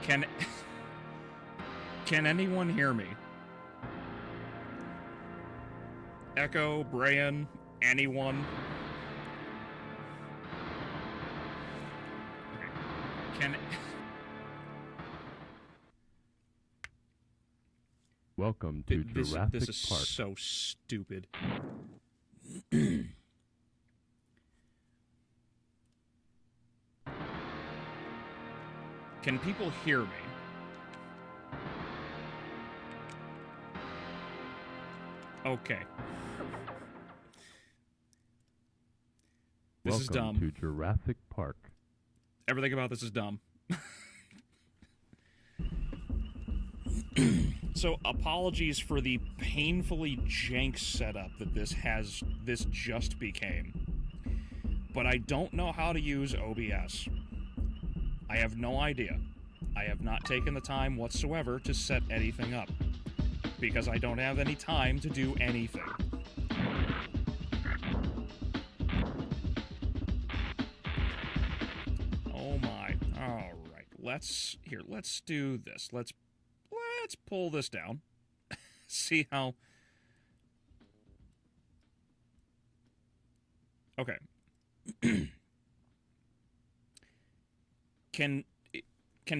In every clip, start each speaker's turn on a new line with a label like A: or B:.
A: Can... Can anyone hear me? Echo, Brian, anyone? Can...
B: Welcome to Jurassic Park.
A: This is so stupid. Can people hear me? Okay. This is dumb.
B: Welcome to Jurassic Park.
A: Everything about this is dumb. So, apologies for the painfully jank setup that this just became. But I don't know how to use OBS. I have no idea. I have not taken the time whatsoever to set anything up. Because I don't have any time to do anything. Oh my. Alright. Let's do this. Let's pull this down. See how... Okay. Can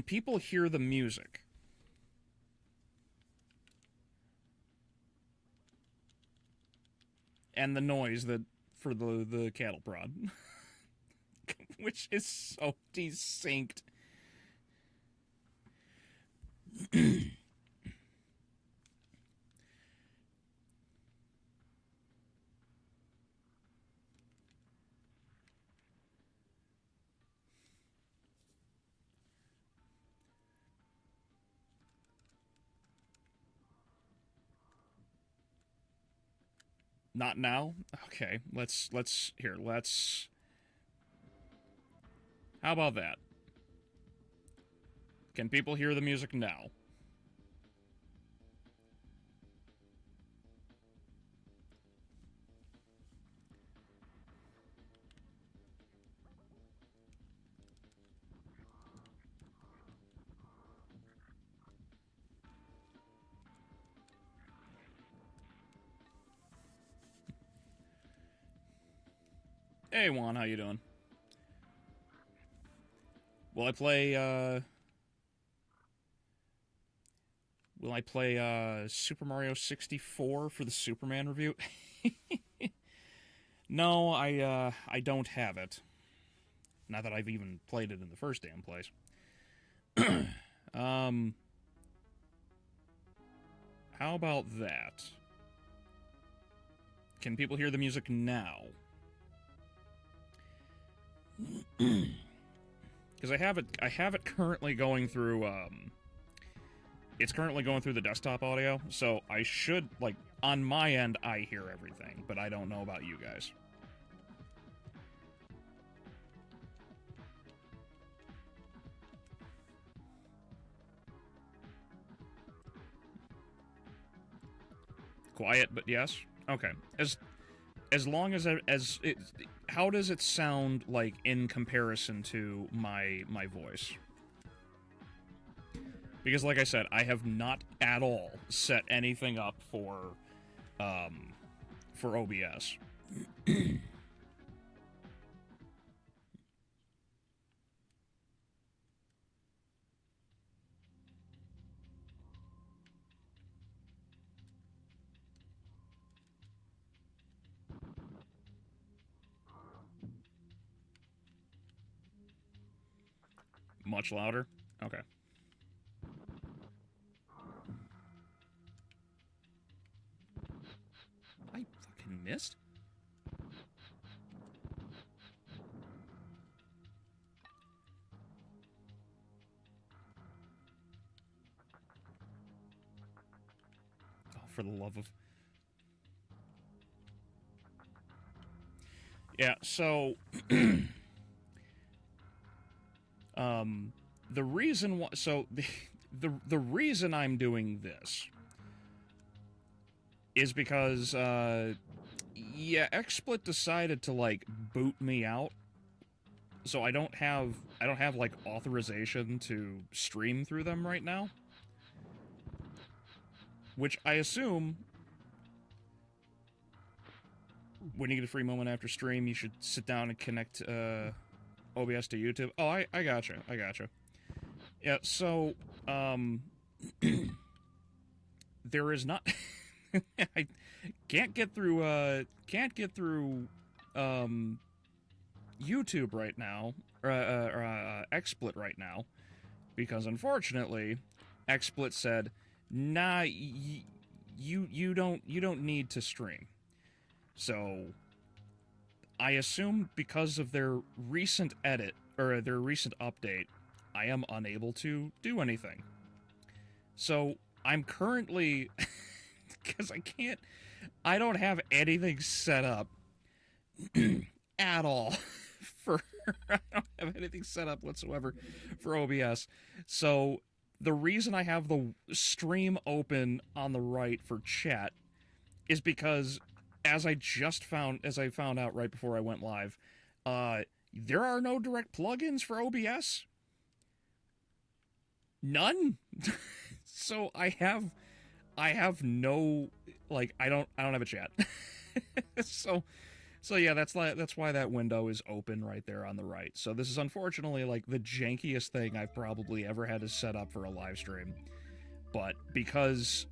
A: people hear the music? And the noise that for the cattle prod. Which is so desynced. Not now? Okay, let's how about that? Can people hear the music now? Hey Juan, how you doing? Will I play Super Mario 64 for the Superman review? No, I don't have it. Not that I've even played it in the first damn place. How about that? Can people hear the music now? Because I have it currently going through, it's currently going through the desktop audio, so I should, like, on my end, I hear everything, but I don't know about you guys. Quiet, but yes? Okay. As long as it, how does it sound like in comparison to my voice? Because like I said, I have not at all set anything up for OBS. Much louder? Okay. I fucking missed? Oh, for the love of... Yeah, so... the reason why... So, the reason I'm doing this is because, yeah, XSplit decided to, like, boot me out So I don't have like authorization to stream through them right now, which I assume when you get a free moment after stream, you should sit down and connect OBS to YouTube. Oh, I gotcha. Yeah, so there is not I can't get through YouTube right now, or XSplit right now, because unfortunately, XSplit said, "Nah, you don't need to stream." So I assume because of their recent edit or their recent update, I am unable to do anything. So I'm currently because I don't have anything set up at all for I don't have anything set up whatsoever for OBS. So the reason I have the stream open on the right for chat is because as I found out right before I went live, there are no direct plugins for OBS. None. So I have no, like, I don't have a chat. So yeah, that's why that window is open right there on the right. So this is unfortunately like the jankiest thing I've probably ever had to set up for a live stream. But because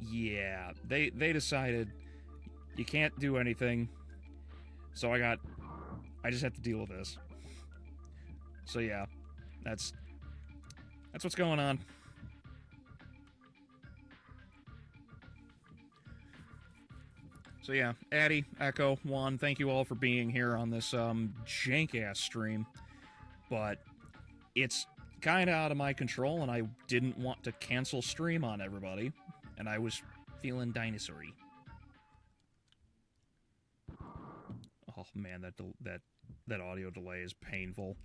A: yeah, they decided you can't do anything. So I just have to deal with this. So yeah, that's what's going on. So yeah, Addy, Echo, Juan, thank you all for being here on this jank-ass stream. But it's kind of out of my control, and I didn't want to cancel stream on everybody, and I was feeling dinosaur-y. Oh man, that audio delay is painful.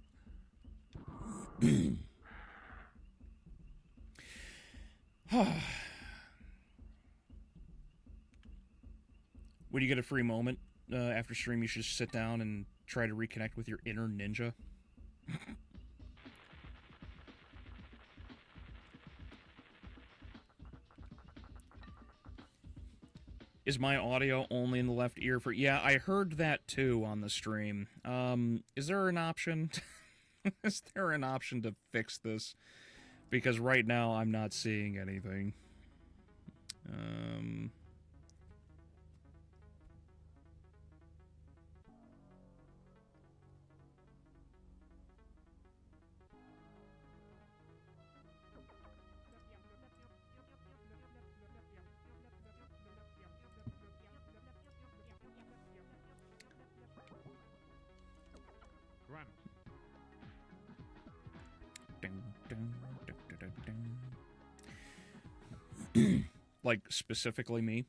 A: When you get a free moment after stream, you should sit down and try to reconnect with your inner ninja. Is my audio only in the left ear for... Yeah, I heard that too on the stream. Is there an option? Is there an option to fix this? Because right now I'm not seeing anything. Like, specifically me?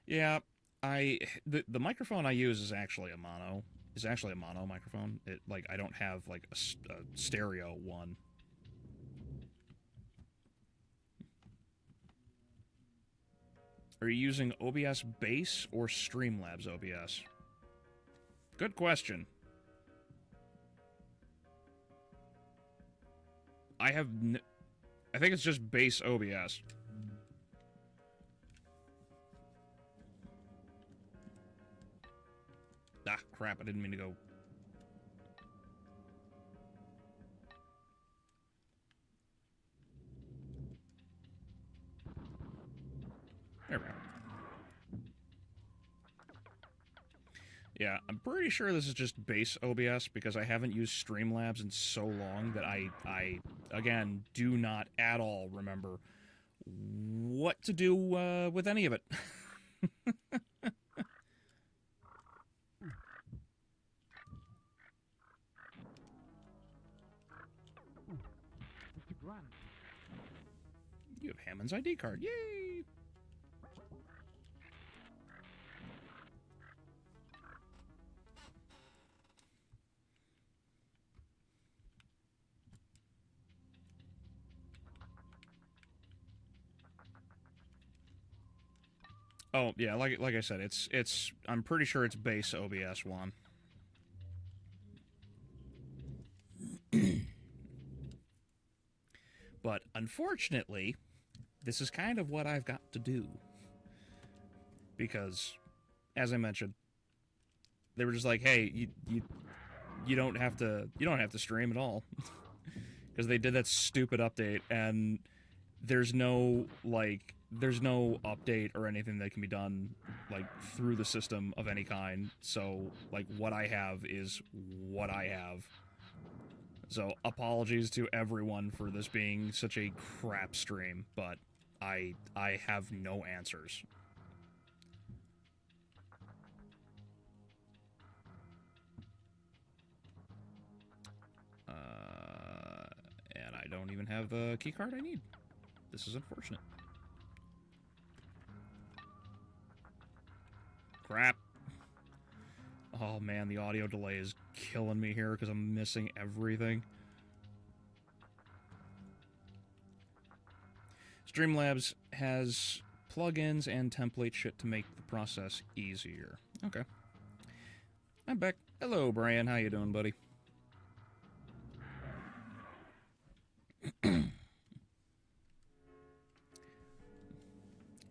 A: Yeah, the microphone I use is actually a mono. Is actually a mono microphone. It, like, I don't have, like, a stereo one. Are you using OBS Base or Streamlabs OBS? Good question. I think it's just Base OBS. Ah, crap, I didn't mean to go. There we go. Yeah, I'm pretty sure this is just base OBS because I haven't used Streamlabs in so long that I again, do not at all remember what to do with any of it. You have Hammond's ID card. Yay! Oh yeah, like I said, it's I'm pretty sure it's base OBS one. But unfortunately, this is kind of what I've got to do. Because, as I mentioned, they were just like, hey, you don't have to stream at all. Because they did that stupid update, and there's no update or anything that can be done like through the system of any kind. So like what I have is what I have. So apologies to everyone for this being such a crap stream, but I have no answers. And I don't even have the keycard I need. This is unfortunate. Crap. Oh man, the audio delay is killing me here because I'm missing everything. Streamlabs has plugins and template shit to make the process easier. Okay. I'm back. Hello, Brian. How you doing, buddy?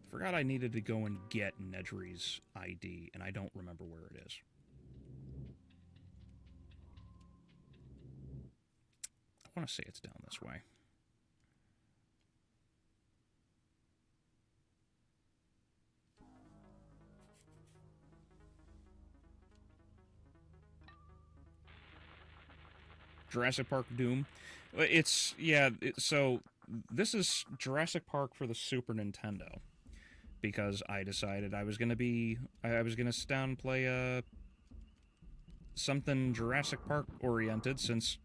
A: Forgot I needed to go and get Nedry's ID, and I don't remember where it is. I want to say it's down this way. Jurassic Park Doom. So this is Jurassic Park for the Super Nintendo. Because I decided I was gonna sit down and play something Jurassic Park oriented, since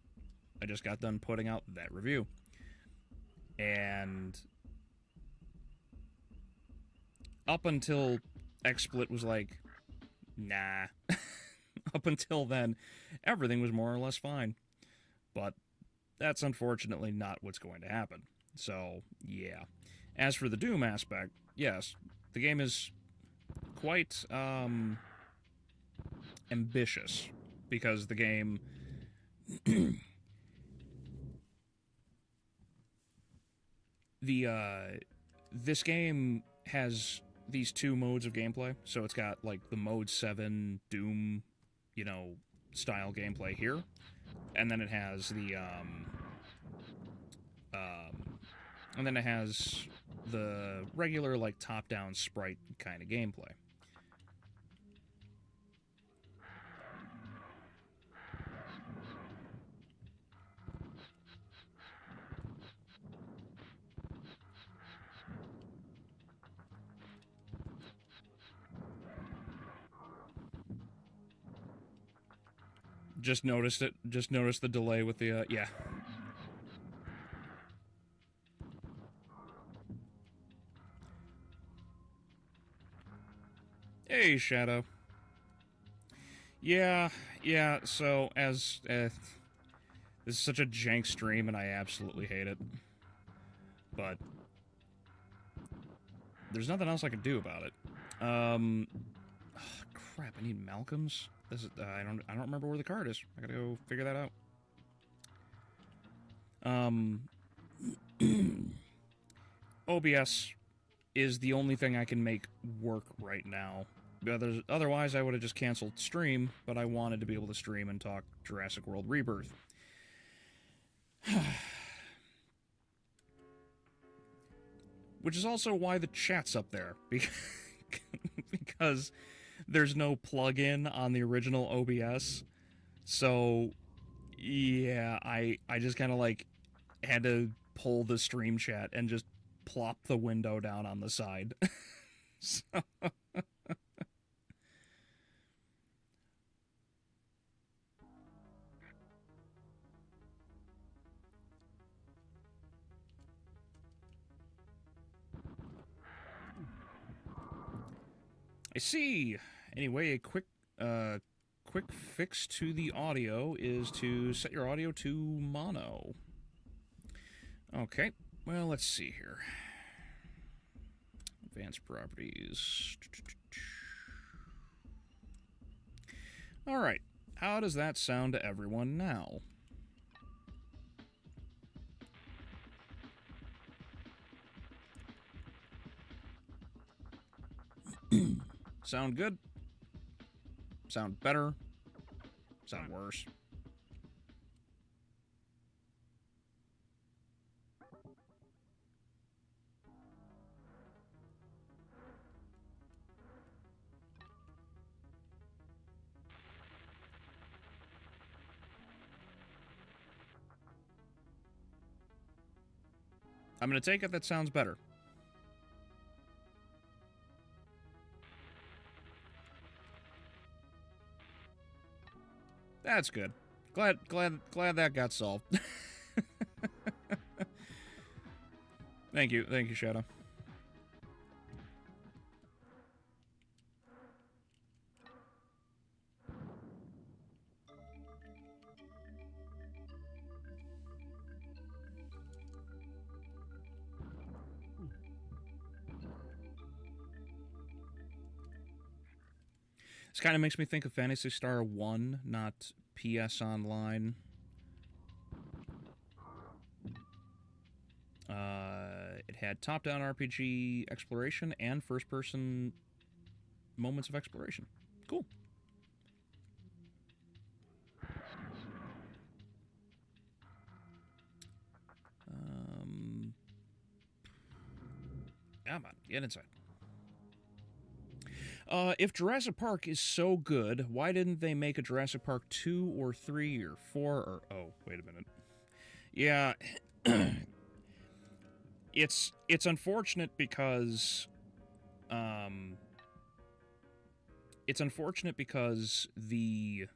A: I just got done putting out that review. And up until XSplit was like, nah. Up until then, everything was more or less fine. But that's unfortunately not what's going to happen. So, yeah. As for the Doom aspect, yes, the game is quite ambitious, because the game this game has these two modes of gameplay. So it's got like the mode 7 Doom, style gameplay here, and then it has the regular, like, top-down sprite kind of gameplay. Just noticed it. Just noticed the delay with the, yeah. Hey, Shadow. Yeah, so, this is such a jank stream, and I absolutely hate it. But there's nothing else I can do about it. Crap, I need Malcolm's? This is, I don't remember where the card is. I gotta go figure that out. OBS is the only thing I can make work right now. Otherwise, I would have just canceled stream, but I wanted to be able to stream and talk Jurassic World Rebirth. Which is also why the chat's up there, because there's no plug-in on the original OBS. So, yeah, I just kind of, like, had to pull the stream chat and just plop the window down on the side. So... I see. Anyway, a quick fix to the audio is to set your audio to mono. Okay, well, let's see here. Advanced properties. Alright. How does that sound to everyone now? Sound good? Sound better? Sound worse? I'm going to take it that sounds better. That's good. Glad that got solved. Thank you, Shadow. This kind of makes me think of Phantasy Star 1, not PS Online. It had top-down RPG exploration and first-person moments of exploration. Cool. Come on, get inside. If Jurassic Park is so good, why didn't they make a Jurassic Park 2 or 3 or 4 or... Oh, wait a minute. Yeah. It's unfortunate because... It's unfortunate because the...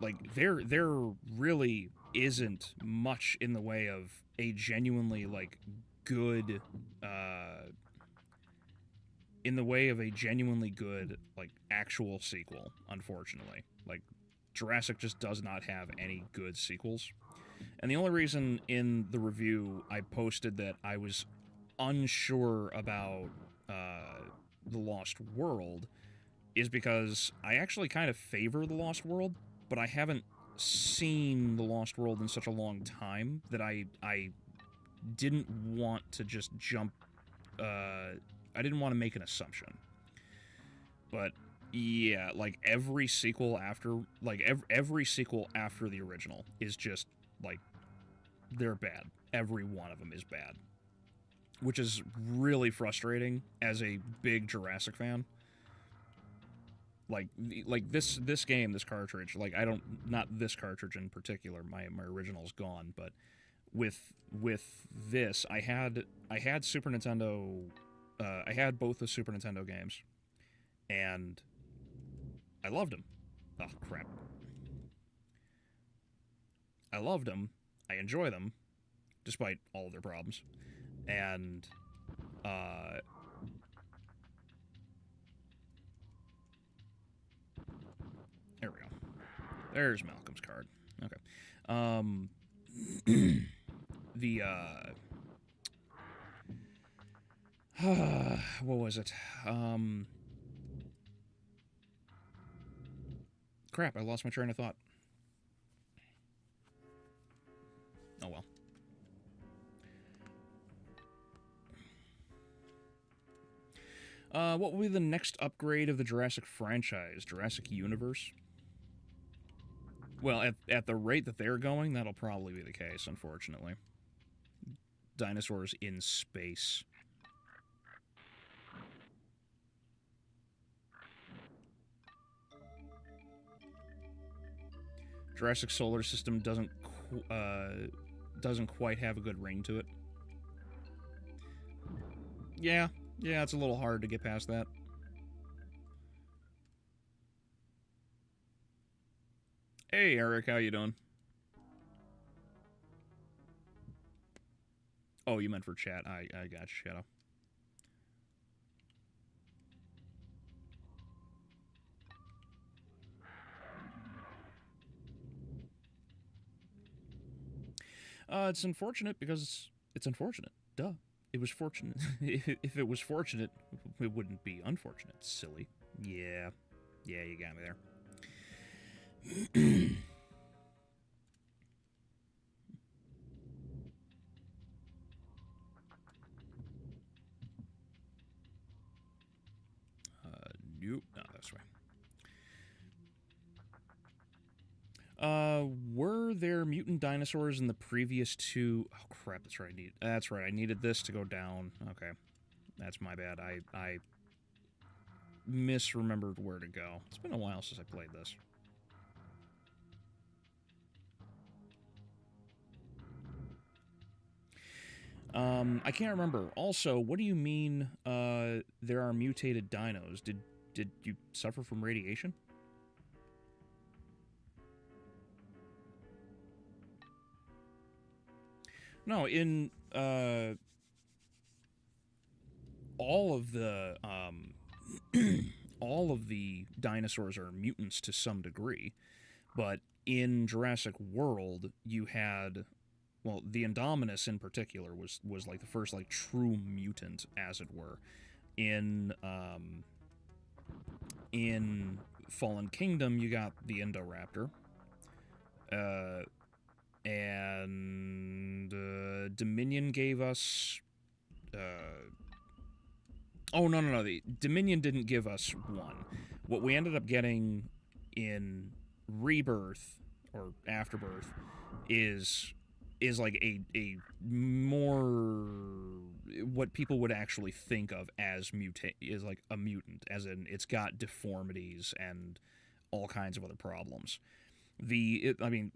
A: Like, there really isn't much in the way of a genuinely, like, good... in the way of a genuinely good, like, actual sequel, unfortunately. Like, Jurassic just does not have any good sequels. And the only reason in the review I posted that I was unsure about The Lost World is because I actually kind of favor The Lost World, but I haven't seen The Lost World in such a long time that I didn't want to just jump... I didn't want to make an assumption. But yeah, like every sequel after every sequel after the original is just like they're bad. Every one of them is bad. Which is really frustrating as a big Jurassic fan. Like this game, this cartridge, like not this cartridge in particular, my original's gone, but with this, I had Super Nintendo. I had both the Super Nintendo games, and I loved them. Oh, crap. I loved them. I enjoy them, despite all of their problems. And, there we go. There's Malcolm's card. Okay. What was it? Crap, I lost my train of thought. Oh well. What will be the next upgrade of the Jurassic franchise? Jurassic Universe? Well, at the rate that they're going, that'll probably be the case, unfortunately. Dinosaurs in space. Jurassic Solar System doesn't quite have a good ring to it. Yeah, it's a little hard to get past that. Hey, Eric, how you doing? Oh, you meant for chat. I got you, Shadow. It's unfortunate because it's unfortunate. duh. It was fortunate. If it was fortunate, it wouldn't be unfortunate. Silly. Yeah. Yeah, you got me there. Nope, not this way. Were there mutant dinosaurs in the previous two? Oh crap! That's right. That's right. I needed this to go down. Okay, that's my bad. I misremembered where to go. It's been a while since I played this. I can't remember. Also, what do you mean? There are mutated dinos. Did you suffer from radiation? No, in all of the all of the dinosaurs are mutants to some degree, but in Jurassic World you had, well, the Indominus in particular was like the first like true mutant, as it were. In Fallen Kingdom you got the Indoraptor. And Dominion gave us... oh, no. The Dominion didn't give us one. What we ended up getting in Rebirth, or Afterbirth, is like a more... what people would actually think of as is like a mutant, as in it's got deformities and all kinds of other problems. I mean...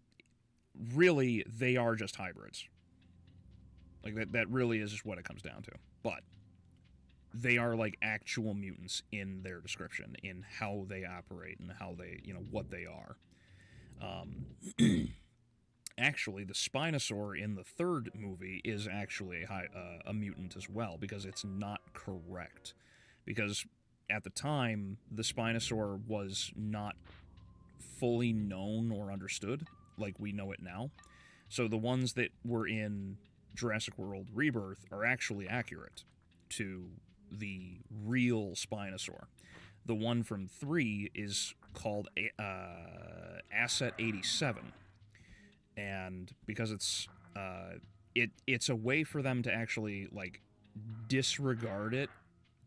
A: really, they are just hybrids. Like, that really is just what it comes down to. But they are, like, actual mutants in their description, in how they operate and how they, what they are. Actually, the Spinosaur in the third movie is actually a mutant as well, because it's not correct. Because at the time, the Spinosaur was not fully known or understood like we know it now. So the ones that were in Jurassic World Rebirth are actually accurate to the real Spinosaur. The one from 3 is called Asset 87. And because it's it's a way for them to actually like disregard it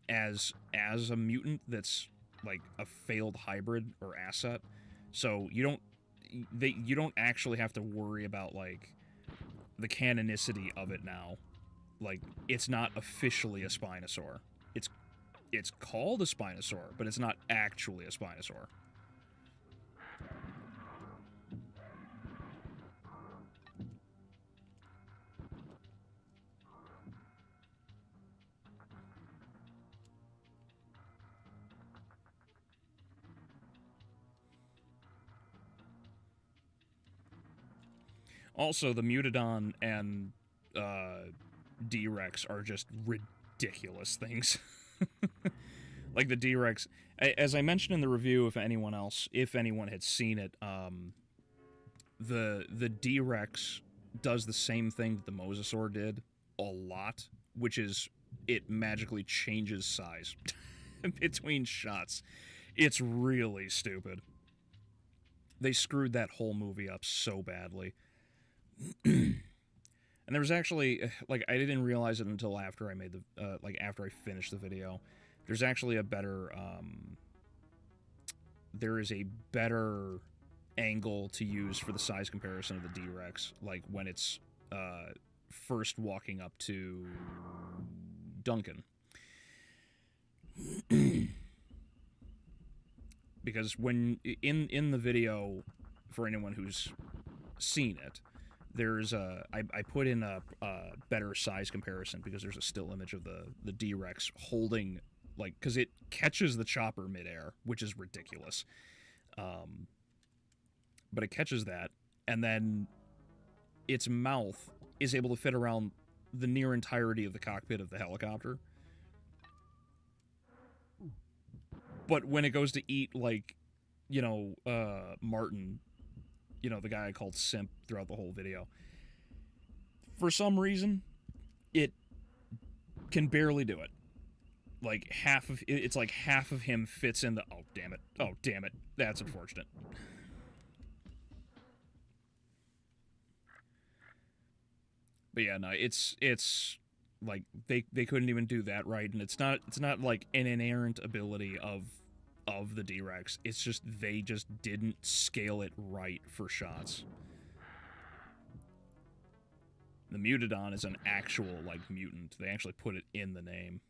A: as a mutant that's like a failed hybrid or asset. So you don't actually have to worry about like the canonicity of it now. Like, it's not officially a Spinosaur. It's called a Spinosaur, but it's not actually a Spinosaur. Also, the Mutodon and D-Rex are just ridiculous things. Like the D-Rex, as I mentioned in the review, if anyone had seen it, the D-Rex does the same thing that the Mosasaur did a lot, which is it magically changes size between shots. It's really stupid. They screwed that whole movie up so badly. And there was actually, like, I didn't realize it until after I made the, after I finished the video. There's actually a better, there is a better angle to use for the size comparison of the D-Rex, like, when it's, first walking up to Duncan. Because when, in the video, for anyone who's seen it, there's I put in a better size comparison because there's a still image of the D-Rex holding, like, because it catches the chopper midair, which is ridiculous. But it catches that, and then its mouth is able to fit around the near entirety of the cockpit of the helicopter. But when it goes to eat, like, Martin, the guy I called Simp throughout the whole video, for some reason, it Can barely do it. Like, it's like half of him fits in the... Oh, damn it. Oh, damn it. That's unfortunate. But yeah, no, it's like they couldn't even do that right, and it's not like an inherent ability of the D-Rex. It's just they just didn't scale it right for shots. The Mutodon is an actual, like, mutant. They actually put it in the name.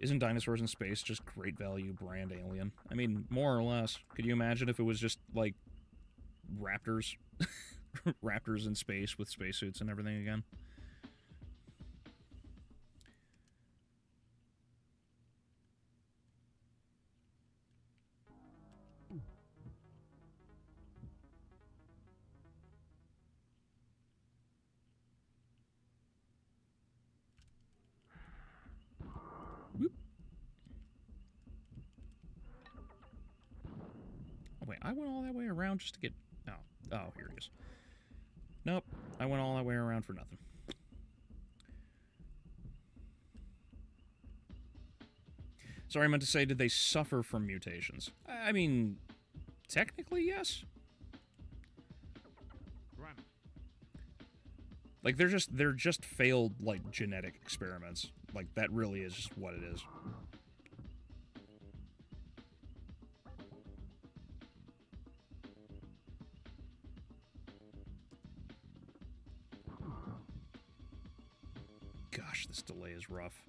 A: Isn't Dinosaurs in Space just great value brand alien? I mean, more or less. Could you imagine if it was just, like, raptors? Raptors in space with spacesuits and everything again? Whoop. Oh, wait, I went all that way around just to get... Oh, here it is. Nope, I went all that way around for nothing. Sorry, I meant to say, did they suffer from mutations? I mean, technically, yes. Like, they're just failed, like, genetic experiments. Like, that really is just what it is. Gosh, this delay is rough.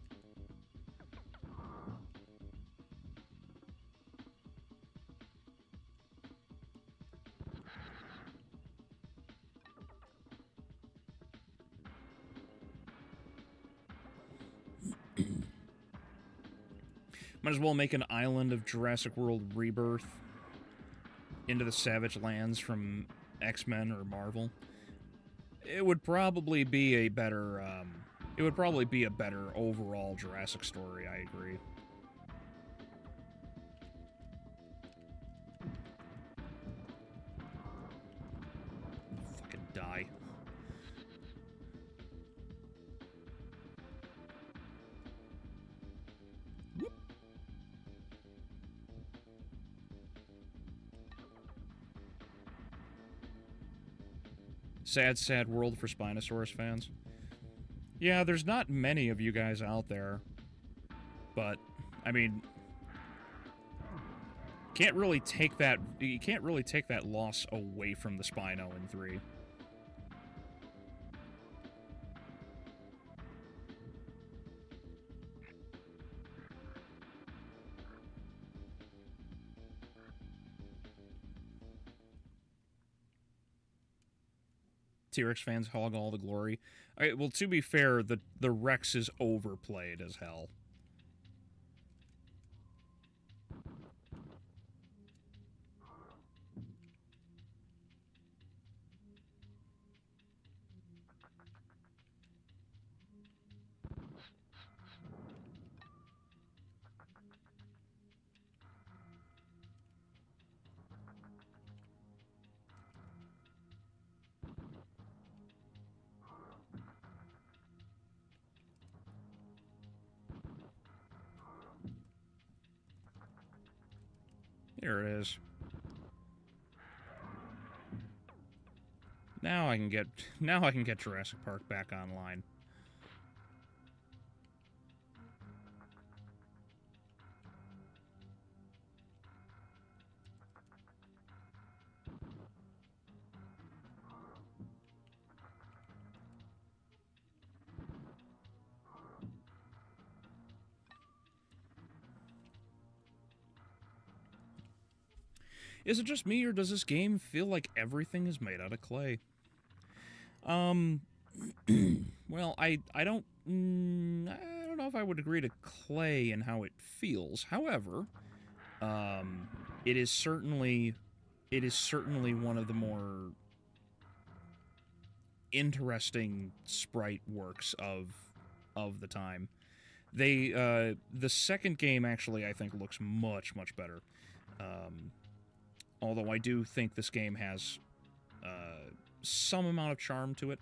A: Might as well make an island of Jurassic World Rebirth into the Savage Lands from X-Men or Marvel. It would probably be a better, overall Jurassic story, I agree. Fucking die. Whoop. Sad, sad world for Spinosaurus fans. Yeah, there's not many of you guys out there, but, I mean, you can't really take that loss away from the Spino in 3. T-Rex fans hog all the glory. Well, to be fair, the Rex is overplayed as hell. Here it is. Now I can get Jurassic Park back online. Is it just me, or does this game feel like everything is made out of clay? Well, I don't know if I would agree to clay and how it feels. However, it is certainly one of the more interesting sprite works of the time. The second game actually, I think, looks much better. Although I do think this game has some amount of charm to it.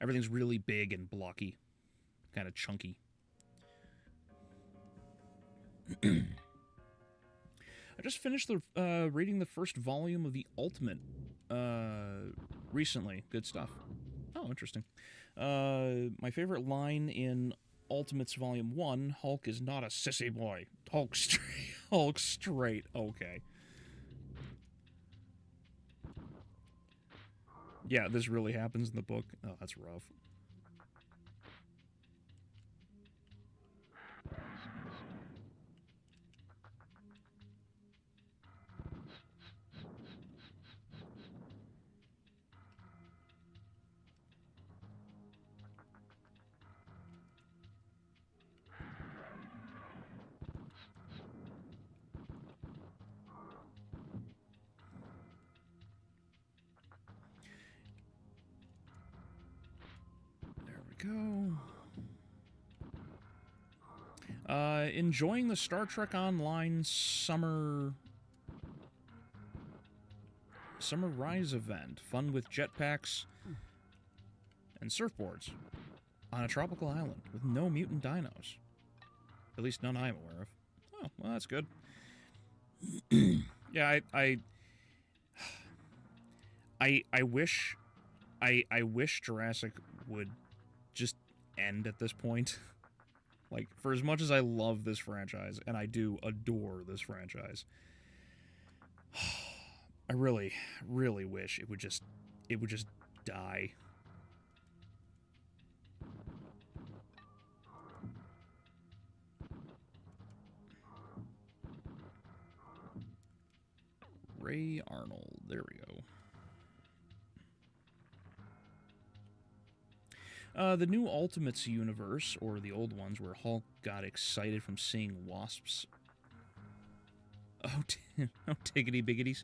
A: Everything's really big and blocky, kind of chunky. I just finished reading the first volume of the Ultimate recently. Good stuff. Oh, interesting. My favorite line in Ultimates Volume 1, Hulk is not a sissy boy. Hulk straight. Hulk straight. Okay. Yeah, this really happens in the book. Oh, that's rough. Go. Enjoying the Star Trek Online Summer Rise event. Fun with jetpacks and surfboards on a tropical island with no mutant dinos. At least none I'm aware of. Oh, well, that's good. Yeah, I wish Jurassic would just end at this point. Like, for as much as I love this franchise, and I do adore this franchise, I really, really wish it would just die. Ray Arnold, there we go. The new Ultimates universe, or the old ones where Hulk got excited from seeing wasps. Oh, oh tiggity biggities.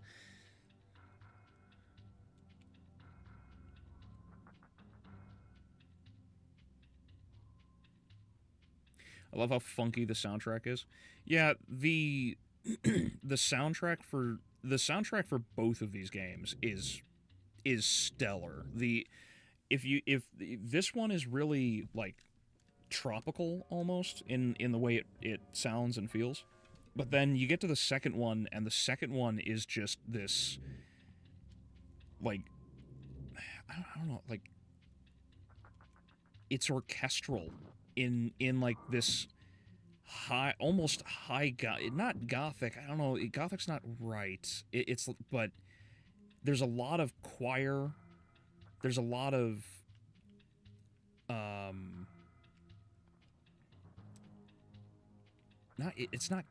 A: I love how funky the soundtrack is. Yeah, the soundtrack for both of these games is stellar. If this one is really like tropical almost in the way it sounds and feels, but then you get to the second one, and the second one is just this, like, I don't know, like, it's orchestral in like this almost high not gothic. I don't know, gothic's not right. But there's a lot of choir. There's a lot of it's not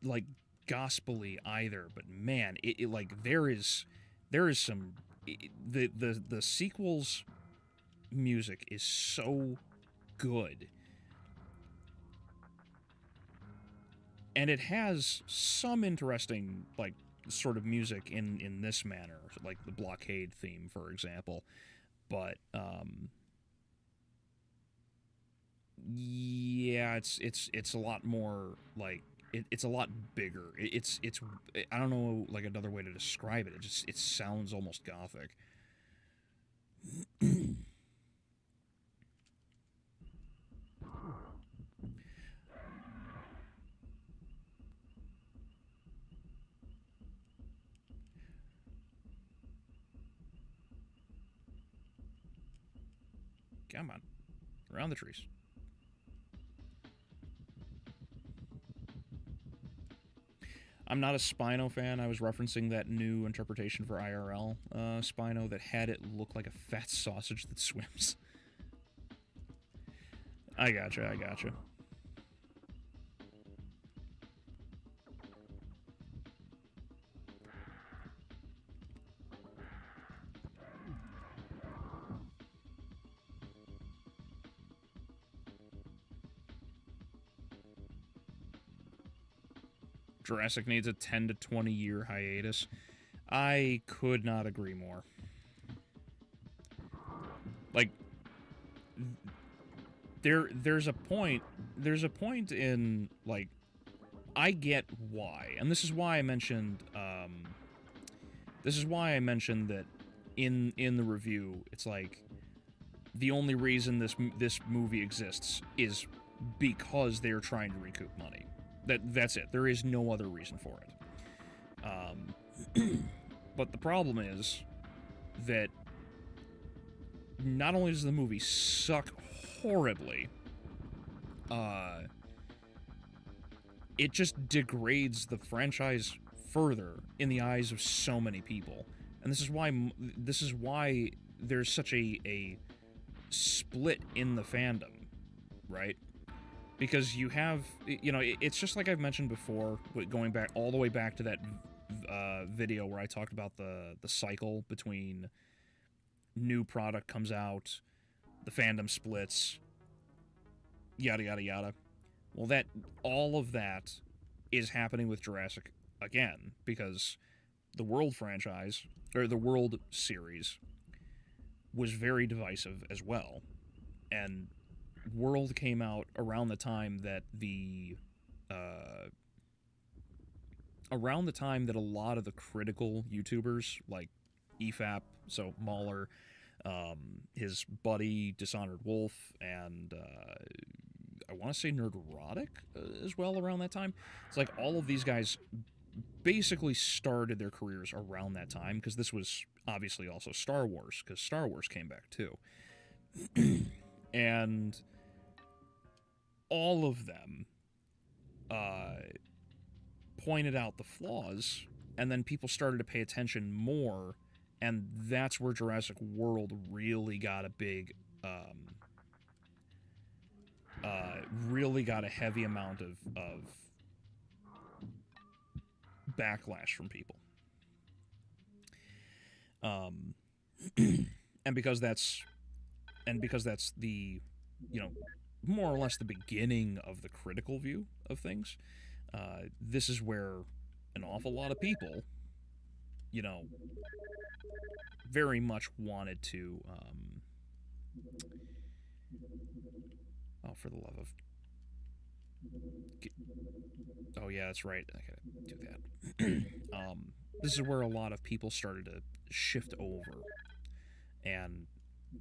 A: like gospel-y either, but man, it like there is some the sequel's music is so good. And it has some interesting, like, sort of music in this manner, like the blockade theme, for example. But yeah, it's a lot more like it's a lot bigger. It's I don't know, like, another way to describe it. It sounds almost gothic. Come on. Around the trees. I'm not a Spino fan. I was referencing that new interpretation for IRL Spino that had it look like a fat sausage that swims. I gotcha. Jurassic needs a 10 to 20 year hiatus. I could not agree more. Like, there's a point in, like, I get why, and this is why I mentioned This is why I mentioned that in the review, it's like the only reason this movie exists is because they're trying to recoup money. That's it. There is no other reason for it. But the problem is that not only does the movie suck horribly, it just degrades the franchise further in the eyes of so many people. And this is why there's such a split in the fandom, right? Because you have, it's just like I've mentioned before, going back all the way back to that video where I talked about the cycle between new product comes out, the fandom splits, yada yada yada. Well, all of that is happening with Jurassic again, because the World franchise, or the World series, was very divisive as well. And World came out around the time that a lot of the critical YouTubers, like EFAP, so Mauler, his buddy Dishonored Wolf, and I want to say Nerdrotic as well around that time. It's like all of these guys basically started their careers around that time, because this was obviously also Star Wars, because Star Wars came back too. And all of them pointed out the flaws, and then people started to pay attention more, and that's where Jurassic World really got a big, really got a heavy amount of backlash from people. And because that's the, more or less the beginning of the critical view of things, this is where an awful lot of people, very much wanted to, oh, for the love of... Oh, yeah, that's right. I gotta do that. This is where a lot of people started to shift over. And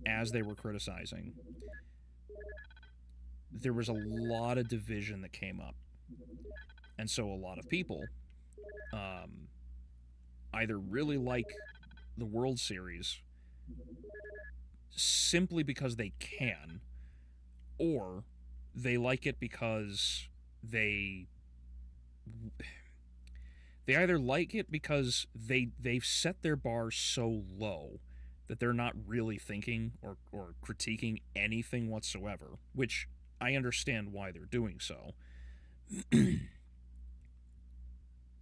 A: as they were criticizing, there was a lot of division that came up. And so a lot of people either really like the World Series simply because they can, or they like it because they either like it because they've set their bar so low that they're not really thinking or critiquing anything whatsoever, which I understand why they're doing so.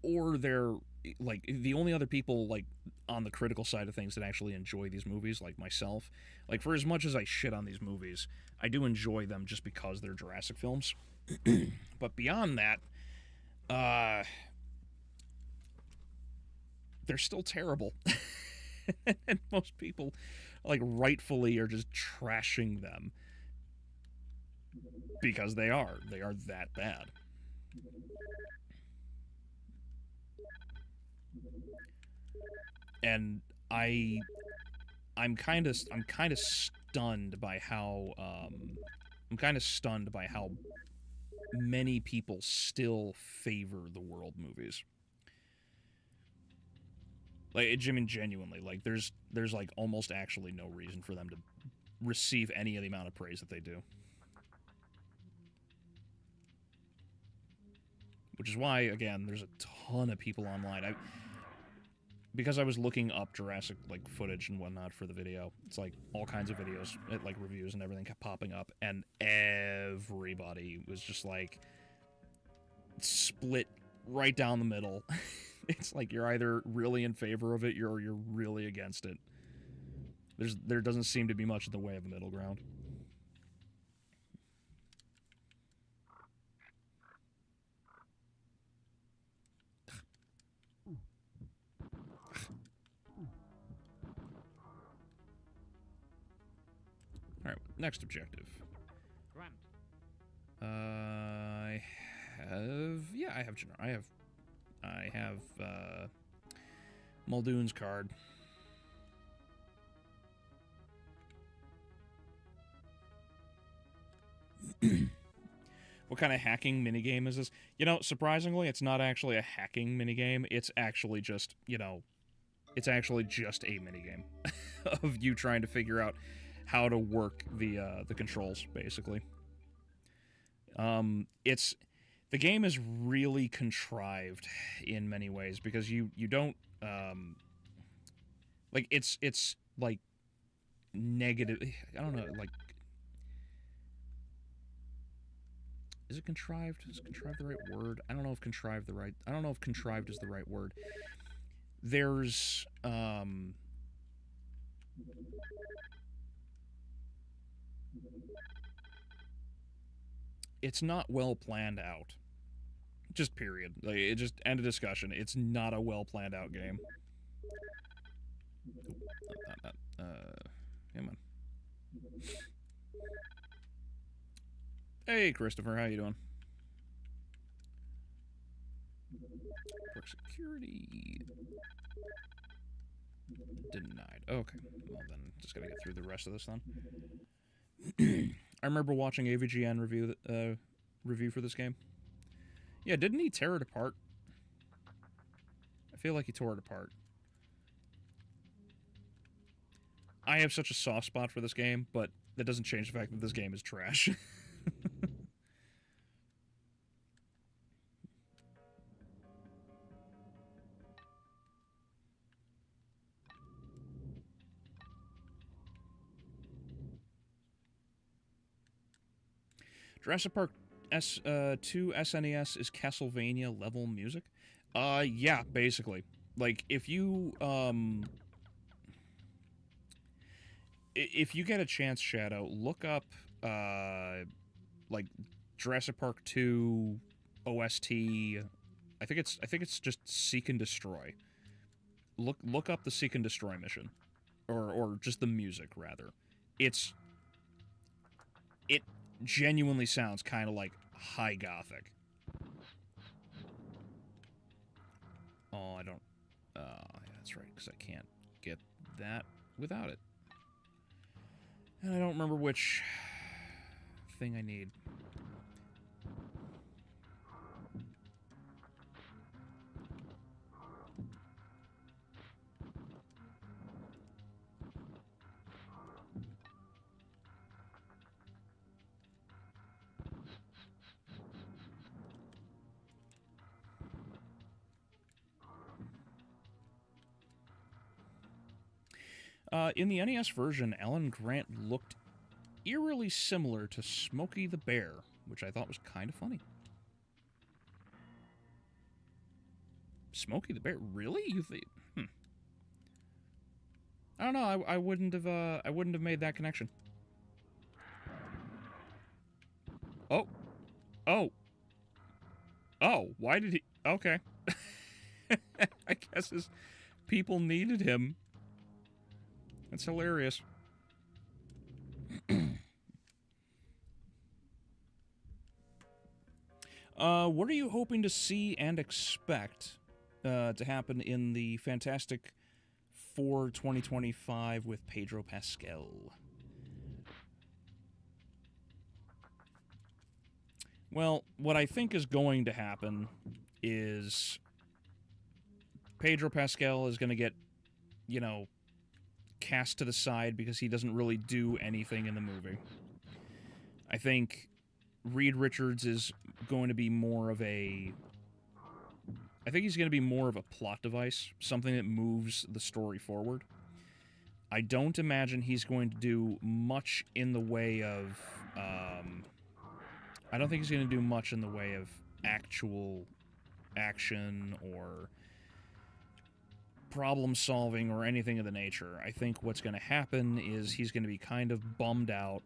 A: Or they're like the only other people like on the critical side of things that actually enjoy these movies, like myself. Like, for as much as I shit on these movies, I do enjoy them just because they're Jurassic films. But beyond that, they're still terrible. And most people, like, rightfully are just trashing them because they are that bad. And I'm kind of stunned by how many people still favor the World movies. Like, genuinely, like, there's like almost actually no reason for them to receive any of the amount of praise that they do. Which is why, again, there's a ton of people online. Because I was looking up Jurassic, like, footage and whatnot for the video, it's like all kinds of videos, like reviews and everything kept popping up, and everybody was just like split right down the middle. It's like you're either really in favor of it or you're really against it. There doesn't seem to be much in the way of a middle ground. All right, next objective.
C: Grant.
A: I have Muldoon's card. What kind of hacking minigame is this? You know, surprisingly, it's not actually a hacking minigame. It's actually just, you know, it's actually just a minigame of you trying to figure out how to work the controls, basically. The game is really contrived in many ways because you don't like it's like negative. I don't know, like. Is it contrived? Is contrived the right word? I don't know if contrived is the right word. There's it's not well planned out. Just period. Like, it just end of discussion. It's not a well planned out game. Come on. Hey, Christopher, how you doing? For security. Denied. Okay. Well, then, just gotta get through the rest of this then. I remember watching AVGN review for this game. Yeah, didn't he tear it apart? I feel like he tore it apart. I have such a soft spot for this game, but that doesn't change the fact that this game is trash. Jurassic Park 2 SNES is Castlevania level music? Yeah, basically. Like, if you get a chance, Shadow, look up, like, Jurassic Park 2 OST. I think it's just Seek and Destroy. Look up the Seek and Destroy mission. Or just the music, rather. It genuinely sounds kind of like high gothic. Oh, I don't... yeah, that's right, because I can't get that without it. And I don't remember which thing I need. In the NES version, Alan Grant looked eerily similar to Smokey the Bear, which I thought was kind of funny. Smokey the Bear? Really? You think? I don't know. I wouldn't have made that connection. Oh. Oh. Oh, why did he... Okay. I guess his people needed him. That's hilarious. What are you hoping to see and expect to happen in the Fantastic Four 2025 with Pedro Pascal? Well, what I think is going to happen is Pedro Pascal is going to get, you know, cast to the side because he doesn't really do anything in the movie. I think Reed Richards is going to be more of a... I think he's going to be more of a plot device, something that moves the story forward. I don't imagine he's going to do much in the way of... I don't think he's going to do much in the way of actual action or problem solving or anything of the nature. I think what's going to happen is he's going to be kind of bummed out.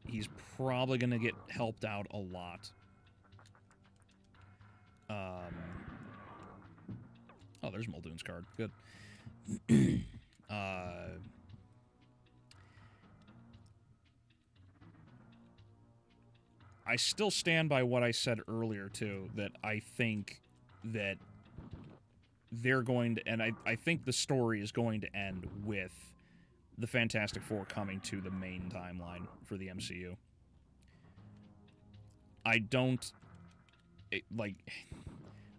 A: He's probably going to get helped out a lot. Oh, there's Muldoon's card. Good. I still stand by what I said earlier, too, that I think that they're going to, and I think the story is going to end with the Fantastic Four coming to the main timeline for the MCU. I don't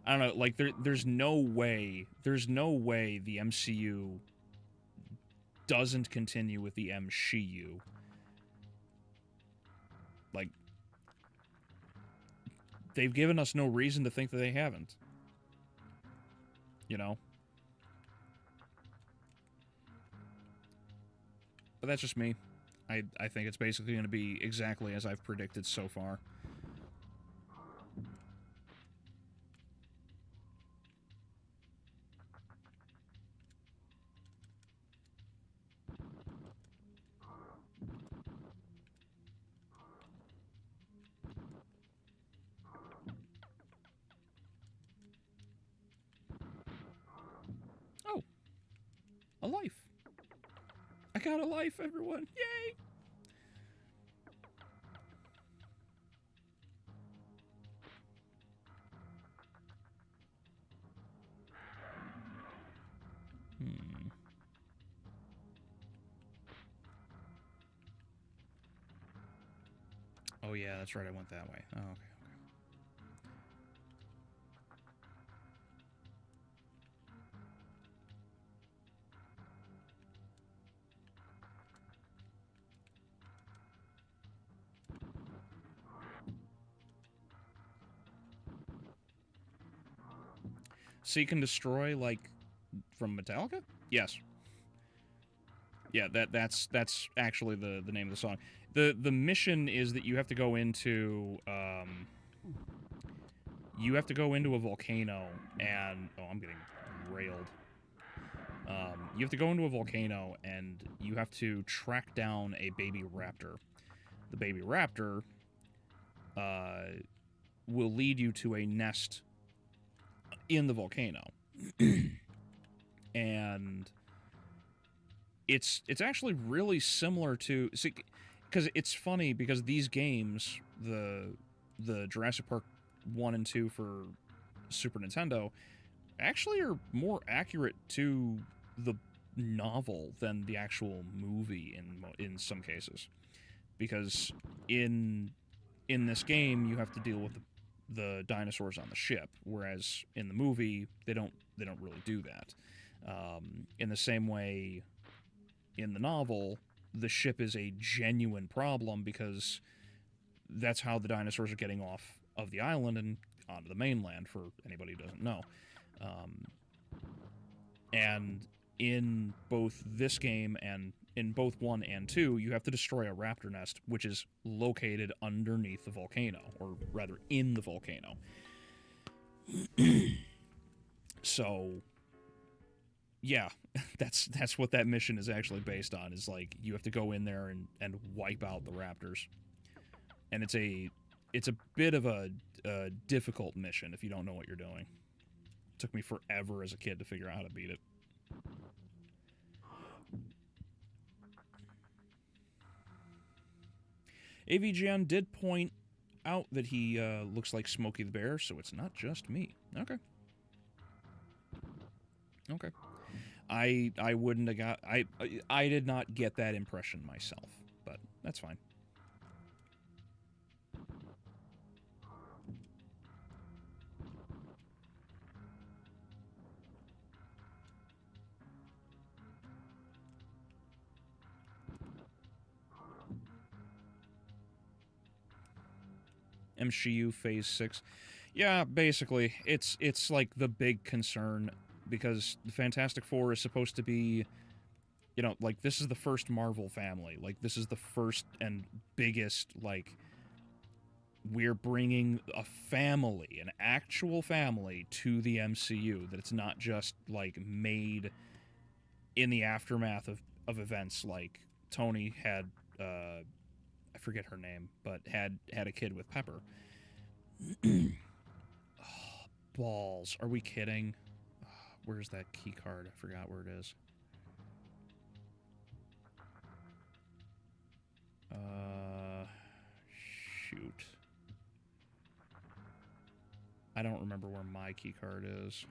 A: know, like there's no way the MCU doesn't continue with the MCU. Like, they've given us no reason to think that they haven't. You know? But that's just me. I think it's basically going to be exactly as I've predicted so far. Oh. A life. I got a life, everyone. Yay! Oh, yeah, that's right. I went that way. Oh, okay. Seek and Destroy, like, from Metallica? Yes. Yeah, that's actually the name of the song. The mission is that you have to go into a volcano and I'm getting railed. You have to go into a volcano and you have to track down a baby raptor. The baby raptor will lead you to a nest in the volcano. And it's actually really similar to, because it's funny because these games, the Jurassic Park 1 and 2 for Super Nintendo, actually are more accurate to the novel than the actual movie in some cases, because in this game you have to deal with the dinosaurs on the ship, whereas in the movie they don't really do that. In the same way, in the novel, the ship is a genuine problem because that's how the dinosaurs are getting off of the island and onto the mainland, for anybody who doesn't know. And in both this game and in both 1 and 2, you have to destroy a raptor nest, which is located underneath the volcano, or rather in the volcano. So, yeah, that's what that mission is actually based on, is like, you have to go in there and wipe out the raptors. And it's a bit of a difficult mission if you don't know what you're doing. It took me forever as a kid to figure out how to beat it. AVGN did point out that he looks like Smokey the Bear, so it's not just me. Okay. Okay. I wouldn't have got... I did not get that impression myself, but that's fine. MCU Phase 6. Yeah, basically. It's like the big concern, because the Fantastic Four is supposed to be, you know, like, this is the first Marvel family. Like, this is the first and biggest, like, we're bringing a family, an actual family, to the MCU. That it's not just, like, made in the aftermath of events, like Tony had, I forget her name, but had a kid with Pepper. Oh, balls. Are we kidding? Oh, where's that key card? I forgot where it is. Shoot. I don't remember where my key card is.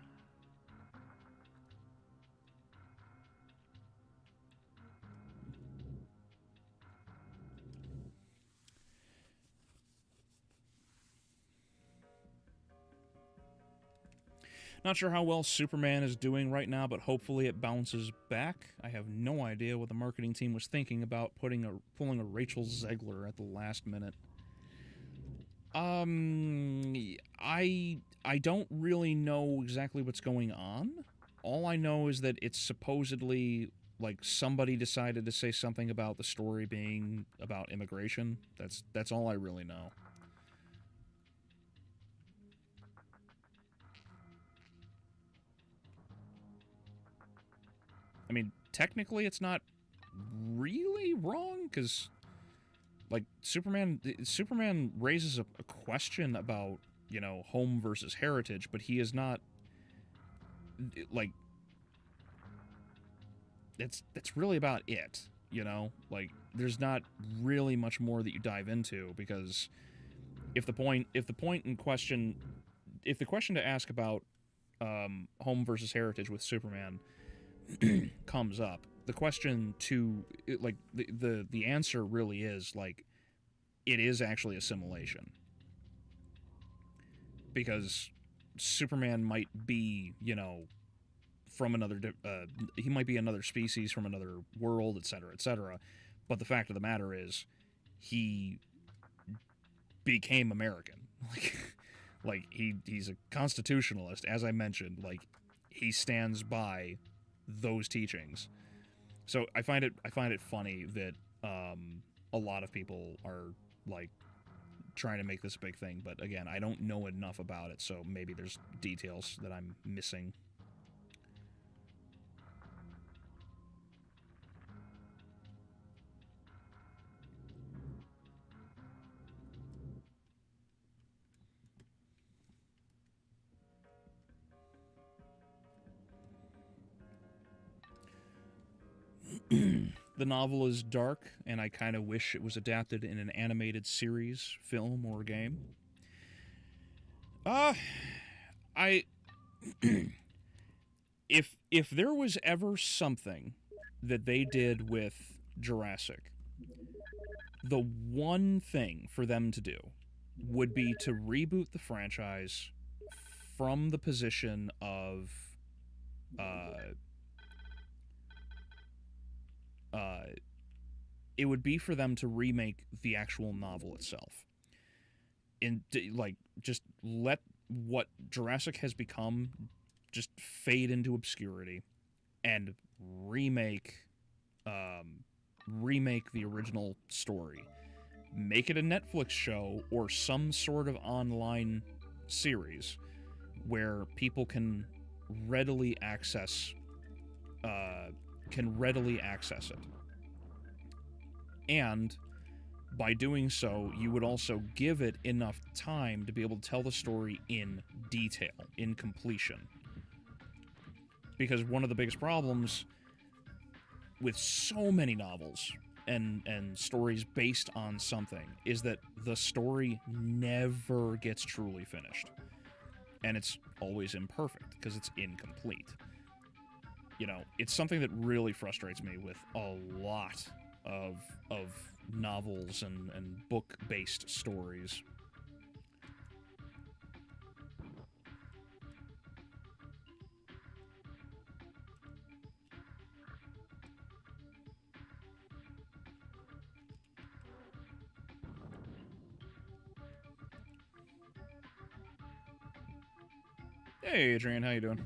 A: Not sure how well Superman is doing right now, but hopefully it bounces back. I have no idea what the marketing team was thinking about pulling a Rachel Zegler at the last minute. I don't really know exactly what's going on. All I know is that it's supposedly like somebody decided to say something about the story being about immigration. That's all I really know. I mean, technically it's not really wrong, because like Superman raises a question about, you know, home versus heritage, but he is not like that's really about it, you know? Like there's not really much more that you dive into, because if the question to ask about home versus heritage with Superman comes up, the question to like the answer really is like it is actually assimilation, because Superman might be, you know, from another he might be another species from another world, etc., etc., but the fact of the matter is he became American. Like he's a constitutionalist, as I mentioned. Like he stands by those teachings. So I find it funny that a lot of people are like trying to make this a big thing, but again, I don't know enough about it, so maybe there's details that I'm missing. The novel is dark, and I kind of wish it was adapted in an animated series, film, or game. I if there was ever something that they did with Jurassic, the one thing for them to do would be to reboot the franchise from the position of it would be for them to remake the actual novel itself. And like just let what Jurassic has become just fade into obscurity, and remake the original story. Make it a Netflix show or some sort of online series where people can readily access it. And by doing so, you would also give it enough time to be able to tell the story in detail, in completion. Because one of the biggest problems with so many novels and stories based on something is that the story never gets truly finished. And it's always imperfect because it's incomplete. You know, it's something that really frustrates me with a lot of novels and book-based stories. Hey, Adrian, how you doing?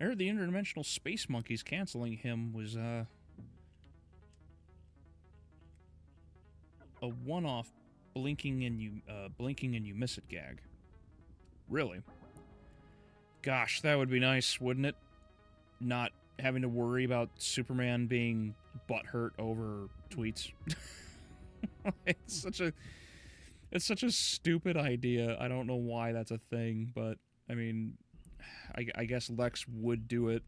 A: I heard the interdimensional space monkeys canceling him was a one-off blinking and you miss it gag. Really? Gosh, that would be nice, wouldn't it? Not having to worry about Superman being butthurt over tweets. It's such a stupid idea. I don't know why that's a thing, but I mean, I guess Lex would do it.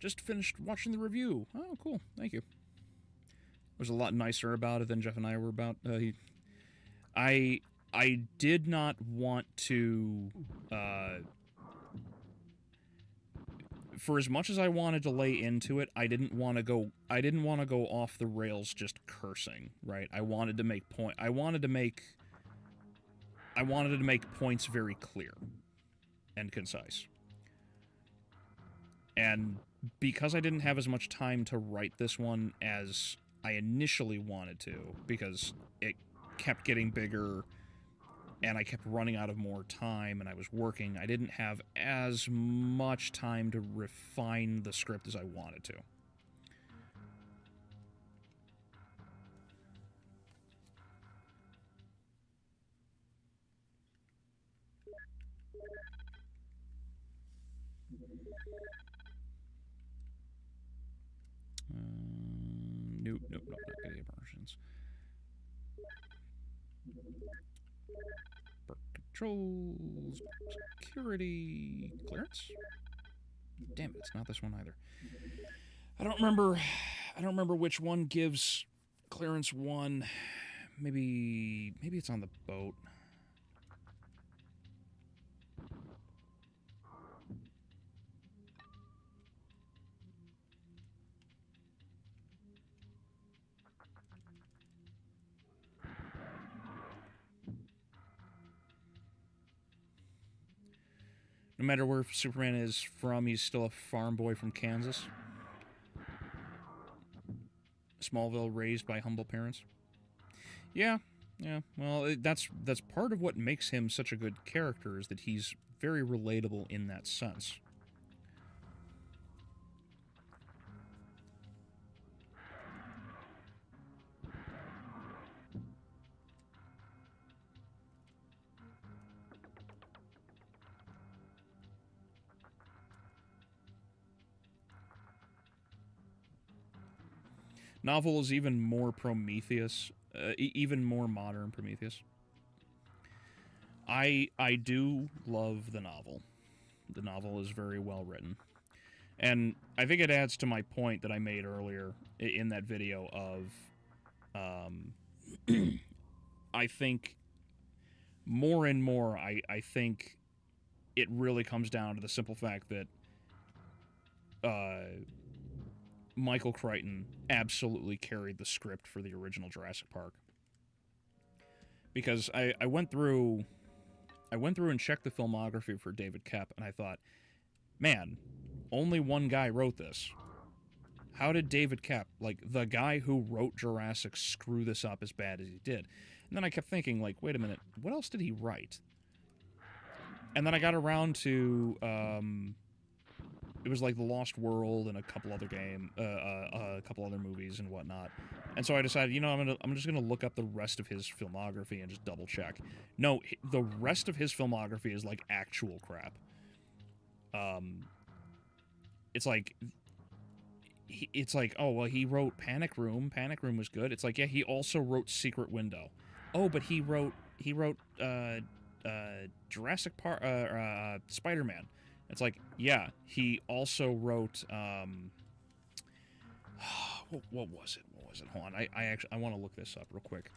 A: Just finished watching the review. Oh, cool. Thank you. Was a lot nicer about it than Jeff and I were about. I did not want to. For as much as I wanted to lay into it, I didn't want to go. I didn't want to go off the rails just cursing. Right. I wanted to make point. I wanted to make points very clear and concise. And because I didn't have as much time to write this one as I initially wanted to, because it kept getting bigger and I kept running out of more time and I was working, I didn't have as much time to refine the script as I wanted to. Nope, not video versions. Controls, security, clearance? Damn it, it's not this one either. I don't remember which one gives clearance 1. Maybe it's on the boat. No matter where Superman is from, he's still a farm boy from Kansas. Smallville, raised by humble parents. Yeah. Well, that's part of what makes him such a good character, is that he's very relatable in that sense. Novel is even more Prometheus, even more modern Prometheus. I do love the novel. The novel is very well written. And I think it adds to my point that I made earlier in that video of, I think more and more, I think it really comes down to the simple fact that Michael Crichton absolutely carried the script for the original Jurassic Park. Because I went through and checked the filmography for David Koepp, and I thought, man, only one guy wrote this. How did David Koepp, like the guy who wrote Jurassic, screw this up as bad as he did? And then I kept thinking, like, wait a minute, what else did he write? And then I got around to it was like The Lost World and a couple other movies and whatnot. And so I decided, you know, I'm just gonna look up the rest of his filmography and just double check. No, the rest of his filmography is like actual crap. It's like, oh well, he wrote Panic Room. Panic Room was good. It's like, yeah, he also wrote Secret Window. Oh, but he wrote Jurassic Park, Spider-Man. It's like, yeah, he also wrote, what was it? Hold on, I want to look this up real quick.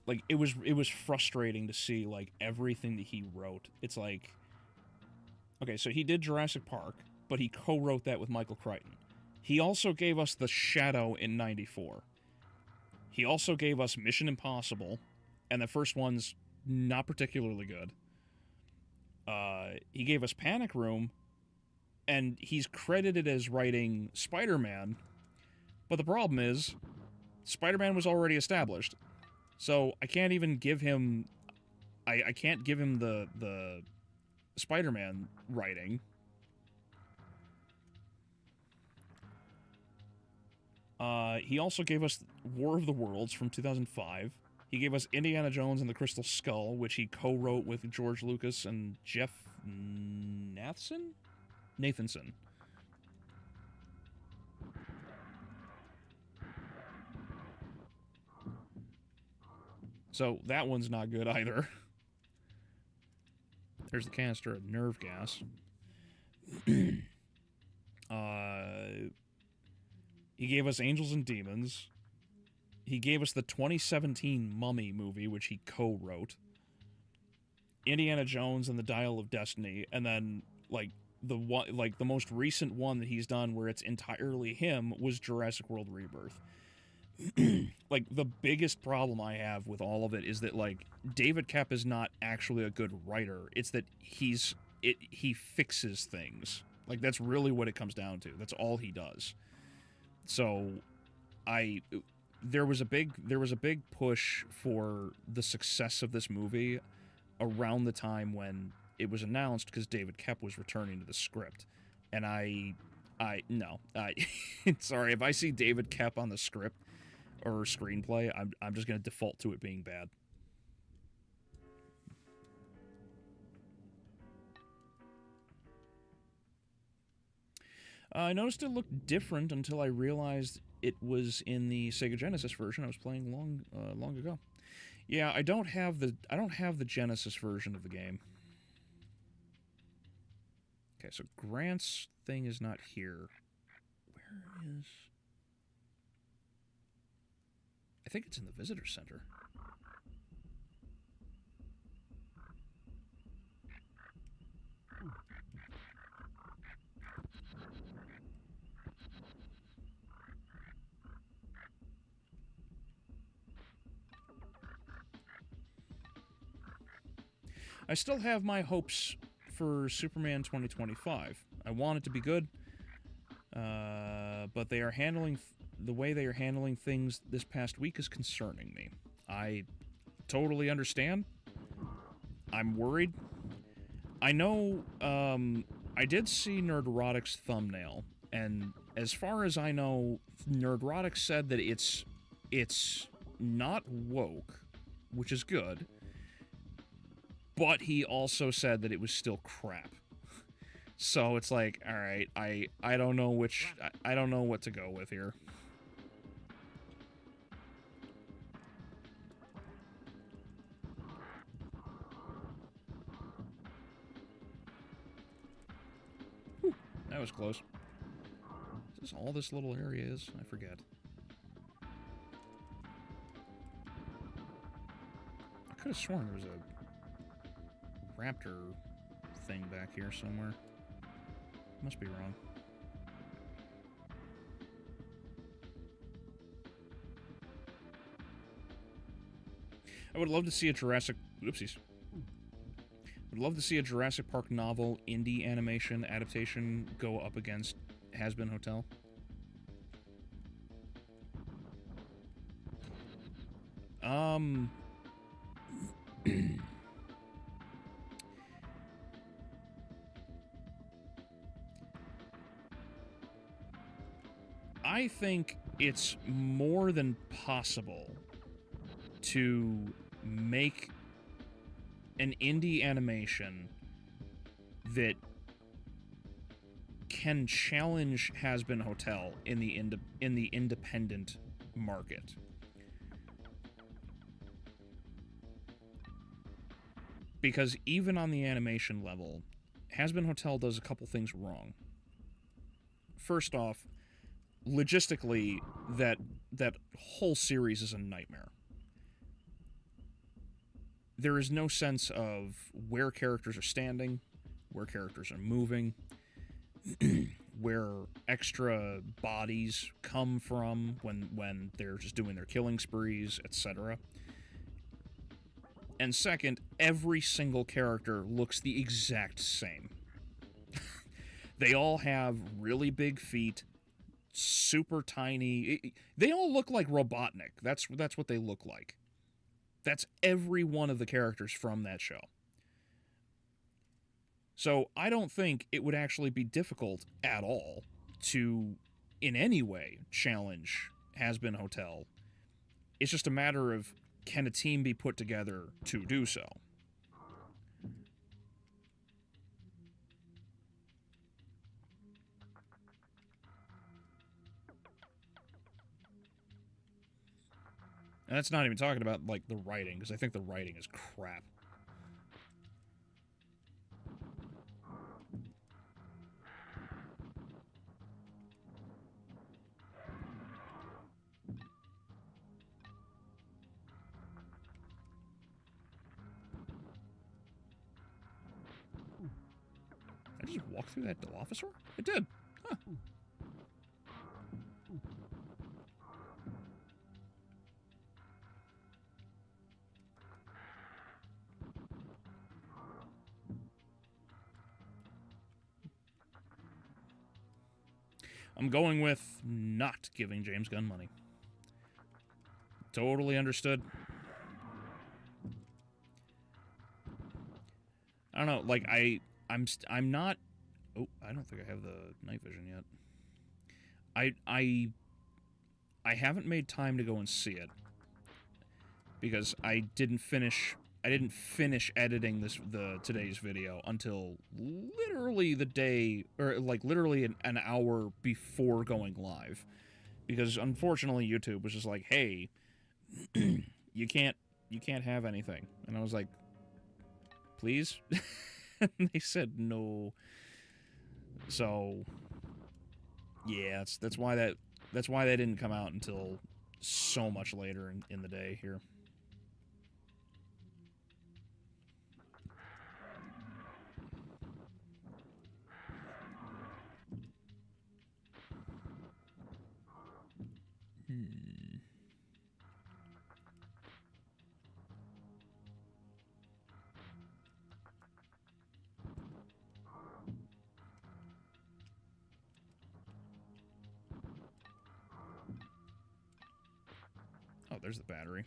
A: Like, it was frustrating to see, like, everything that he wrote. It's like, okay, so he did Jurassic Park, but he co-wrote that with Michael Crichton. He also gave us The Shadow in '94. He also gave us Mission Impossible, and the first one's not particularly good. He gave us Panic Room, and he's credited as writing Spider-Man, but the problem is, Spider-Man was already established, so I can't even give him... I can't give him the Spider-Man writing. He also gave us War of the Worlds from 2005. He gave us Indiana Jones and the Crystal Skull, which he co-wrote with George Lucas and Jeff Nathanson. So that one's not good either. There's the canister of nerve gas. He gave us Angels and Demons. He gave us the 2017 Mummy movie, which he co-wrote. Indiana Jones and the Dial of Destiny, and then the most recent one that he's done where it's entirely him was Jurassic World Rebirth. Like, the biggest problem I have with all of it is that, like, David Koepp is not actually a good writer. It's that he fixes things. Like, that's really what it comes down to. That's all he does. So, there was a big push for the success of this movie around the time when it was announced, because David Koepp was returning to the script. And sorry, if I see David Koepp on the script or screenplay, I'm just going to default to it being bad. I noticed it looked different until I realized it was in the Sega Genesis version I was playing long ago. Yeah, I don't have the Genesis version of the game. Okay, so Grant's thing is not here. Where is... I think it's in the visitor center. I still have my hopes for Superman 2025. I want it to be good, but they are the way they are handling things this past week is concerning me. I totally understand. I'm worried. I know, I did see Nerdrotic's thumbnail, and as far as I know, Nerdrotic said that it's not woke, which is good, but he also said that it was still crap. So it's like, all right, I don't know I don't know what to go with here. Whew, that was close. Is this all this little area is? I forget. I could have sworn there was a raptor thing back here somewhere. Must be wrong. I would love to see a Jurassic... Oopsies. Would love to see a Jurassic Park novel indie animation adaptation go up against Has-Been Hotel. I think it's more than possible to make an indie animation that can challenge Has-Been Hotel in the independent market. Because even on the animation level, Has-Been Hotel does a couple things wrong. First off, logistically, that whole series is a nightmare. There is no sense of where characters are standing, where characters are moving, where extra bodies come from when they're just doing their killing sprees, etc. And second, every single character looks the exact same. They all have really big feet, super tiny. They all look like Robotnik. That's what they look like. That's every one of the characters from that show. So I don't think it would actually be difficult at all to, in any way, challenge Has-Been Hotel. It's just a matter of, can a team be put together to do so? And that's not even talking about, like, the writing, because I think the writing is crap. Did I just walk through that Dilophosaur? I did. Huh. I'm going with not giving James Gunn money. Totally understood. I don't know, like, I'm not... Oh, I don't think I have the night vision yet. I haven't made time to go and see it. Because I didn't finish editing today's video until literally the day, or like literally an hour before going live, because unfortunately YouTube was just like, hey, you can't have anything, and I was like, please. And they said no. So yeah, that's why that didn't come out until so much later in the day here. Oh, there's the battery.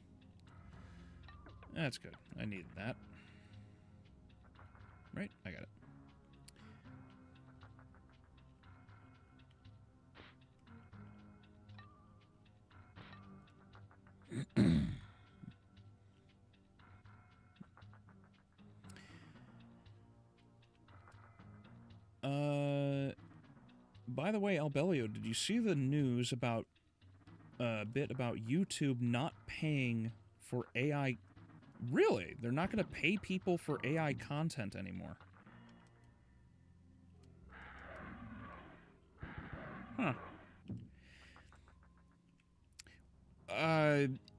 A: That's good. I needed that. Right? I got it. By the way, Albeleo, did you see the news about a bit about YouTube not paying for AI? Really? They're not going to pay people for AI content anymore? Huh.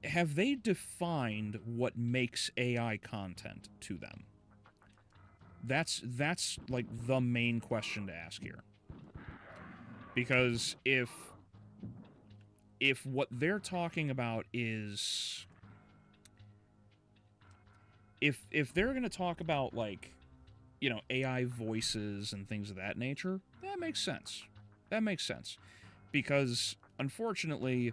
A: Have they defined what makes AI content to them? That's like the main question to ask here. Because if what they're talking about is, if they're going to talk about, like, you know, AI voices and things of that nature, that makes sense. That makes sense. Because unfortunately,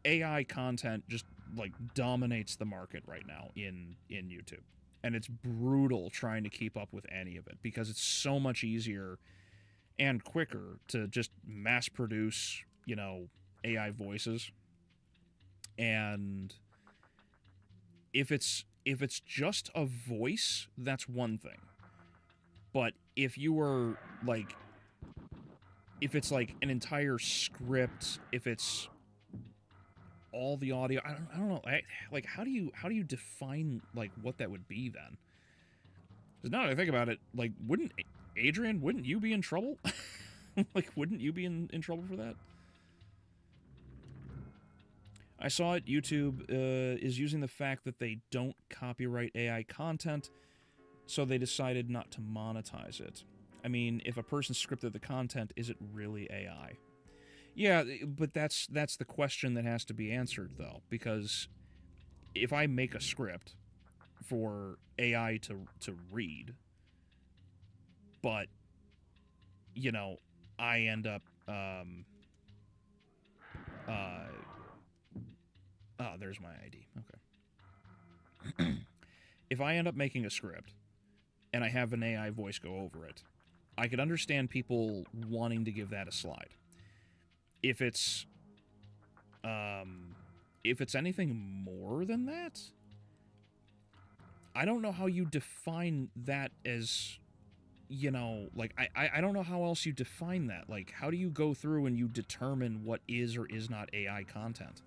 A: AI content just, like, dominates the market right now in YouTube. And it's brutal trying to keep up with any of it, because it's so much easier and quicker to just mass produce, you know, AI voices. And if it's just a voice, that's one thing. But if you were, like, if it's like an entire script, if it's all the audio, I don't know. Like, how do you define, like, what that would be then? Because now that I think about it, like, wouldn't you be in trouble? Like, wouldn't you be in trouble for that? I saw it. YouTube is using the fact that they don't copyright AI content, so they decided not to monetize it. I mean, if a person scripted the content, is it really AI? Yeah, but that's the question that has to be answered, though, because if I make a script for AI to read, but, you know, I end up, oh, there's my ID. Okay. If I end up making a script, and I have an AI voice go over it, I could understand people wanting to give that a slide. If it's anything more than that, I don't know how you define that as, you know, like, I don't know how else you define that. Like, how do you go through and you determine what is or is not AI content?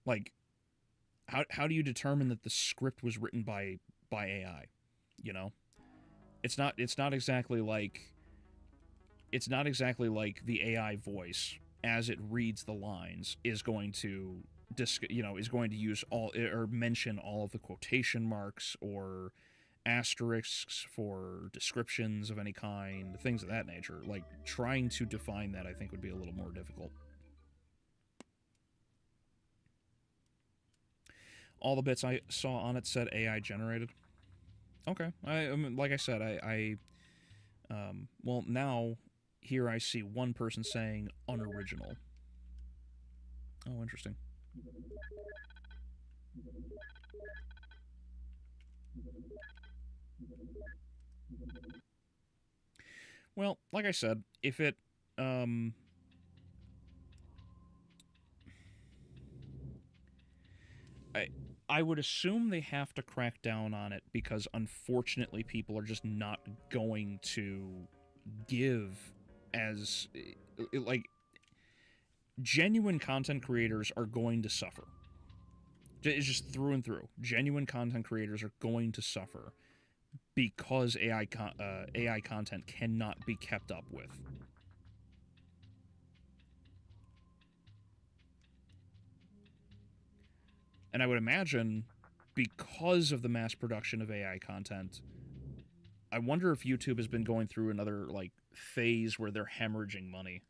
A: Like, how do you determine that the script was written by AI? You know, it's not exactly like the AI voice as it reads the lines is going to is going to use all or mention all of the quotation marks or asterisks for descriptions of any kind, things of that nature. Like, trying to define that, I think, would be a little more difficult. All the bits I saw on it said AI generated. Okay, I mean, like I said, well, now here I see one person saying unoriginal. Oh, interesting. Well, like I said, if it I I would assume they have to crack down on it because unfortunately people are just not going to give as like genuine content creators are going to suffer. It's just through and through. Genuine content creators are going to suffer because AI content cannot be kept up with. And I would imagine because of the mass production of AI content, I wonder if YouTube has been going through another like phase where they're hemorrhaging money.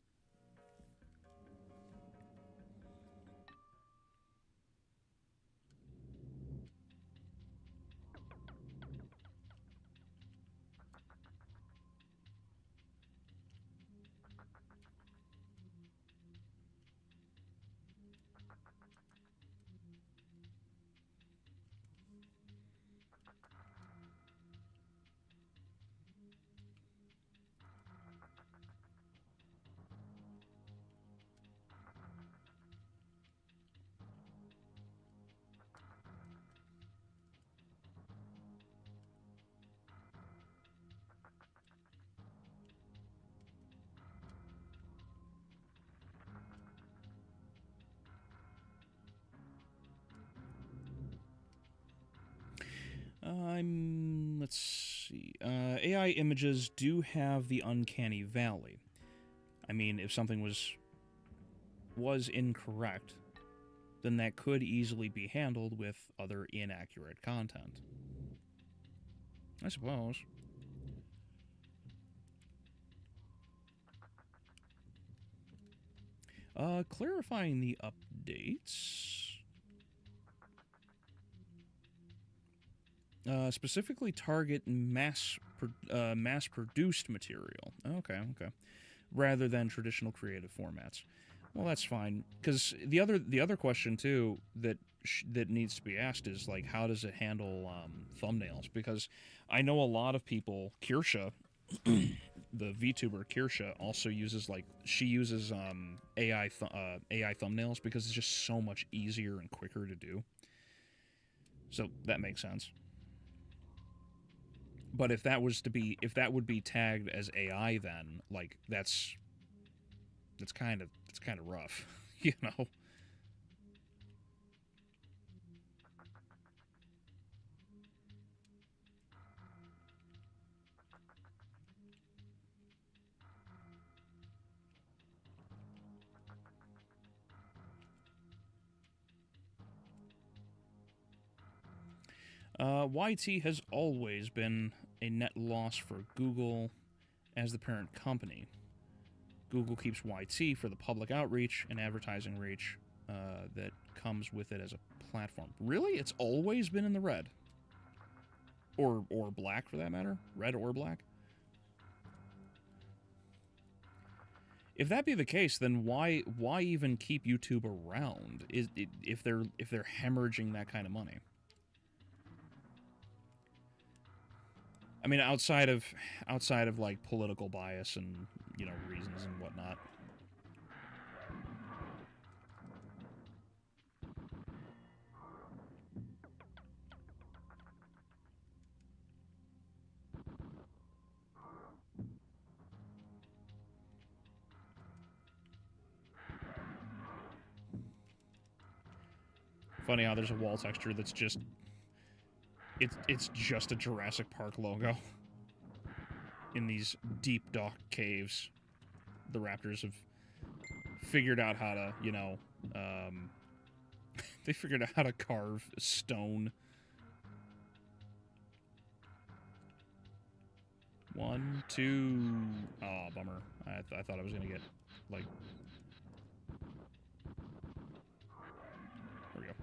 A: Let's see. AI images do have the uncanny valley. I mean, if something was incorrect, then that could easily be handled with other inaccurate content. I suppose. Clarifying the updates. Specifically target mass-produced material. Okay. Rather than traditional creative formats. Well, that's fine. Because the other question too that needs to be asked is like, how does it handle thumbnails? Because I know a lot of people. Kirsha, the VTuber Kirsha, also uses AI thumbnails because it's just so much easier and quicker to do. So that makes sense. But if that would be tagged as AI, then like that's kind of rough, you know. YT has always been a net loss for Google as the parent company. Google keeps YT for the public outreach and advertising reach that comes with it as a platform. Really? It's always been in the red? Or black, for that matter? Red or black? If that be the case, then why even keep YouTube around if they're hemorrhaging that kind of money? I mean, outside of like political bias and, you know, reasons and whatnot. Funny how there's a wall texture that's just... It's just a Jurassic Park logo. In these deep, dark caves. The raptors have figured out how to, you know... they figured out how to carve stone. 1, 2... Oh, bummer. I thought I was gonna get, like... There we go.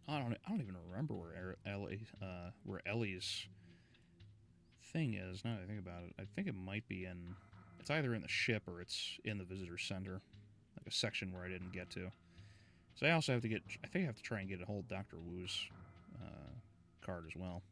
A: I don't even remember where Ellie's thing is, now that I think about it. I think it might be in... It's either in the ship or it's in the visitor center. Like a section where I didn't get to. So I also have to get... I think I have to try and get a hold of Dr. Wu's card as well.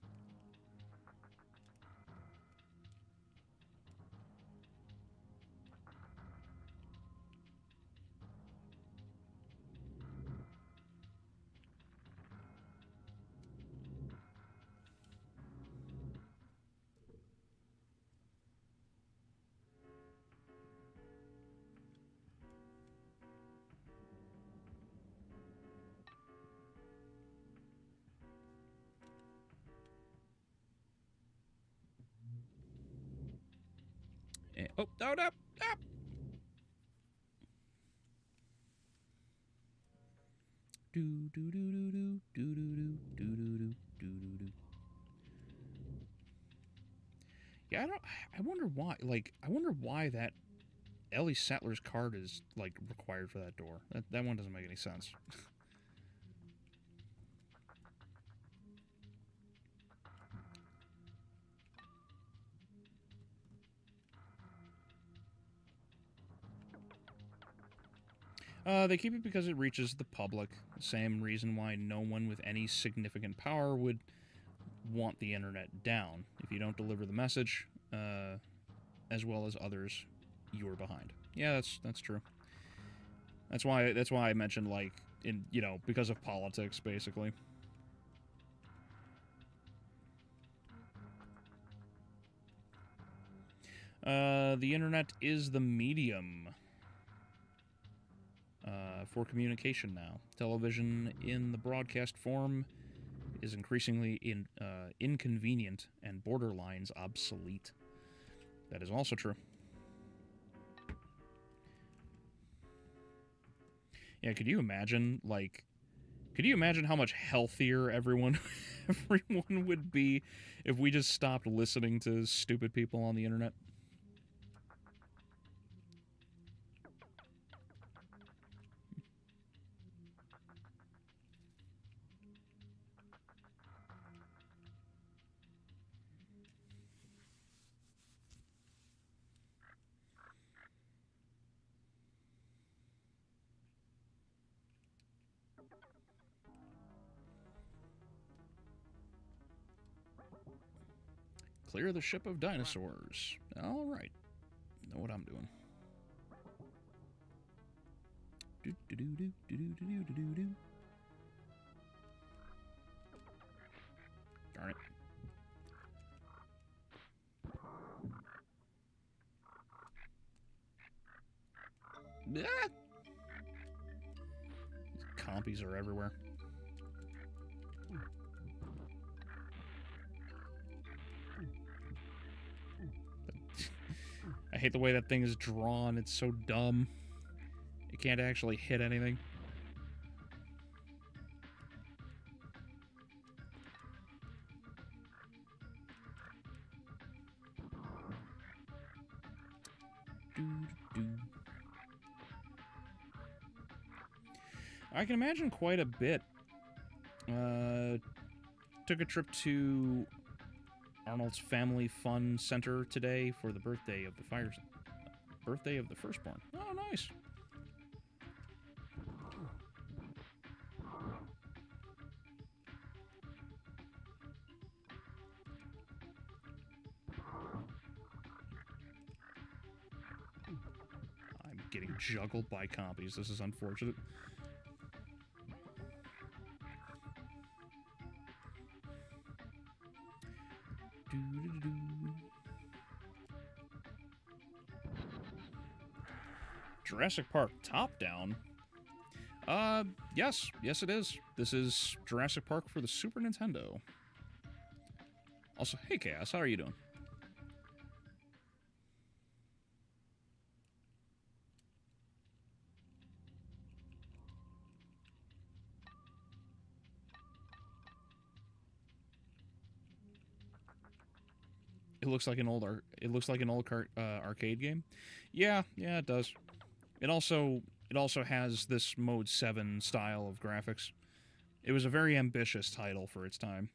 A: And, oh, no, no, no! Do do do do do do do do do do do do. Yeah, I wonder why. Like, I wonder why that Ellie Sattler's card is like required for that door. That one doesn't make any sense. They keep it because it reaches the public. The same reason why no one with any significant power would want the internet down. If you don't deliver the message, as well as others, you're behind. Yeah, that's true. That's why I mentioned, like, because of politics, basically. The internet is the medium for communication now. Television in the broadcast form is increasingly inconvenient and borderlines obsolete. That is also true. Yeah, could you imagine how much healthier everyone would be if we just stopped listening to stupid people on the internet? Clear the ship of dinosaurs. All right. Know what I'm doing. Do. Darn it. Ah! These compies are everywhere. I hate the way that thing is drawn. It's so dumb. It can't actually hit anything. I can imagine quite a bit. Took a trip to Arnold's Family Fun Center today for the birthday of the firstborn. Oh, nice. I'm getting juggled by compies. This is unfortunate. Jurassic Park top-down? Yes. Yes, it is. This is Jurassic Park for the Super Nintendo. Also, hey, Chaos, how are you doing? It looks like an old arcade game. Yeah, it does. It also has this Mode 7 style of graphics. It was a very ambitious title for its time.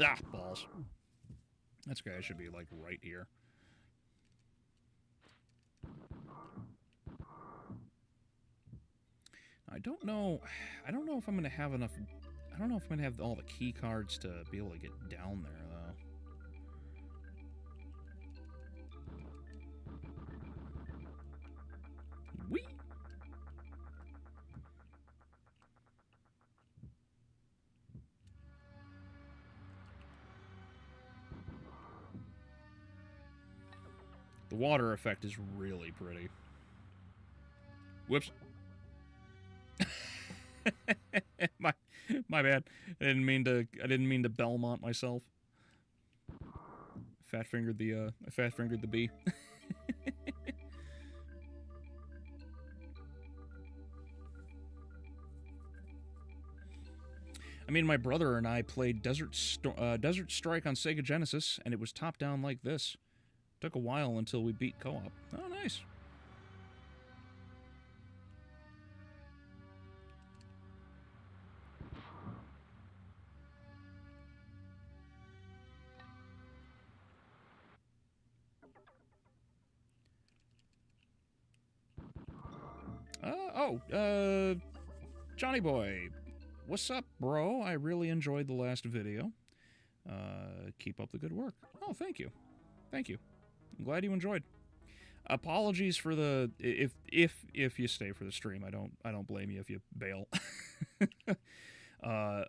A: Ah, balls. That's okay. I should be like right here. I don't know if I'm gonna have enough. I don't know if I'm gonna have all the key cards to be able to get down there, though. Whee! The water effect is really pretty. Whoops. my bad. I didn't mean to Belmont myself. I fat fingered the bee. I mean, my brother and I played Desert Strike on Sega Genesis, and it was top down like this. Took a while until we beat co-op. Oh, nice. Johnny Boy. What's up, bro? I really enjoyed the last video. Keep up the good work. Oh, thank you. Thank you. I'm glad you enjoyed. Apologies for the if you stay for the stream. I don't blame you if you bail.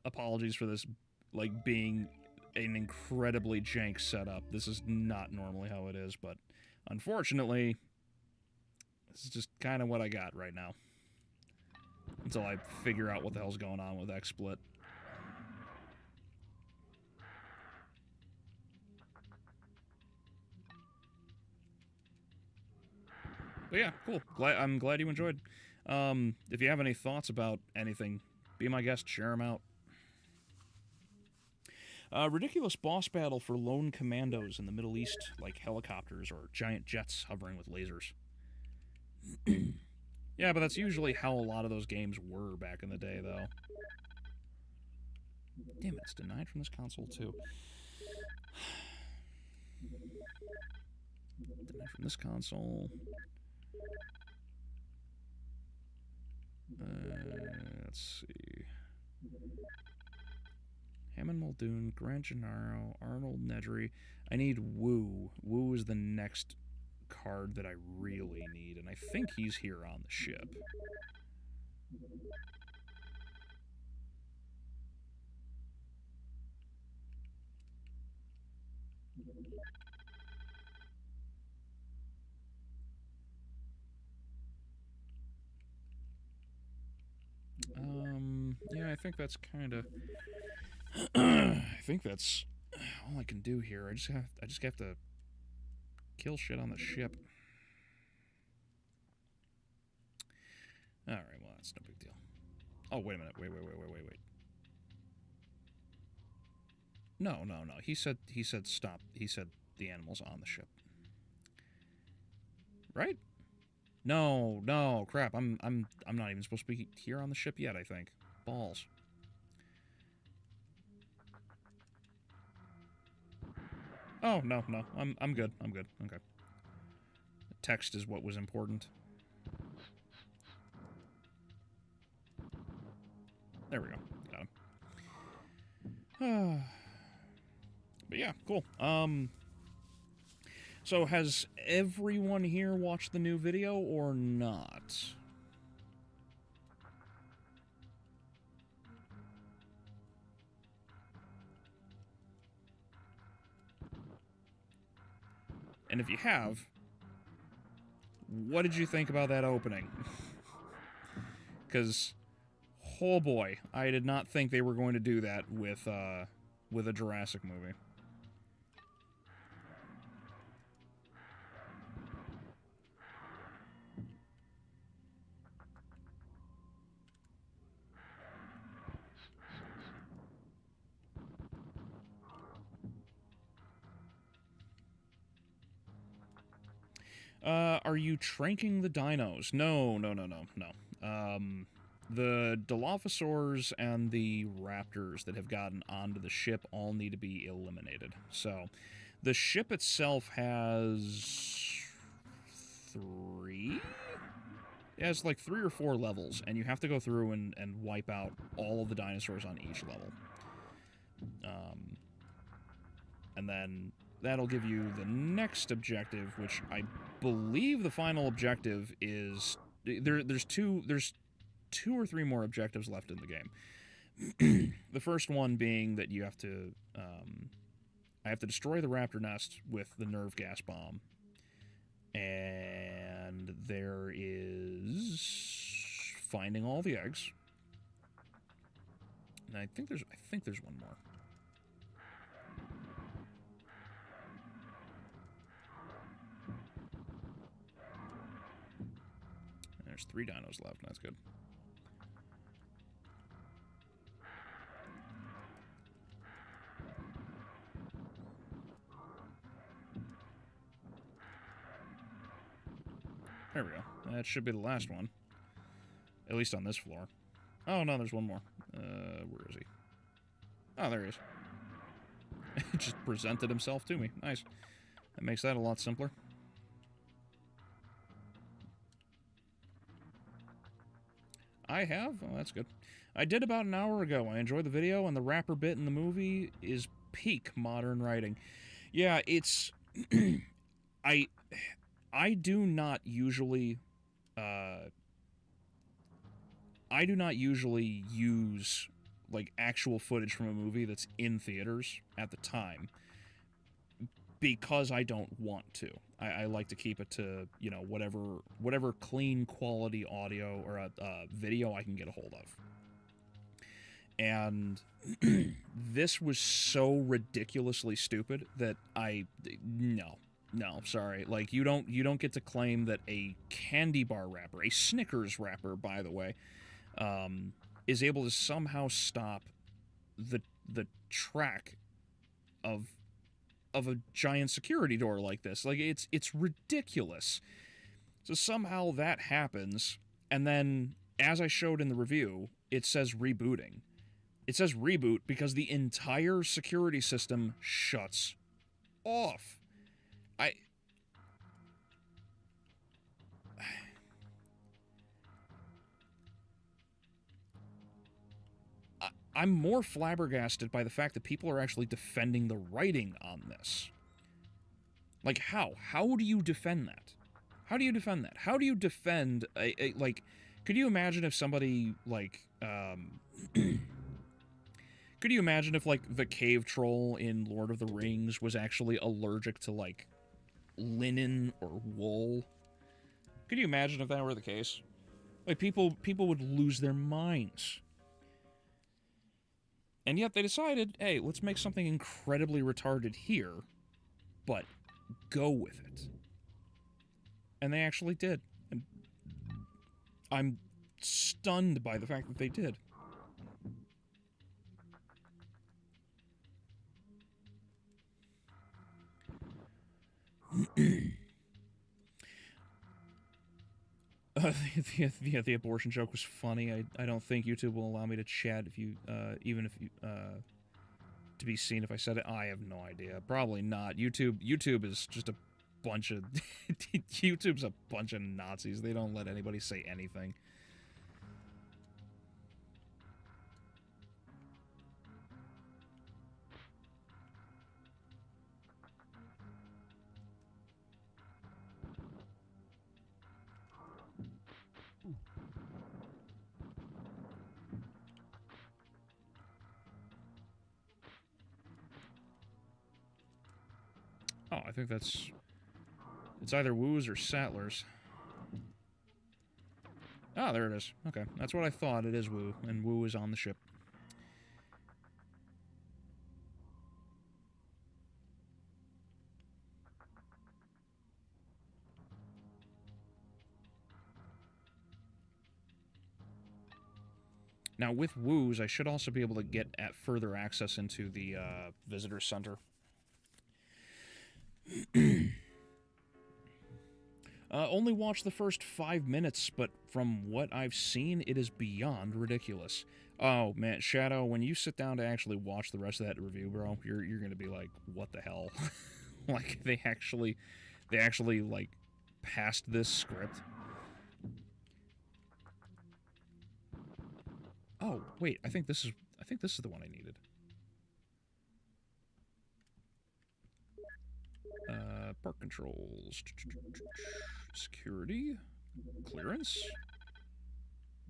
A: Apologies for this like being an incredibly jank setup. This is not normally how it is, but unfortunately, this is just kind of what I got right now. Until I figure out what the hell's going on with XSplit. But yeah, cool. I'm glad you enjoyed. If you have any thoughts about anything, be my guest, share them out. Ridiculous boss battle for lone commandos in the Middle East, like helicopters or giant jets hovering with lasers. Yeah, but that's usually how a lot of those games were back in the day, though. Damn it, it's denied from this console, too. Denied from this console. Let's see. Hammond Muldoon, Grant Gennaro, Arnold Nedry. I need Wu. Wu is the next card that I really need, and I think he's here on the ship. Yeah, I think that's kind of I think that's all I can do here. I just have to kill shit on the ship. All right, well, that's no big deal. Oh, wait a minute. Wait. No. He said stop. He said the animals on the ship. Right? No, crap. I'm not even supposed to be here on the ship yet, I think. Balls. Oh, no. I'm good. Okay. The text is what was important. There we go. Got him. But yeah, cool. So has everyone here watched the new video or not? And if you have, what did you think about that opening? Because, oh boy, I did not think they were going to do that with a Jurassic movie. Are you tranking the dinos? No. The Dilophosaurs and the raptors that have gotten onto the ship all need to be eliminated. So, the ship itself has 3? It has like 3 or 4 levels, and you have to go through and wipe out all of the dinosaurs on each level. And then that'll give you the next objective, which I believe the final objective is... There's two or 3 more objectives left in the game. The first one being that you have to... I have to destroy the raptor nest with the nerve gas bomb. And there is finding all the eggs. And I think there's one more. There's 3 dinos left. That's good. There we go. That should be the last one. At least on this floor. Oh, no, there's one more. Where is he? Oh, there he is. He just presented himself to me. Nice. That makes that a lot simpler. I have? Oh, that's good. I did about an hour ago. I enjoyed the video, and the rapper bit in the movie is peak modern writing. Yeah, it's... I do not usually use like actual footage from a movie that's in theaters at the time because I don't want to. I like to keep it to, you know, whatever clean quality audio or video I can get a hold of. And this was so ridiculously stupid that no, sorry. Like, you don't get to claim that a candy bar wrapper, a Snickers wrapper, by the way, is able to somehow stop the track of a giant security door like this. Like, it's ridiculous. So somehow that happens, and then, as I showed in the review, it says rebooting. It says reboot because the entire security system shuts off. I'm more flabbergasted by the fact that people are actually defending the writing on this. Like, how? How do you defend that? How do you defend that? How do you defend like, could you imagine if somebody, like, could you imagine if, like, the cave troll in Lord of the Rings was actually allergic to, like, linen or wool? Could you imagine if that were the case? Like, people would lose their minds. And yet they decided, hey, let's make something incredibly retarded here, but go with it. And they actually did. And I'm stunned by the fact that they did. The abortion joke was funny. I don't think YouTube will allow me to chat if you, even if you, to be seen if I said it. I have no idea. Probably not. YouTube is just a bunch of, YouTube's a bunch of Nazis. They don't let anybody say anything. Oh, I think that's It's either woos or sattlers. Ah, there it is. Okay, that's what I thought. It is woo, and woo is on the ship. Now, with woos, I should also be able to get at further access into the visitor center. Only watched the first 5 minutes, but from what I've seen, it is beyond ridiculous. Oh, man, Shadow, when you sit down to actually watch the rest of that review, bro, you're gonna be like, what the hell? Like, they actually, like, passed this script. Oh, wait, I think this is the one I needed. Park controls. Security. Clearance.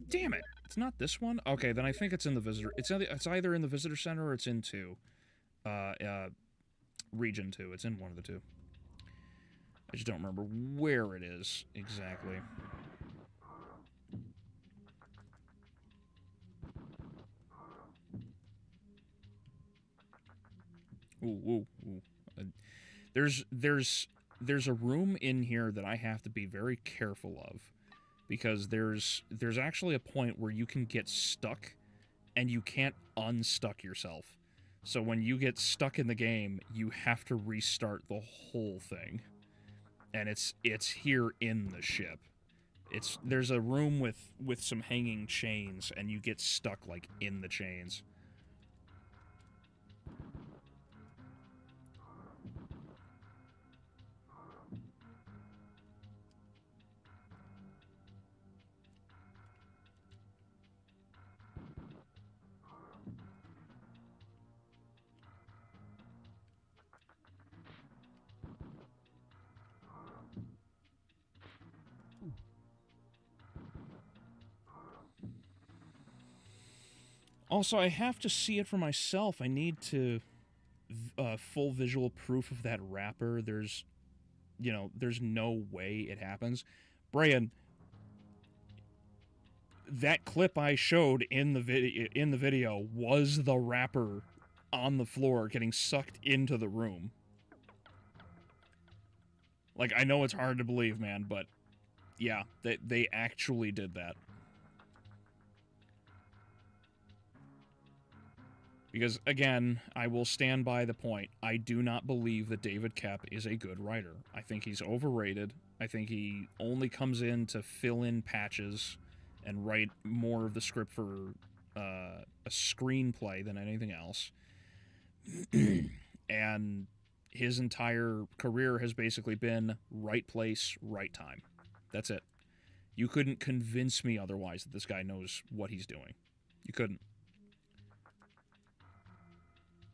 A: Damn it! It's not this one? Okay, then I think it's in the visitor... It's either in the visitor center or it's in 2. Region 2. It's in one of the two. I just don't remember where it is exactly. Ooh. There's a room in here that I have to be very careful of, because there's actually a point where you can get stuck and you can't unstuck yourself. So when you get stuck in the game, you have to restart the whole thing. And it's here in the ship. There's a room with some hanging chains, and you get stuck like in the chains. Also, I have to see it for myself. I need to full visual proof of that wrapper. There's no way it happens. Brian, that clip I showed in the video was the wrapper on the floor getting sucked into the room. Like, I know it's hard to believe, man, but yeah, they actually did that. Because, again, I will stand by the point. I do not believe that David Koepp is a good writer. I think he's overrated. I think he only comes in to fill in patches and write more of the script for a screenplay than anything else. And his entire career has basically been right place, right time. That's it. You couldn't convince me otherwise that this guy knows what he's doing. You couldn't.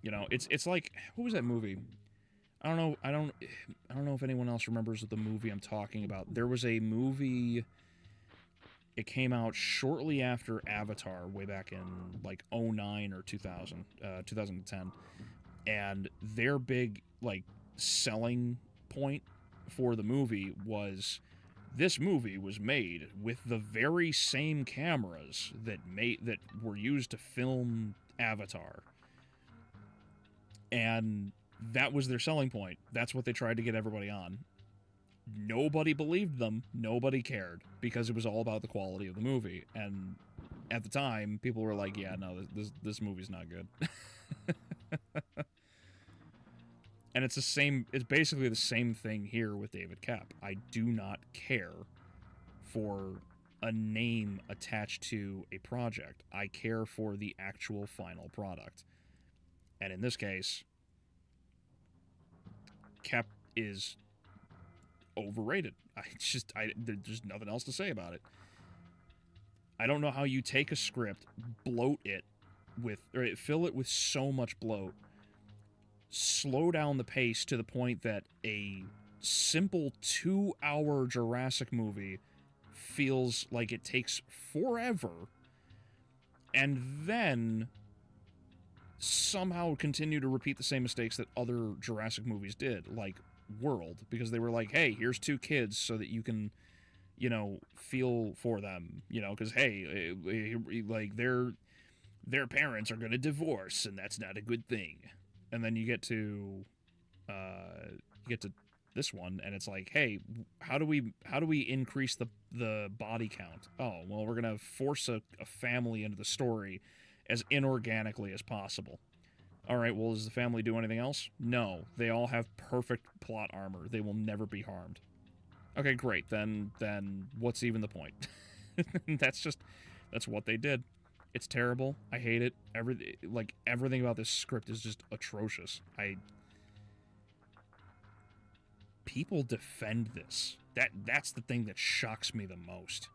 A: You know, it's like, what was that movie? I don't know if anyone else remembers the movie I'm talking about. There was a movie, it came out shortly after Avatar, way back in like 2009 or 2010. And their big like selling point for the movie was, this movie was made with the very same cameras that were used to film Avatar. And that was their selling point. That's what they tried to get everybody on. Nobody believed them. Nobody cared, because it was all about the quality of the movie. And at the time, people were like, yeah, no, this movie's not good. And it's basically the same thing here with David Koepp. I do not care for a name attached to a project. I care for the actual final product. And in this case, Koepp is overrated. There's nothing else to say about it. I don't know how you take a script, bloat it fill it with so much bloat, slow down the pace to the point that a simple 2-hour Jurassic movie feels like it takes forever, and then somehow continue to repeat the same mistakes that other Jurassic movies did, like world, because they were like, hey, here's 2 kids so that you can, feel for them, because, hey, like, their parents are going to divorce, and that's not a good thing. And then you get to this one, and it's like, hey, how do we increase the body count? Oh, well, we're going to force a family into the story as inorganically as possible. All right, well, does the family do anything else? No, they all have perfect plot armor. They will never be harmed. Okay, great. Then what's even the point? That's what they did. It's terrible. I hate it. Everything about this script is just atrocious. People defend this. That's the thing that shocks me the most.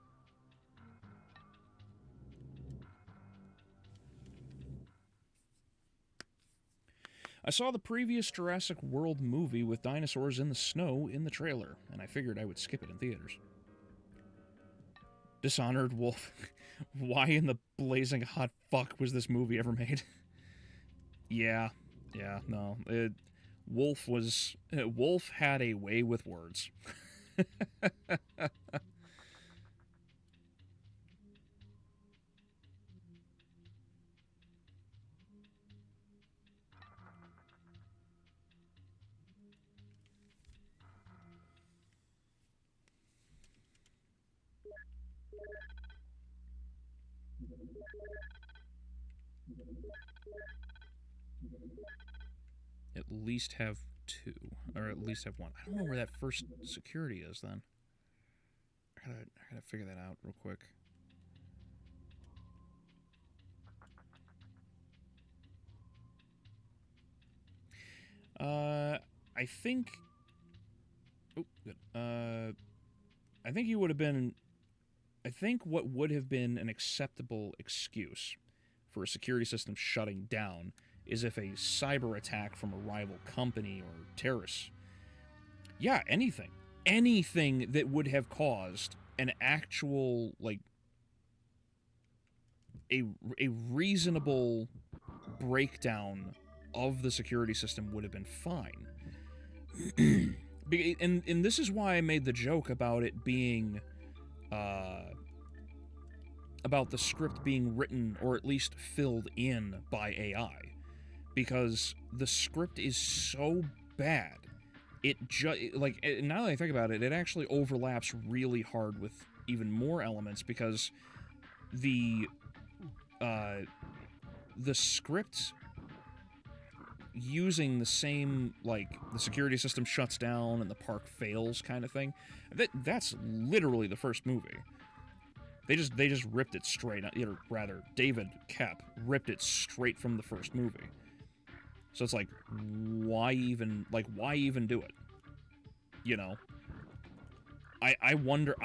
A: I saw the previous Jurassic World movie with dinosaurs in the snow in the trailer, and I figured I would skip it in theaters. Dishonored Wolf. Why in the blazing hot fuck was this movie ever made? Yeah, no. Wolf had a way with words. At least have 2, or at least have 1. I don't know where that first security is then. I gotta figure that out real quick. I think. Oh, good. I think you would have been. I think what would have been an acceptable excuse for a security system shutting down is if a cyber attack from a rival company or terrorists. Yeah, anything. Anything that would have caused an actual, like, a reasonable breakdown of the security system would have been fine. and this is why I made the joke about it being, about the script being written, or at least filled in, by AI. Because the script is so bad, now that I think about it, it actually overlaps really hard with even more elements, because the script using the same, like, the security system shuts down and the park fails kind of thing, that's literally the first movie. They just ripped it straight, or rather, David Koepp ripped it straight from the first movie. So it's like, why even do it? I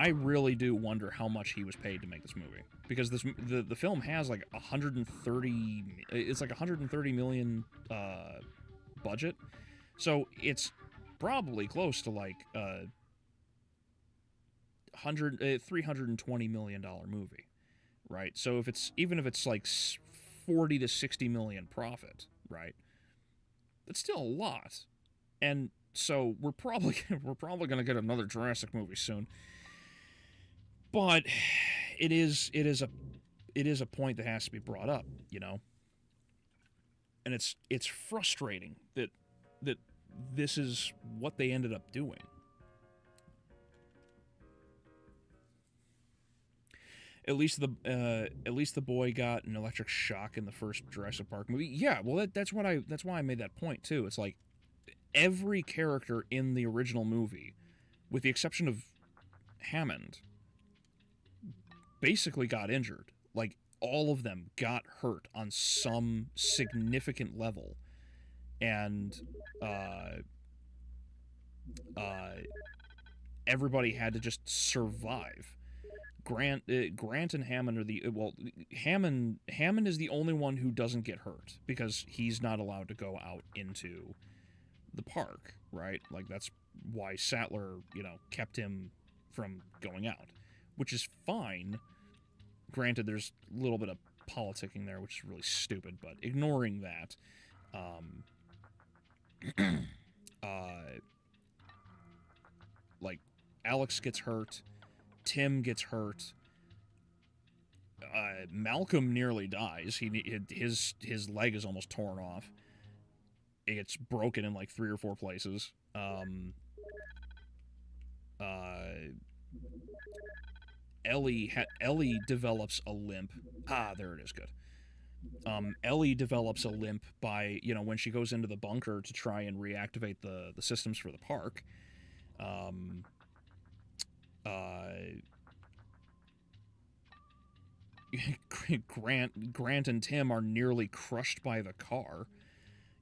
A: really do wonder how much he was paid to make this movie. Because the film has like $130 million budget. So it's probably close to like $320 million movie, right? So even if it's like 40 to 60 million profit, right? That's still a lot. And so we're probably going to get another Jurassic movie soon. But it is a point that has to be brought up, And it's frustrating that this is what they ended up doing. At least the boy got an electric shock in the first Jurassic Park movie. Yeah, well that's why I made that point too. It's like every character in the original movie, with the exception of Hammond, basically got injured. Like, all of them got hurt on some significant level, and everybody had to just survive. Grant and Hammond are Hammond is the only one who doesn't get hurt, because he's not allowed to go out into the park, right? Like, that's why Sattler, kept him from going out, which is fine. Granted, there's a little bit of politicking there, which is really stupid, but ignoring that, like, Alex gets hurt, Tim gets hurt, Malcolm nearly dies. His leg is almost torn off. It gets broken in like 3 or 4 places. Ellie develops a limp. Ah, there it is. Good. Ellie develops a limp by, when she goes into the bunker to try and reactivate the systems for the park. Grant and Tim are nearly crushed by the car.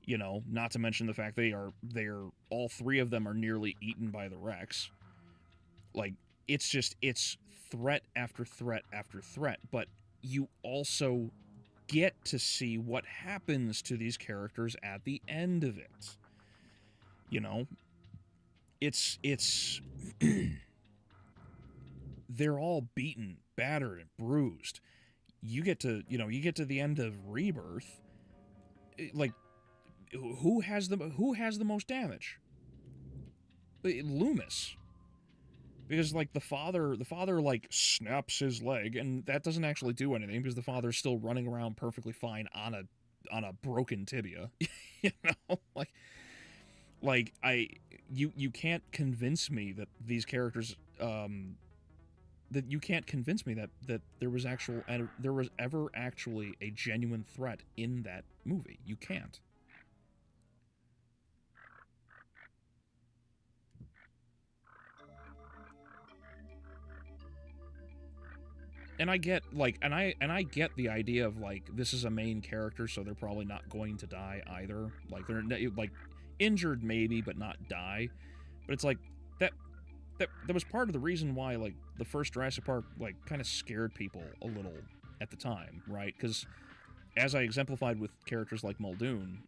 A: Not to mention the fact they're all 3 of them are nearly eaten by the Rex. Like, it's threat after threat after threat, but you also get to see what happens to these characters at the end of it. It's they're all beaten, battered, and bruised. You get to the end of Rebirth, like, who has the most damage? Loomis. Because, like, the father like snaps his leg, and that doesn't actually do anything because the father's still running around perfectly fine on a broken tibia. You can't convince me that these characters that you can't convince me that there was ever actually a genuine threat in that movie. You can't. And I get I get the idea of, like, this is a main character, so they're probably not going to die either. Like, they're like injured maybe, but not die. But it's like that was part of the reason why, like, the first Jurassic Park, like, kind of scared people a little at the time, right? Because as I exemplified with characters like Muldoon,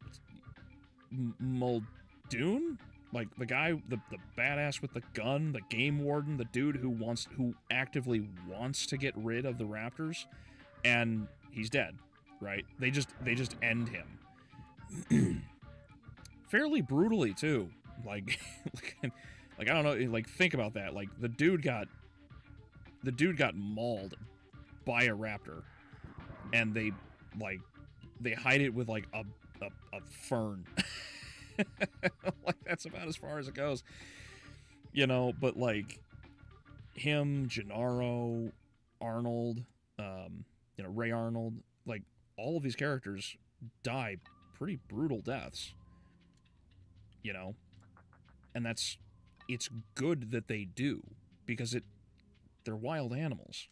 A: like, the guy, the badass with the gun, the game warden, the dude who actively wants to get rid of the raptors, and he's dead, right? They just end him. Fairly brutally too. Like I don't know, like, think about that. Like, the dude got mauled by a raptor, and they hide it with, like, a fern. Like, that's about as far as it goes, but, like, him, Gennaro, Arnold, Ray Arnold, like, all of these characters die pretty brutal deaths, and it's good that they do, because they're wild animals.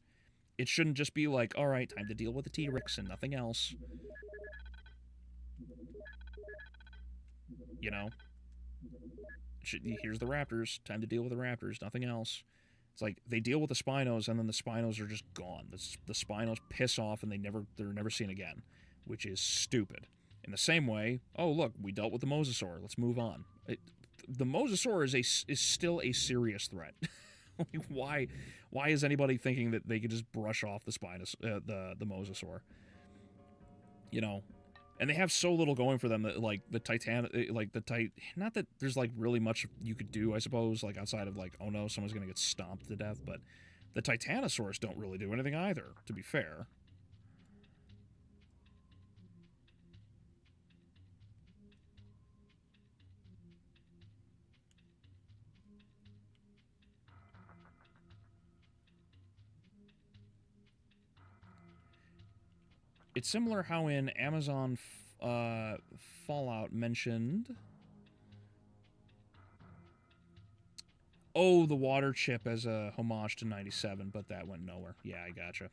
A: It shouldn't just be like, all right, time to deal with the T-Rex and nothing else. Here's the raptors. Time to deal with the raptors. Nothing else. It's like they deal with the Spinos, and then the Spinos are just gone. The Spinos piss off, and they're never seen again, which is stupid. In the same way, oh look, we dealt with the Mosasaur. Let's move on. The Mosasaur is still a serious threat. Like, why is anybody thinking that they could just brush off the Mosasaur? And they have so little going for them that, like, not that there's, like, really much you could do, I suppose, like, outside of, like, oh no, someone's gonna get stomped to death, but the Titanosaurs don't really do anything either, to be fair. It's similar how in Amazon Fallout mentioned... Oh, the water chip as a homage to 97, but that went nowhere. Yeah, I gotcha.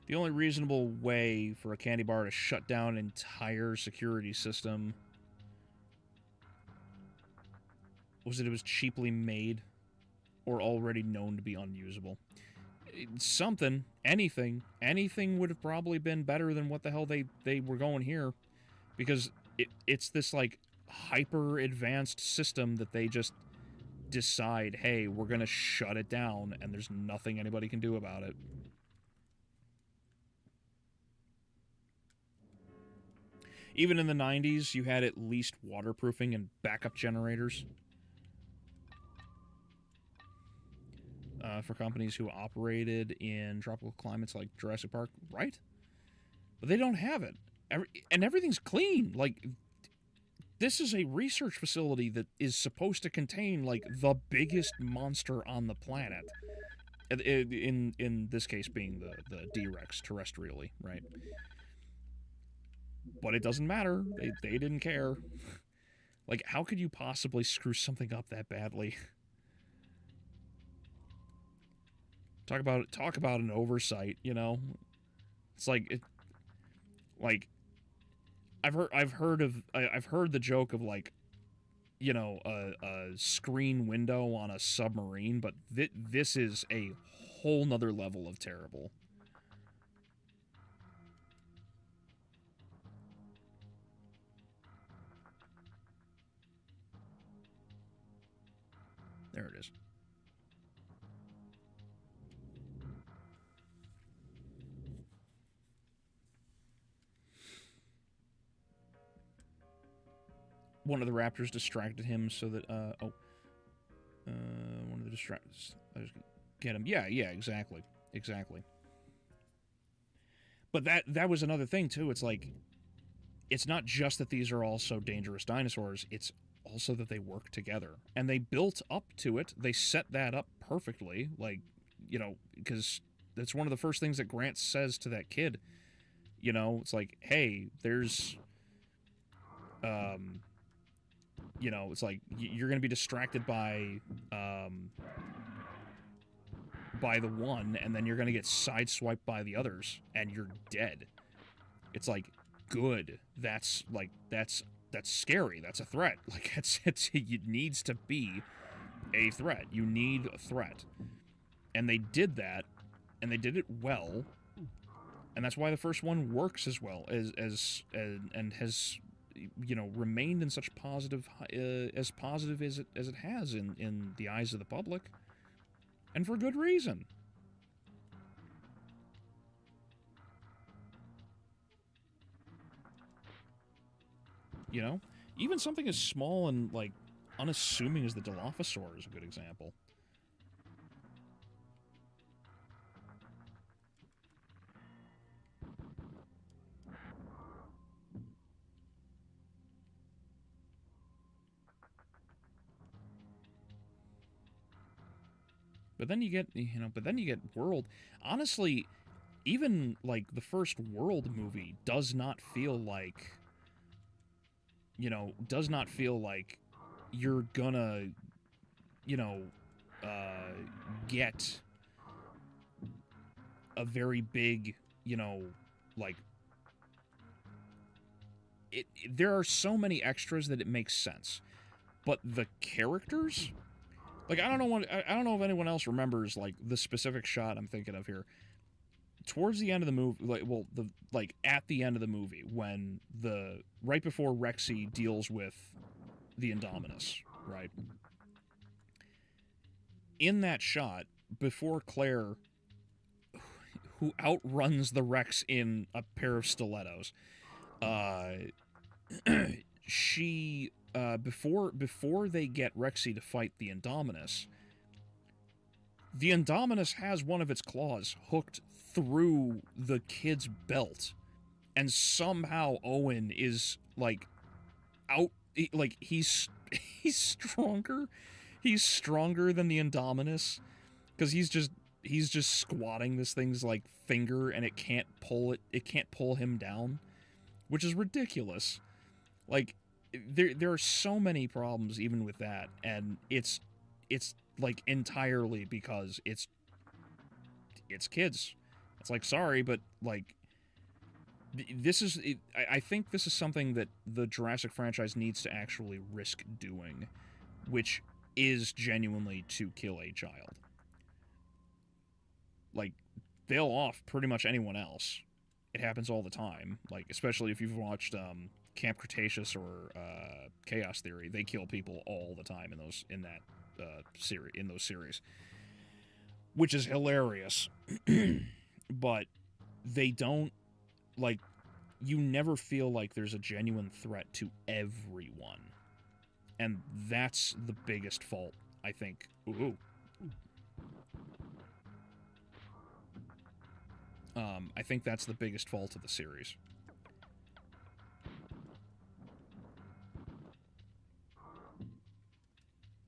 A: The only reasonable way for a candy bar to shut down an entire security system was that it was cheaply made or already known to be unusable. Something, anything would have probably been better than what the hell they were going here, because it's this, like, hyper advanced system that they just decide, hey, we're gonna shut it down, and there's nothing anybody can do about it. Even in the 90s, you had at least waterproofing and backup generators for companies who operated in tropical climates like Jurassic Park, right? But they don't have it. And everything's clean. Like, this is a research facility that is supposed to contain, like, the biggest monster on the planet. In this case being the D-Rex terrestrially, right? But it doesn't matter. They didn't care. Like, how could you possibly screw something up that badly? Talk about an oversight, you know? It's like I've heard the joke of, like, you know, a screen window on a submarine, but this is a whole nother level of terrible. There it is. One of the raptors distracted him so that, one of the distractors, get him. Yeah, exactly. But that was another thing, too. It's like, it's not just that these are also dangerous dinosaurs, it's also that they work together. And they built up to it. They set that up perfectly, like, you know, because that's one of the first things that Grant says to that kid. You know, it's like, hey, there's, you know, it's like, you're going to be distracted by the one, and then you're going to get sideswiped by the others, and you're dead. It's like, good. That's scary. That's a threat. Like, it needs to be a threat. You need a threat. And they did that, and they did it well, and that's why the first one works as well and has, you know, remained in such positive as it has in the eyes of the public, and for good reason. You know, even something as small and, like, unassuming as the Dilophosaur is a good example. But then you get World. Honestly, even, like, the first World movie does not feel like, you know, you're gonna, you know, get a very big, you know, like, there are so many extras that it makes sense. But the characters, like, I don't know if anyone else remembers, like, the specific shot I'm thinking of here. Towards the end of the movie, at the end of the movie, when right before Rexy deals with the Indominus, right? In that shot, before Claire, who outruns the Rex in a pair of stilettos, she, before they get Rexy to fight the Indominus has one of its claws hooked through the kid's belt, and somehow Owen is, like, he's stronger. He's stronger than the Indominus, because he's just squatting this thing's, like, finger, and it can't pull him down, which is ridiculous. Like, there are so many problems even with that, and it's like, entirely because it's kids. It's like, sorry, but, like, I think this is something that the Jurassic franchise needs to actually risk doing, which is genuinely to kill a child. Like, they'll off pretty much anyone else. It happens all the time. Like, especially if you've watched Camp Cretaceous or Chaos Theory, they kill people all the time in those series, which is hilarious. But they don't, like, you never feel like there's a genuine threat to everyone. And that's the biggest fault, I think. Ooh. I think that's the biggest fault of the series.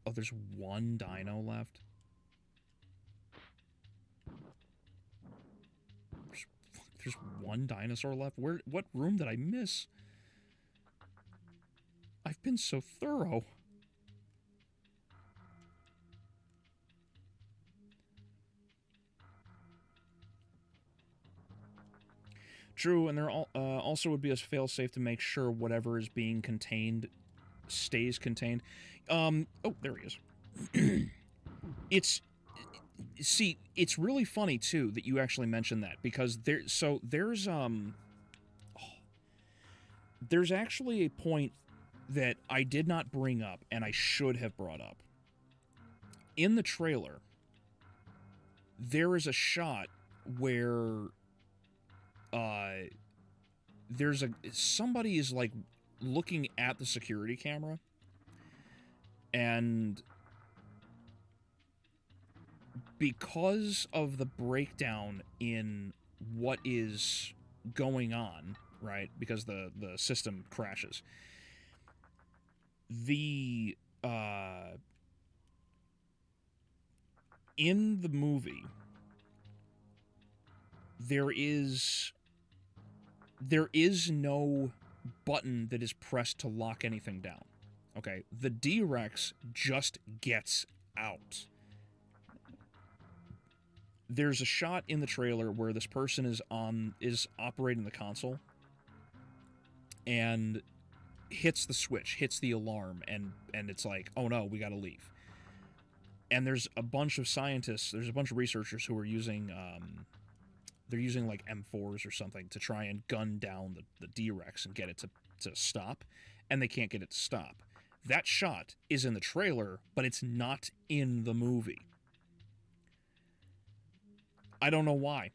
A: Oh, there's one dino left? There's one dinosaur left? What room did I miss? I've been so thorough. True, and there also would be a failsafe to make sure whatever is being contained stays contained. Oh, there he is. It's really funny too that you actually mentioned that, because there's actually a point that I did not bring up and I should have brought up. In the trailer, there is a shot where somebody is like looking at the security camera, and because of the breakdown in what is going on, right? Because the system crashes. In the movie, there is no button that is pressed to lock anything down. Okay, the D-Rex just gets out. There's a shot in the trailer where this person is operating the console and hits the switch, hits the alarm, and it's like, oh no, we gotta leave. And there's a bunch of scientists, there's a bunch of researchers who are using they're using like M4s or something to try and gun down the D-Rex and get it to stop, and they can't get it to stop. That shot is in the trailer, but it's not in the movie. I don't know why.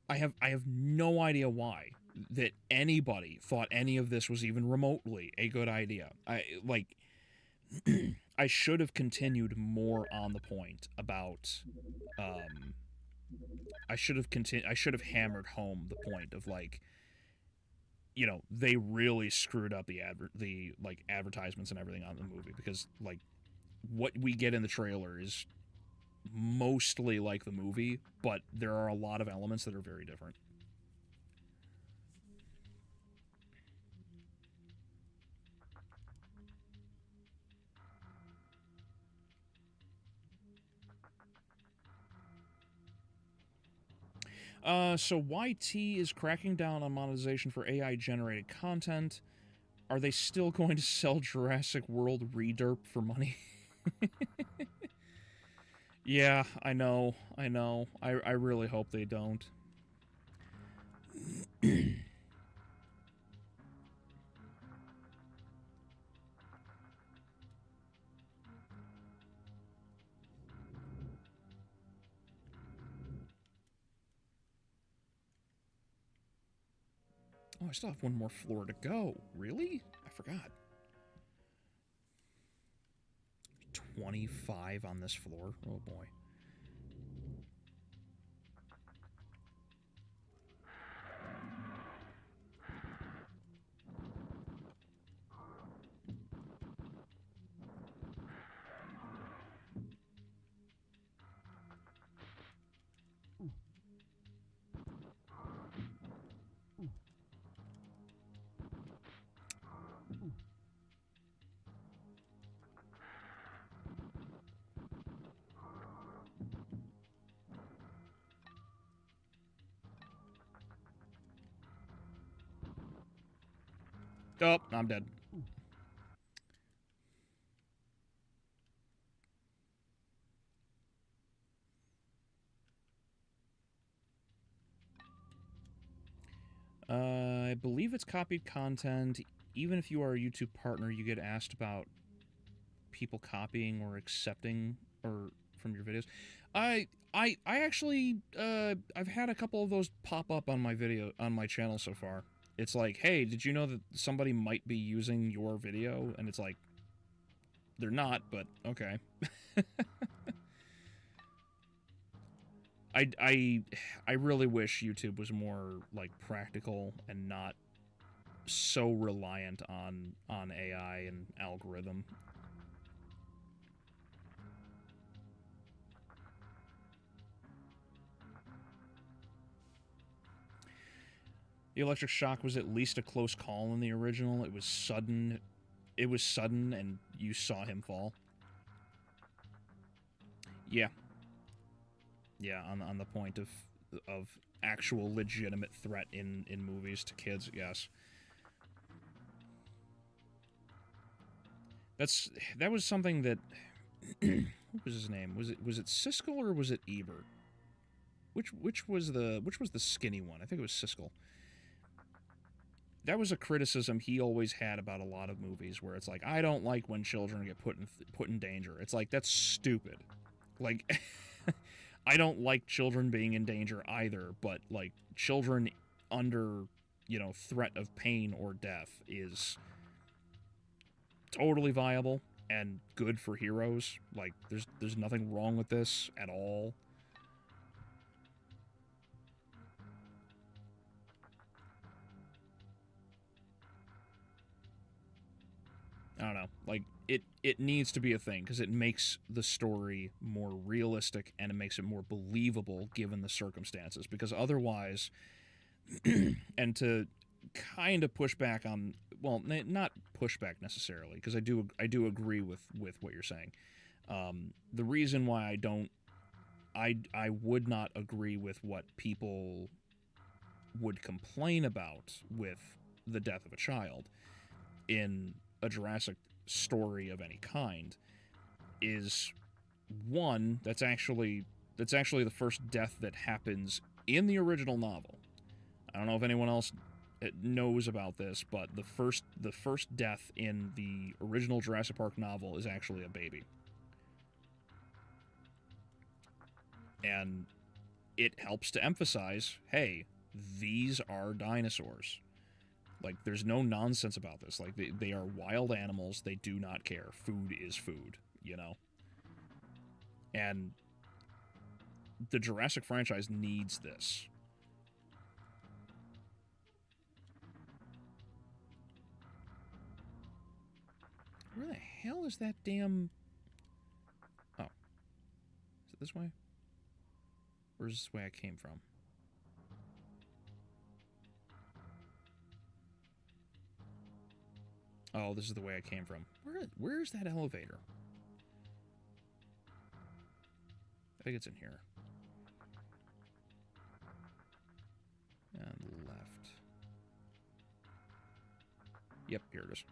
A: I have no idea why that anybody thought any of this was even remotely a good idea. I should have continued more on the point about I should have hammered home the point of, like, you know, they really screwed up the advertisements and everything on the movie, because like what we get in the trailer is mostly like the movie, but there are a lot of elements that are very different. So YT is cracking down on monetization for AI-generated content. Are they still going to sell Jurassic World Rederp for money? Yeah, I know. I really hope they don't. Oh, I still have one more floor to go. Really? I forgot. 25 on this floor. Oh, boy. Oh, I'm dead. I believe it's copied content. Even if you are a YouTube partner, you get asked about people copying or accepting or from your videos. I actually I've had a couple of those pop up on my channel so far. It's like, hey, did you know that somebody might be using your video? And it's like, they're not, but okay. I really wish YouTube was more, like, practical and not so reliant on AI and algorithm. The electric shock was at least a close call in the original. It was sudden. It was sudden, and you saw him fall. Yeah. Yeah, on the point of actual legitimate threat in movies to kids, yes. That was something that what was his name? Was it Siskel or was it Ebert? Which was the skinny one? I think it was Siskel. That was a criticism he always had about a lot of movies, where it's like, I don't like when children get put in danger. It's like, that's stupid. Like, I don't like children being in danger either, but, like, children under, you know, threat of pain or death is totally viable and good for heroes. Like, there's nothing wrong with this at all. I don't know, like, it needs to be a thing, because it makes the story more realistic, and it makes it more believable given the circumstances, because otherwise, and to kind of push back on, well, not push back necessarily, because I do agree with what you're saying. The reason why I would not agree with what people would complain about with the death of a child in a Jurassic story of any kind is, one, that's actually the first death that happens in the original novel. I don't know if anyone else knows about this, but the first death in the original Jurassic Park novel is actually a baby. And it helps to emphasize, hey, these are dinosaurs. Like, there's no nonsense about this. Like, they are wild animals. They do not care. Food is food, you know? And the Jurassic franchise needs this. Where the hell is that damn... Oh. Is it this way? Or is this the way I came from? Oh, this is the way I came from. Where's that elevator? I think it's in here. And left. Yep, here it is.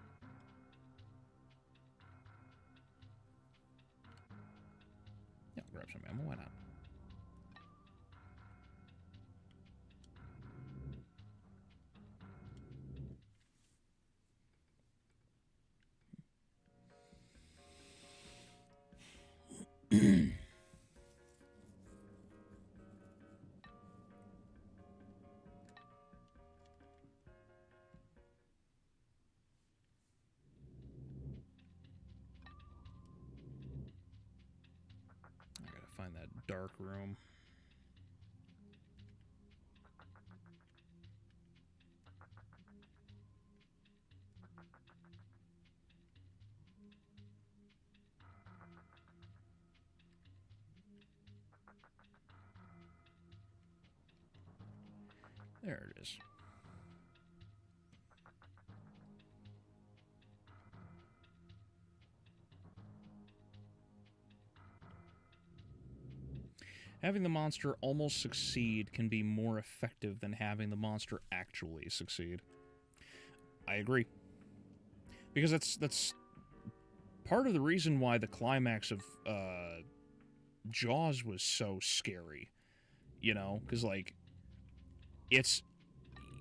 A: Yeah, I'll grab some ammo, why not? Find that dark room. There it is. Having the monster almost succeed can be more effective than having the monster actually succeed. I agree. Because that's part of the reason why the climax of Jaws was so scary. You know, because, like, it's,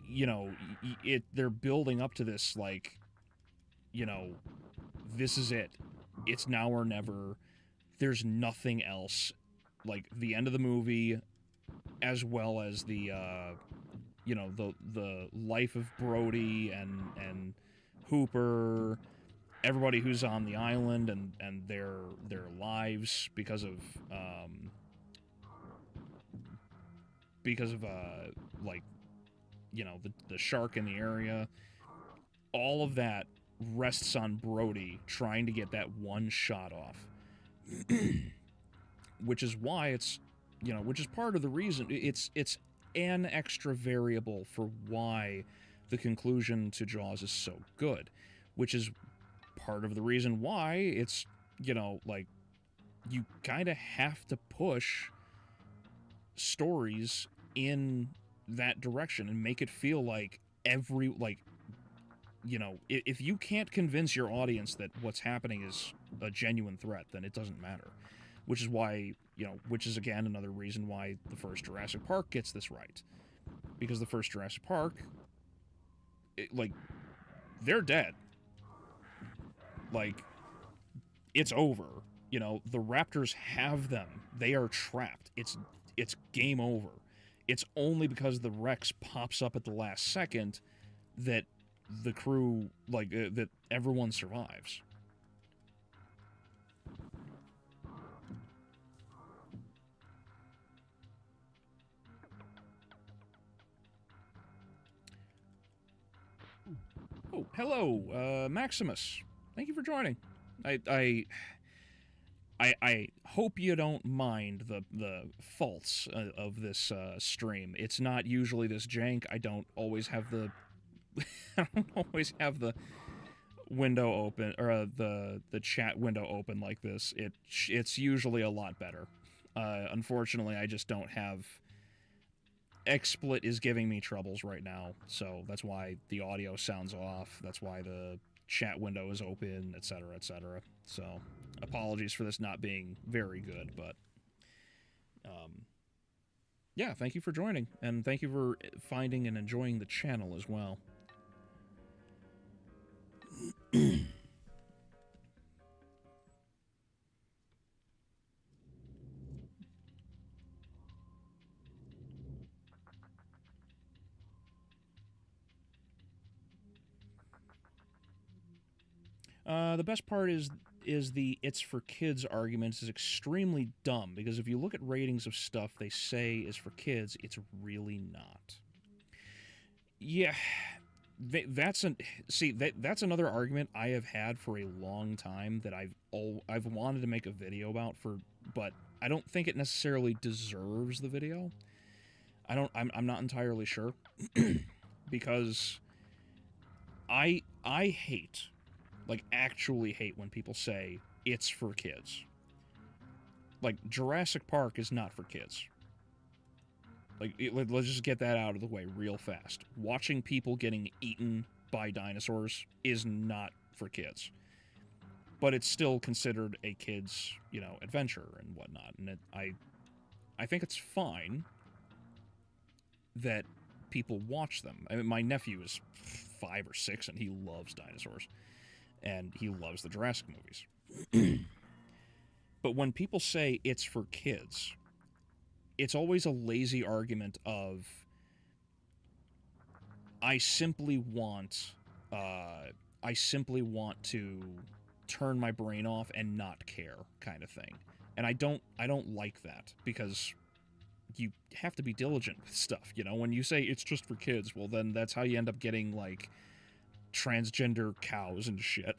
A: you know, they're building up to this, like, you know, this is it. It's now or never. There's nothing else. Like, the end of the movie, as well as the, you know, the life of Brody and Hooper, everybody who's on the island and their lives because of like, you know, the shark in the area. All of that rests on Brody trying to get that one shot off. Which is why it's, you know, which is part of the reason it's an extra variable for why the conclusion to Jaws is so good, which is part of the reason why it's, you know, like, you kind of have to push stories in that direction and make it feel like you know, if you can't convince your audience that what's happening is a genuine threat, then it doesn't matter. Which is why, you know, which is again another reason why the first Jurassic Park gets this right. Because the first Jurassic Park, like, they're dead. Like, it's over. You know, the raptors have them. They are trapped. It's game over. It's only because the Rex pops up at the last second that the crew, like, that everyone survives. Oh, hello, Maximus. Thank you for joining. I hope you don't mind the faults of this stream. It's not usually this jank. I don't always have the window open, or the chat window open like this. It's usually a lot better. Unfortunately, I just don't have. XSplit is giving me troubles right now, so that's why the audio sounds off. That's why the chat window is open, etc., etc. So, apologies for this not being very good, but yeah, thank you for joining, and thank you for finding and enjoying the channel as well. The best part is the "it's for kids" argument is extremely dumb, because if you look at ratings of stuff they say is for kids, it's really not. Yeah, that's another argument I have had for a long time that I've wanted to make a video about but I don't think it necessarily deserves the video. I'm not entirely sure because I hate, like, actually hate when people say it's for kids. Like, Jurassic Park is not for kids. Like, let's just get that out of the way real fast. Watching people getting eaten by dinosaurs is not for kids. But it's still considered a kid's, you know, adventure and whatnot. And I think it's fine that people watch them. I mean, my nephew is 5 or 6 and he loves dinosaurs. And he loves the Jurassic movies. But when people say it's for kids, it's always a lazy argument of, I simply want to turn my brain off and not care, kind of thing. And I don't like that, because you have to be diligent with stuff, you know? When you say it's just for kids, well, then that's how you end up getting, like, transgender cows and shit.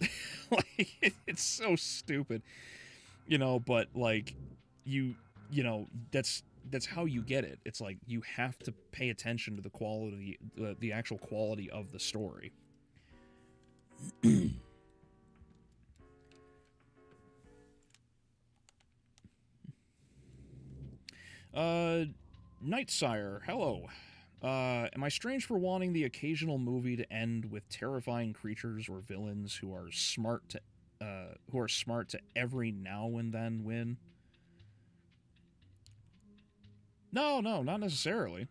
A: Like, it's so stupid, you know, but, like, you know, that's how you get it. It's like, you have to pay attention to the quality, the actual quality of the story. Nightsire, hello. Am I strange for wanting the occasional movie to end with terrifying creatures or villains who are smart to every now and then win? No, not necessarily.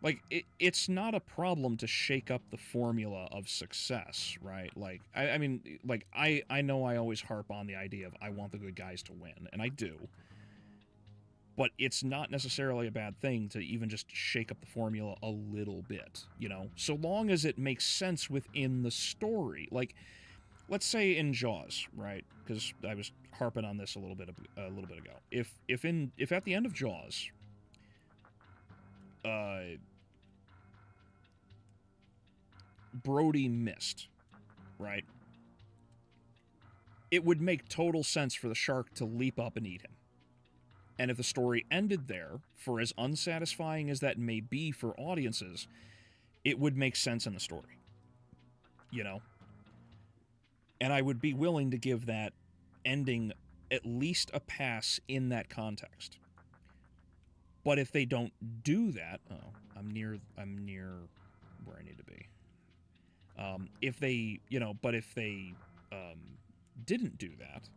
A: Like, it's not a problem to shake up the formula of success, right? Like, I mean, like, I know I always harp on the idea of I want the good guys to win, and I do. But it's not necessarily a bad thing to even just shake up the formula a little bit, you know? So long as it makes sense within the story. Like, let's say in Jaws, right? Because I was harping on this a little bit ago. If at the end of Jaws, Brody missed, right? It would make total sense for the shark to leap up and eat him. And if the story ended there, for as unsatisfying as that may be for audiences, it would make sense in the story. You know? And I would be willing to give that ending at least a pass in that context. But if they don't do that... Oh, I'm near where I need to be. If they, you know, but if they didn't do that...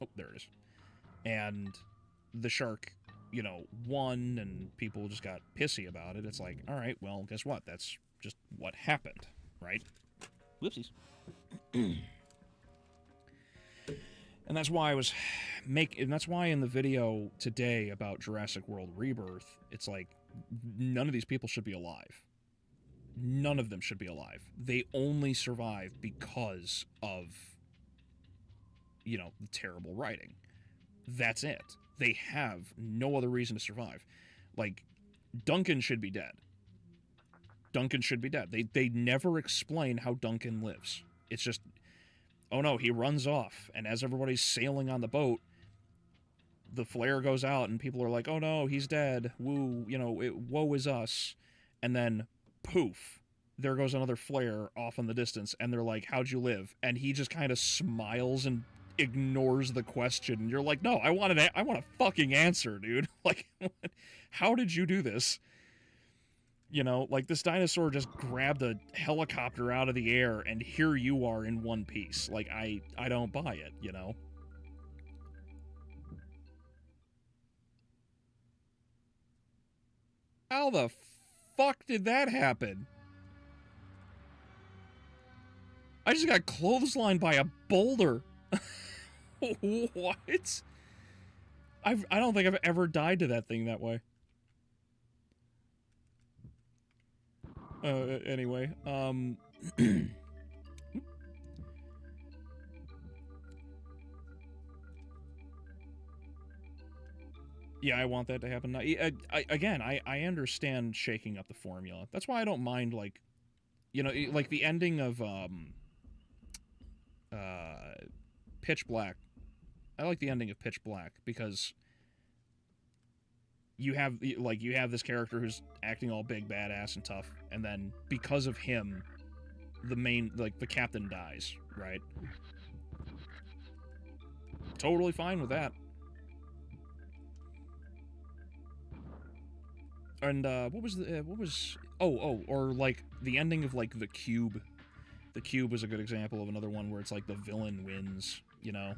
A: Oh, there it is. And the shark, you know, won and people just got pissy about it. It's like, all right, well, guess what? That's just what happened, right? Whoopsies. And that's why that's why in the video today about Jurassic World Rebirth, it's like, none of these people should be alive. None of them should be alive. They only survive because of, you know, the terrible writing. That's it. They have no other reason to survive. Like, Duncan should be dead. Duncan should be dead. They never explain how Duncan lives. It's just, oh no, he runs off, and as everybody's sailing on the boat, the flare goes out, and people are like, oh no, he's dead. Woo, you know, woe is us. And then, poof, there goes another flare off in the distance, and they're like, how'd you live? And he just kind of smiles and ignores the question. You're like, no, I want a fucking answer, dude. Like, how did you do this? You know, like, this dinosaur just grabbed a helicopter out of the air, and here you are in one piece. Like, I don't buy it, you know? How the fuck did that happen? I just got clotheslined by a boulder. What? I don't think I've ever died to that thing that way. Anyway, yeah, I want that to happen. Again, I understand shaking up the formula. That's why I don't mind, like, you know, like the ending of, Pitch Black. I like the ending of Pitch Black because you have this character who's acting all big, badass, and tough, and then because of him, the captain dies, right? Totally fine with that. And or like the ending of like The Cube. The Cube was a good example of another one where it's like the villain wins, you know.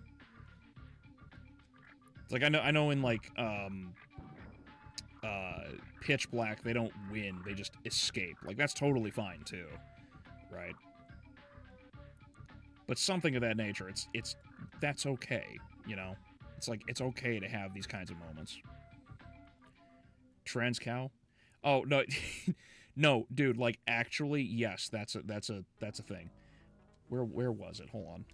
A: It's like I know in like Pitch Black they don't win, they just escape. Like that's totally fine too, right? But something of that nature, that's okay, you know. It's like it's okay to have these kinds of moments. Trans cow? Oh no, no, dude. Like actually, yes, that's a thing. Where was it? Hold on.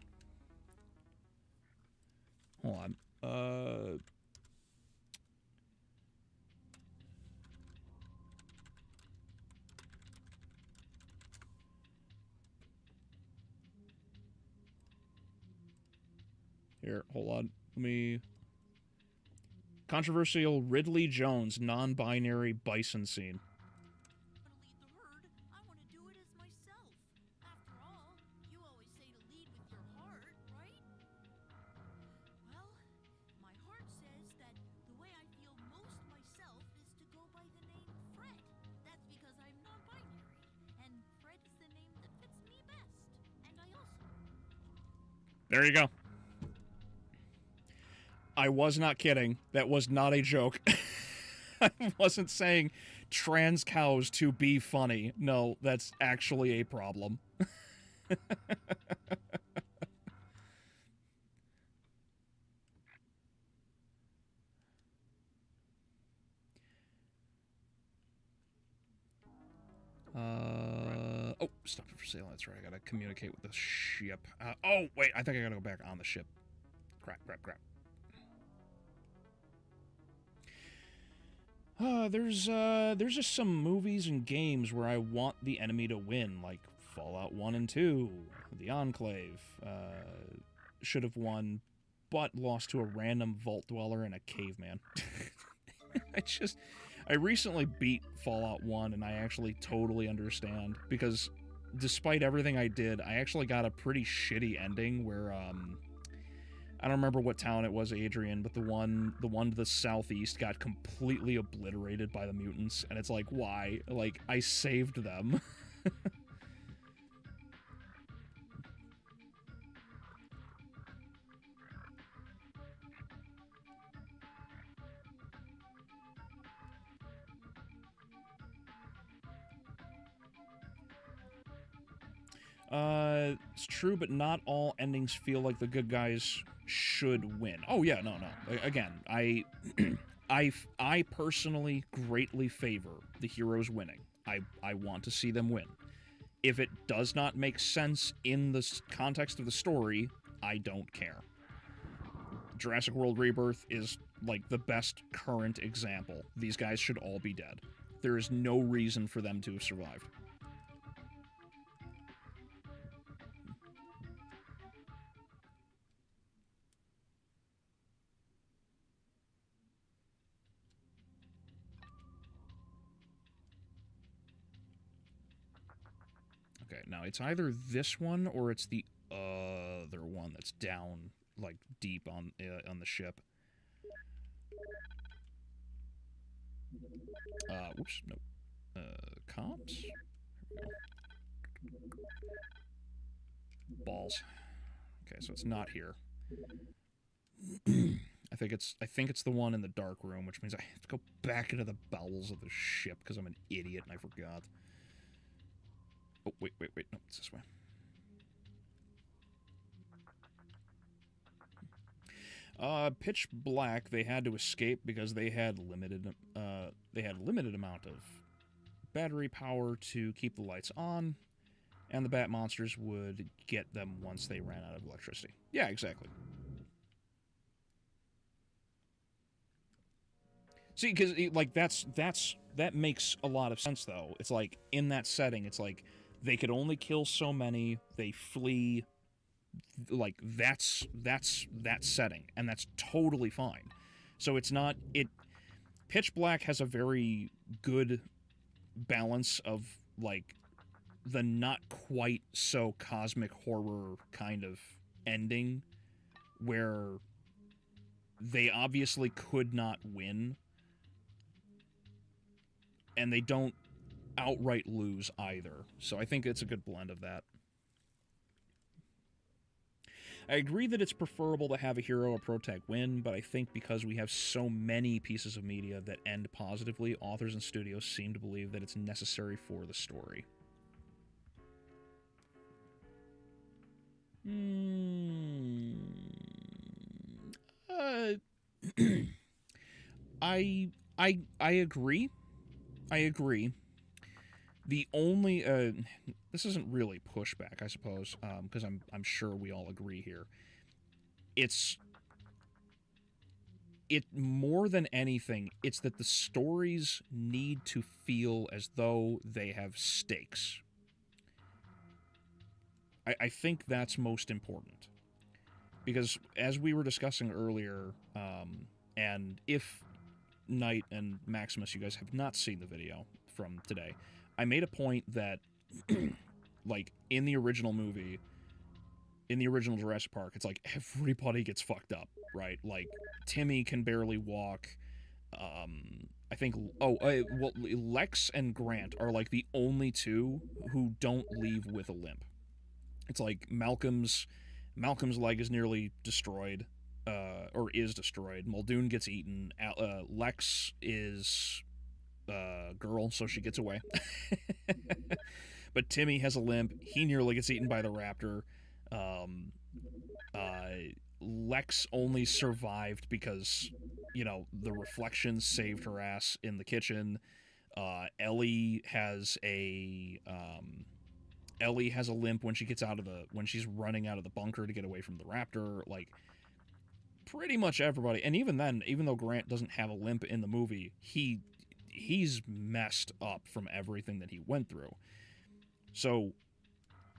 A: Here, hold on. Let me... Controversial Ridley Jones non-binary bison scene.
C: I want to do it as myself. After all, you always say to lead with your heart, right? Well, my heart says that the way I feel most myself is to go by the name Fred. That's because I'm non-binary, and Fred is the name that fits me best. And I also...
A: There you go. I was not kidding. That was not a joke. I wasn't saying trans cows to be funny. No, that's actually a problem. Oh, stop it for sale. That's right. I gotta communicate with the ship. Oh, wait. I think I gotta go back on the ship. Crap. There's just some movies and games where I want the enemy to win, like Fallout 1 and 2, The Enclave. Should have won, but lost to a random vault dweller and a caveman. I recently beat Fallout 1, and I actually totally understand, because despite everything I did, I actually got a pretty shitty ending where, I don't remember what town it was, Adrian, but the one to the southeast got completely obliterated by the mutants, and it's like, why? Like, I saved them. It's true, but not all endings feel like the good guys should win. Oh yeah, no. Again, I personally greatly favor the heroes winning. I want to see them win. If it does not make sense in the context of the story, I don't care. Jurassic World Rebirth is, like, the best current example. These guys should all be dead. There is no reason for them to have survived. Okay, now it's either this one or it's the other one that's down, like, deep on the ship. Whoops, no. Comps? Here we go. Balls. Okay, so it's not here. I think it's the one in the dark room, which means I have to go back into the bowels of the ship because I'm an idiot and I forgot. Oh, wait. No, it's this way. Pitch Black, they had to escape because they had limited amount of battery power to keep the lights on, and the bat monsters would get them once they ran out of electricity. Yeah, exactly. See, because, like, that makes a lot of sense, though. It's like, in that setting, it's like, they could only kill so many, they flee, like, that's that setting, and that's totally fine. So it's not, Pitch Black has a very good balance of, like, the not quite so cosmic horror kind of ending, where they obviously could not win, and they don't outright lose either. So I think it's a good blend of that. I agree that it's preferable to have a hero or protag win, but I think because we have so many pieces of media that end positively, authors and studios seem to believe that it's necessary for the story. I agree. I agree. The only this isn't really pushback, I suppose, because I'm sure we all agree here. It more than anything, it's that the stories need to feel as though they have stakes. I think that's most important. Because as we were discussing earlier, and if Knight and Maximus, you guys have not seen the video from today, I made a point that, like, in the original movie, in the original Jurassic Park, it's like everybody gets fucked up, right? Like, Timmy can barely walk. I think, well, Lex and Grant are, like, the only two who don't leave with a limp. It's like Malcolm's leg is nearly destroyed, or is destroyed. Muldoon gets eaten. Lex is girl, so she gets away. But Timmy has a limp. He nearly gets eaten by the raptor. Lex only survived because, you know, the reflection saved her ass in the kitchen. Ellie has a limp when she gets when she's running out of the bunker to get away from the raptor. Like, pretty much everybody, and even then, even though Grant doesn't have a limp in the movie, he's messed up from everything that he went through. So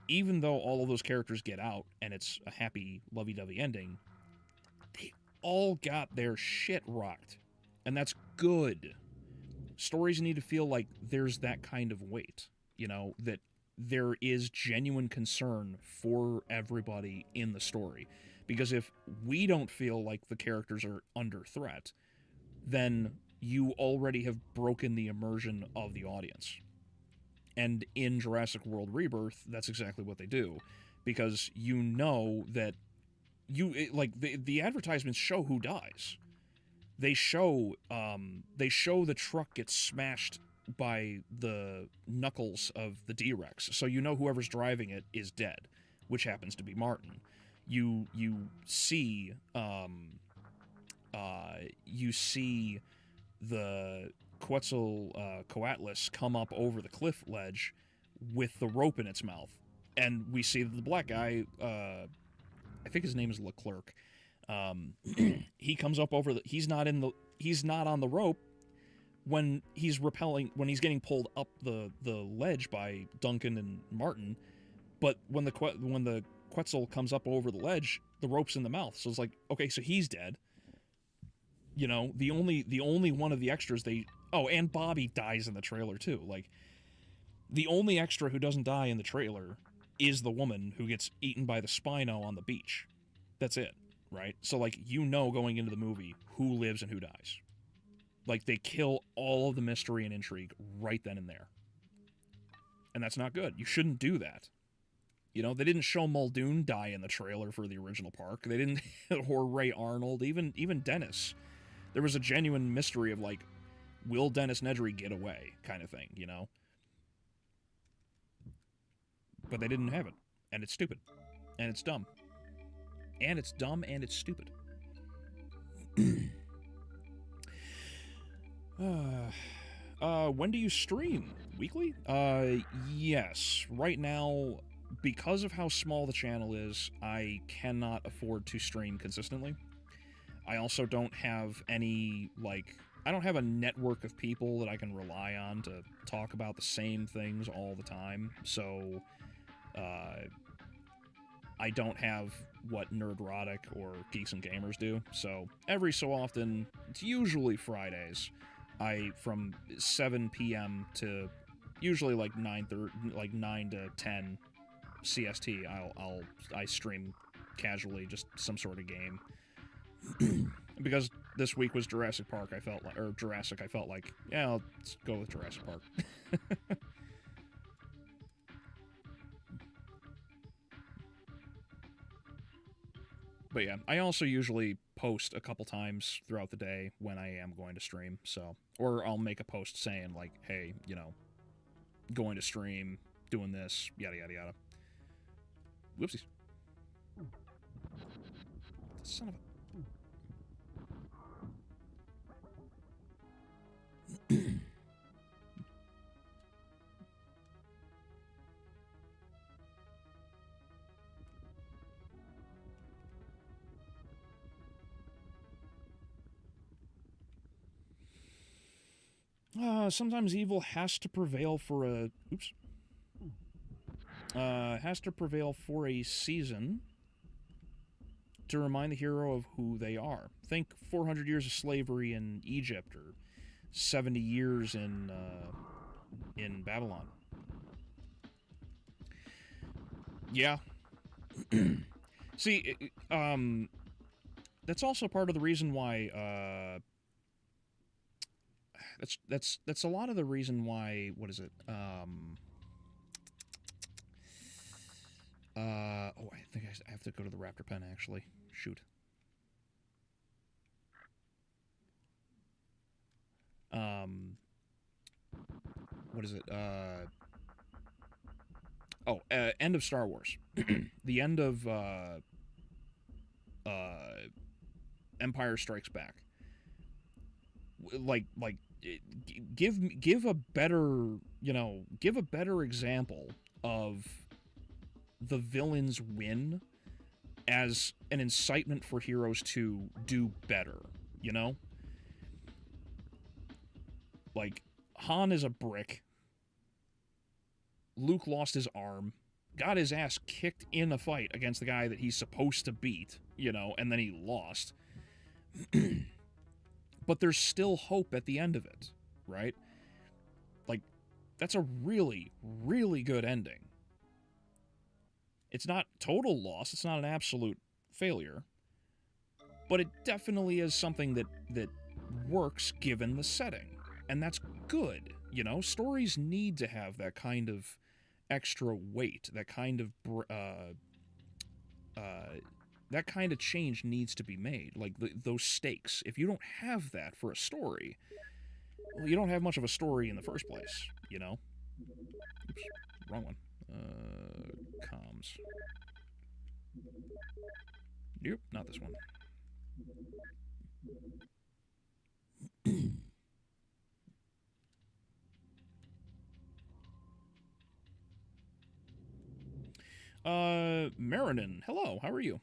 A: even though all of those characters get out and it's a happy, lovey-dovey ending, they all got their shit rocked. And that's good. Stories need to feel like there's that kind of weight, you know, that there is genuine concern for everybody in the story. Because if we don't feel like the characters are under threat, then you already have broken the immersion of the audience. And in Jurassic World Rebirth, that's exactly what they do. Because you know that the advertisements show who dies. They show the truck gets smashed by the knuckles of the D-Rex. So you know whoever's driving it is dead, which happens to be Martin. You see the Quetzalcoatlus come up over the cliff ledge with the rope in its mouth, and we see the black guy, I think his name is Leclerc. He comes up over he's not on the rope when he's getting pulled up the ledge by Duncan and Martin, but when the Quetzal comes up over the ledge, the rope's in the mouth. So it's like, okay, so he's dead. You know, the only one of the extras and Bobby dies in the trailer too. Like, the only extra who doesn't die in the trailer is the woman who gets eaten by the Spino on the beach. That's it, right? So, like, you know going into the movie who lives and who dies. Like, they kill all of the mystery and intrigue right then and there. And that's not good. You shouldn't do that. You know, they didn't show Muldoon die in the trailer for the original park. They didn't, or Ray Arnold, even Dennis. There was a genuine mystery of, like, will Dennis Nedry get away kind of thing, you know? But they didn't have it. And it's stupid. And it's dumb. And it's dumb and it's stupid. When do you stream? Weekly? Yes. Right now, because of how small the channel is, I cannot afford to stream consistently. I also don't have any, like, I don't have a network of people that I can rely on to talk about the same things all the time, so, I don't have what Nerdrotic or Geeks and Gamers do, so every so often, it's usually Fridays, from 7 p.m. to usually like 9 to 10 CST, I stream casually, just some sort of game. Because this week was Jurassic, I felt like, yeah, let's go with Jurassic Park. But yeah, I also usually post a couple times throughout the day when I am going to stream, so, or I'll make a post saying, like, hey, you know, going to stream, doing this, yada yada yada. Whoopsies. Son of a... Sometimes evil has to prevail for a... Oops. Has to prevail for a season to remind the hero of who they are. Think 400 years of slavery in Egypt, or 70 years in Babylon. Yeah. See, that's also part of the reason why, that's a lot of the reason why, what is it, I think I have to go to the Raptor Pen, actually. Shoot. What is it, end of Star Wars. The end of, Empire Strikes Back. Like give a better, give a better example of the villain's win as an incitement for heroes to do better, you know? Like, Han is a brick. Luke lost his arm, got his ass kicked in a fight against the guy that he's supposed to beat, and then he lost. But there's still hope at the end of it, right? Like, that's a really, really good ending. It's not total loss, it's not an absolute failure, but it definitely is something that works given the setting, and that's good, Stories need to have that kind of extra weight, that kind of change needs to be made, like those stakes. If you don't have that for a story, well, you don't have much of a story in the first place, Oops, wrong one. Comms. Nope, not this one. Marinin, hello, how are you?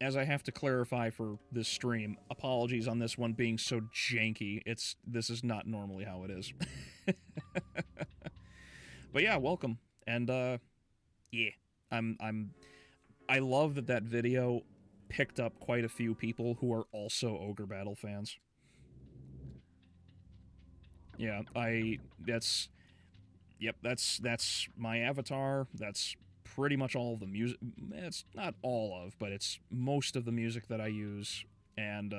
A: As I have to clarify for this stream, apologies on this one being so janky. This is not normally how it is. But yeah, welcome. And yeah, I love that video picked up quite a few people who are also Ogre Battle fans. Yeah, that's my avatar. That's pretty much all of the music. It's not all of, but it's most of the music that I use. And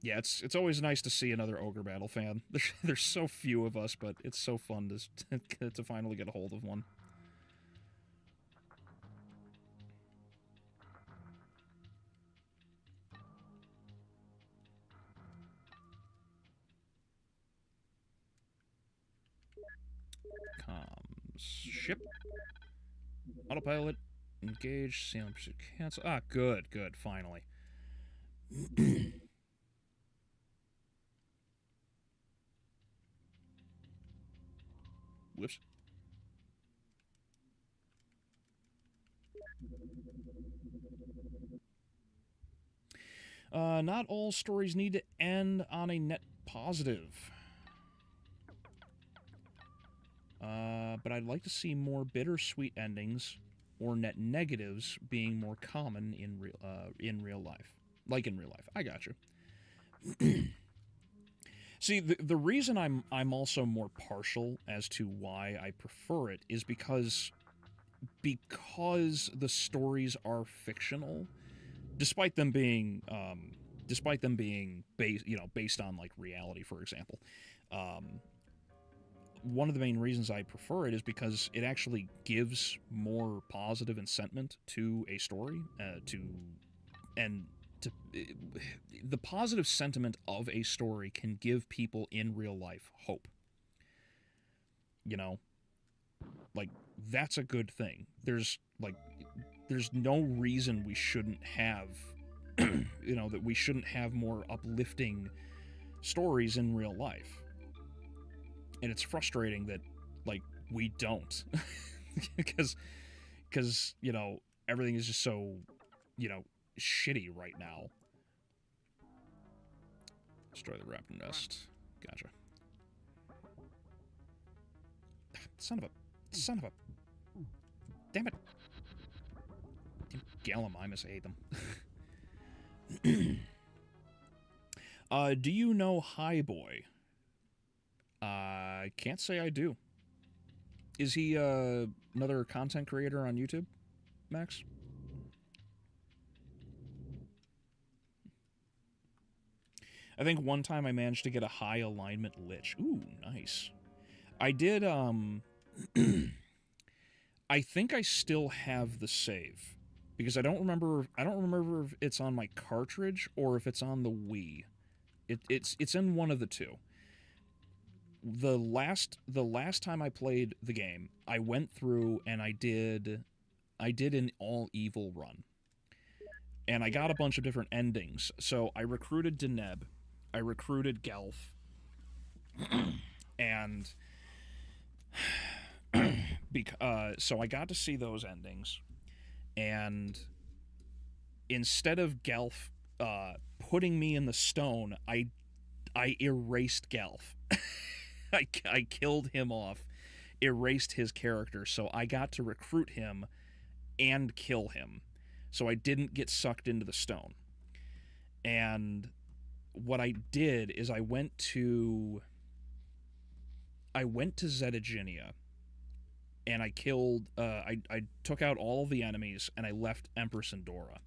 A: yeah, it's always nice to see another Ogre Battle fan. There's so few of us, but it's so fun to finally get a hold of one. Comms. Ship. Autopilot. Engage. Sail pursuit. Cancel. Ah, good, finally. Whoops. Not all stories need to end on a net positive. But I'd like to see more bittersweet endings or net negatives being more common in real life. Like in real life. I got you. See, the reason I'm also more partial as to why I prefer it is because the stories are fictional, despite them being based on like reality, for example. One of the main reasons I prefer it is because it actually gives more positive sentiment to a story, the positive sentiment of a story can give people in real life hope. Like, that's a good thing. There's no reason we shouldn't have, that we shouldn't have more uplifting stories in real life. And it's frustrating that, like, we don't. because, everything is just so, shitty right now. Destroy the raptor nest. Gotcha. Son of a... Damn it. Damn Gallimimus ate them. Do you know Highboy? I can't say I do. Is he another content creator on YouTube, Max? I think one time I managed to get a high alignment lich. Ooh, nice. I did, I think I still have the save. Because I don't remember if it's on my cartridge or if it's on the Wii. It's in one of the two. The last time I played the game, I went through and I did an all evil run. And I got a bunch of different endings. So I recruited Deneb, I recruited Gelf, and so I got to see those endings, and instead of Gelf putting me in the stone, I erased Gelf. I killed him off, erased his character, so I got to recruit him and kill him, so I didn't get sucked into the stone. And what I did is I went to Zetaginia, and I killed I took out all of the enemies, and I left Empress Endora.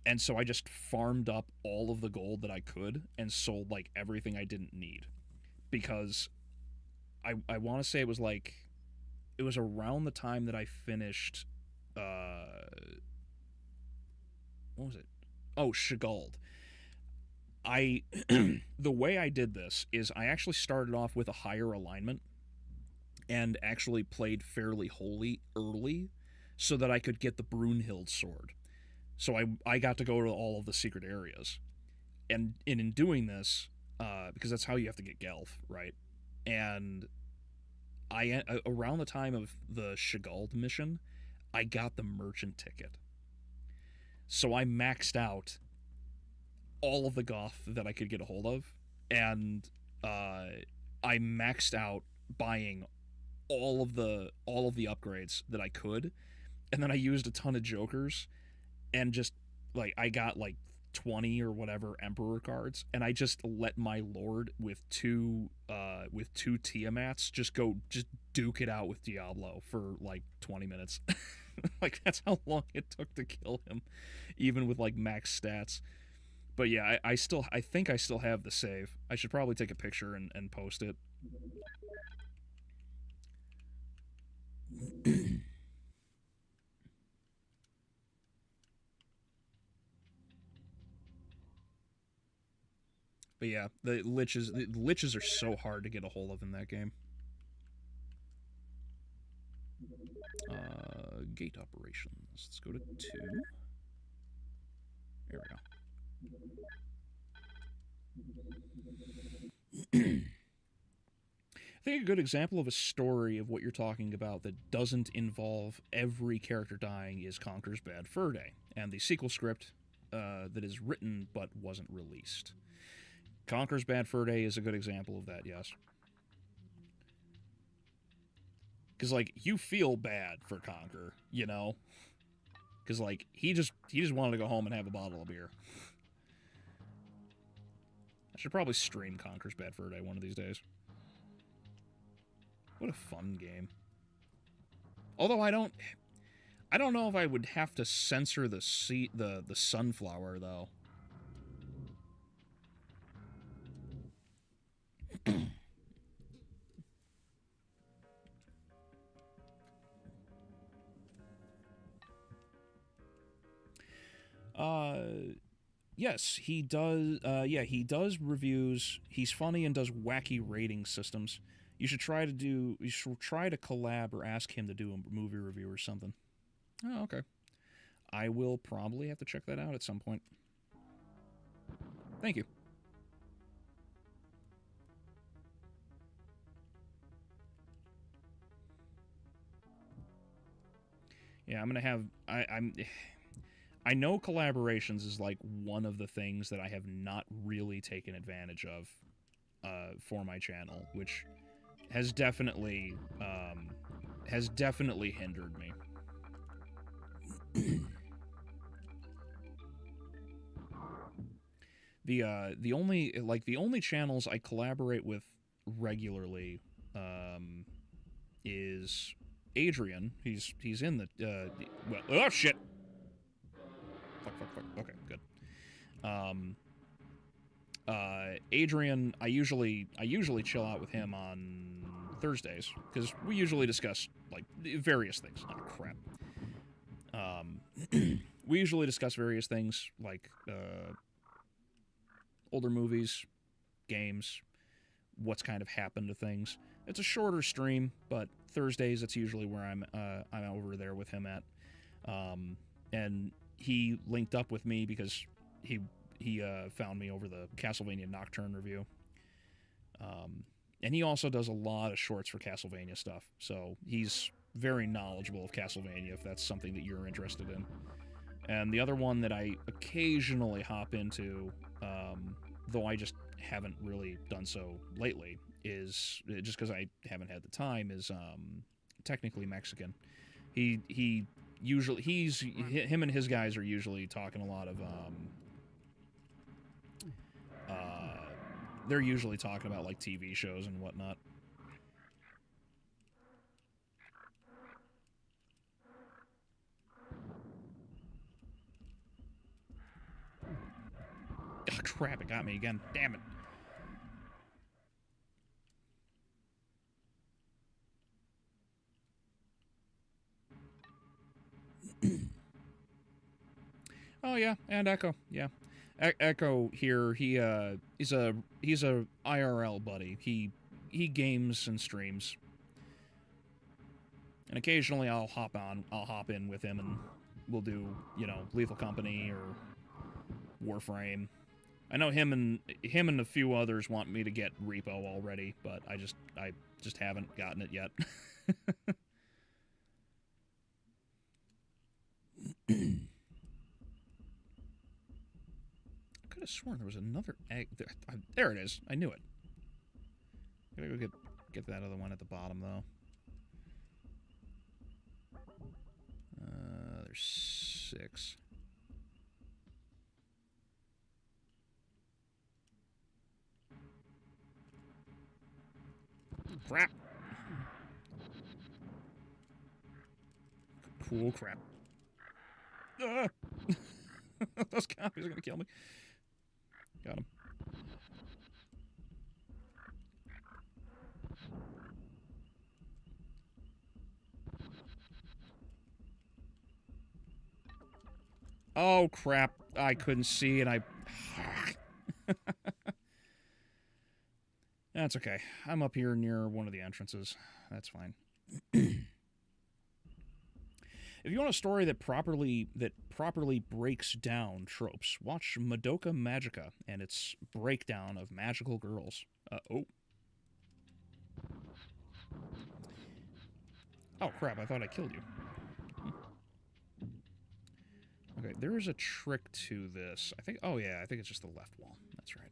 A: And so I just farmed up all of the gold that I could and sold like everything I didn't need, because I want to say it was around the time that I finished what was it? Oh, Shigald. The way I did this is I actually started off with a higher alignment and actually played fairly holy early so that I could get the Brunhild sword. So I got to go to all of the secret areas. And in doing this, because that's how you have to get Gelf, right? And around the time of the Shigald mission, I got the merchant ticket. So I maxed out all of the goth that I could get a hold of, and I maxed out buying all of the upgrades that I could, and then I used a ton of jokers, and just like I got like 20 or whatever Emperor cards, and I just let my lord with two Tiamats just duke it out with Diablo for like 20 minutes. Like, that's how long it took to kill him, even with like max stats. But yeah, I think I still have the save. I should probably take a picture and post it. But yeah, the liches are so hard to get a hold of in that game. Gate operations. Let's go to 2. There we go. I think a good example of a story of what you're talking about that doesn't involve every character dying is Conker's Bad Fur Day, and the sequel script that is written but wasn't released. Conker's Bad Fur Day is a good example of that, yes. Because, like, you feel bad for Conker, you know? Because, like, he just wanted to go home and have a bottle of beer. I should probably stream Conker's Bad Fur Day one of these days. What a fun game. Although I don't know if I would have to censor the sunflower, though. Yes, he does. Yeah, he does reviews. He's funny and does wacky rating systems. You should try to collab or ask him to do a movie review or something. Oh, okay. I will probably have to check that out at some point. Thank you. Yeah, I'm gonna have. I know collaborations is like one of the things that I have not really taken advantage of for my channel, which has definitely hindered me. The only channels I collaborate with regularly is Adrian. He's in the well, oh shit. Fuck. Okay, good. Adrian, I usually chill out with him on Thursdays because we usually discuss like various things. Oh crap. We usually discuss various things like older movies, games, what's kind of happened to things. It's a shorter stream, but Thursdays it's usually where I'm over there with him at. And he linked up with me because he found me over the Castlevania Nocturne review. And he also does a lot of shorts for Castlevania stuff, so he's very knowledgeable of Castlevania if that's something that you're interested in. And the other one that I occasionally hop into, though I just haven't really done so lately, is just because I haven't had the time, is Technically Mexican. Him and his guys are usually talking a lot of they're usually talking about like TV shows and whatnot. Oh, crap, it got me again. Damn it. Oh yeah, and Echo. Yeah. Echo here, he's a IRL buddy. He games and streams. And occasionally I'll hop in with him and we'll do, Lethal Company or Warframe. I know him and a few others want me to get Repo already, but I just haven't gotten it yet. I could have sworn there was another egg there. There it is. I knew it. Gotta go get that other one at the bottom though. There's 6. Crap. Cool crap. Those copies are gonna kill me. Got him. Oh crap. I couldn't see and I... That's okay. I'm up here near one of the entrances. That's fine. If you want a story that properly breaks down tropes, watch Madoka Magica and its breakdown of magical girls. Oh. Oh crap, I thought I killed you. Okay, there is a trick to this. I think it's just the left wall. That's right.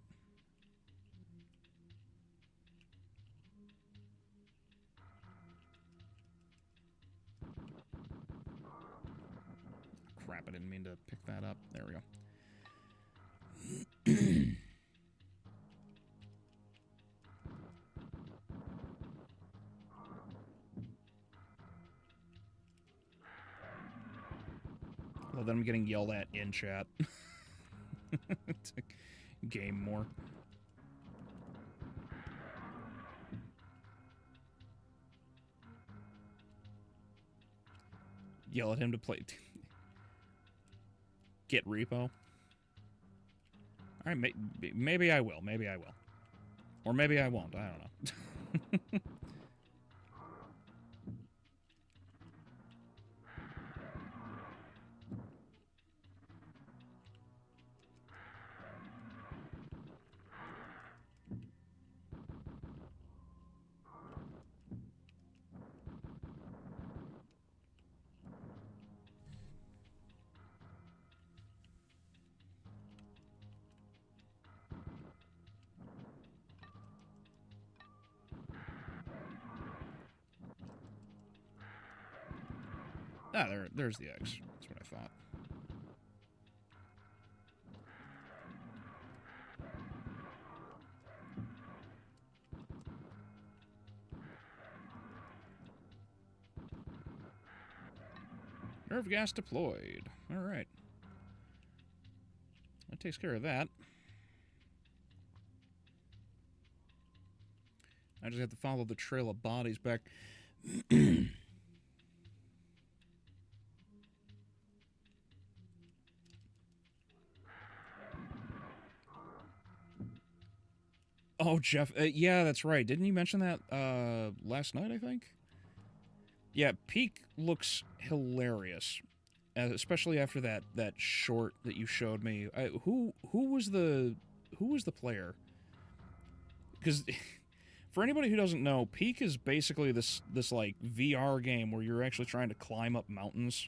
A: Crap, I didn't mean to pick that up. There we go. Well, then I'm getting yelled at in chat. To game more. Yell at him to play... Get Repo. Alright, maybe I will. Maybe I will. Or maybe I won't. I don't know. Ah, there's the eggs. That's what I thought. Nerve gas deployed. All right. That takes care of that. I just have to follow the trail of bodies back. Oh, Jeff. Yeah, that's right. Didn't you mention that last night, I think? Yeah, Peak looks hilarious. especially after that short that you showed me. Who was the player? Because for anybody who doesn't know, Peak is basically this like VR game where you're actually trying to climb up mountains.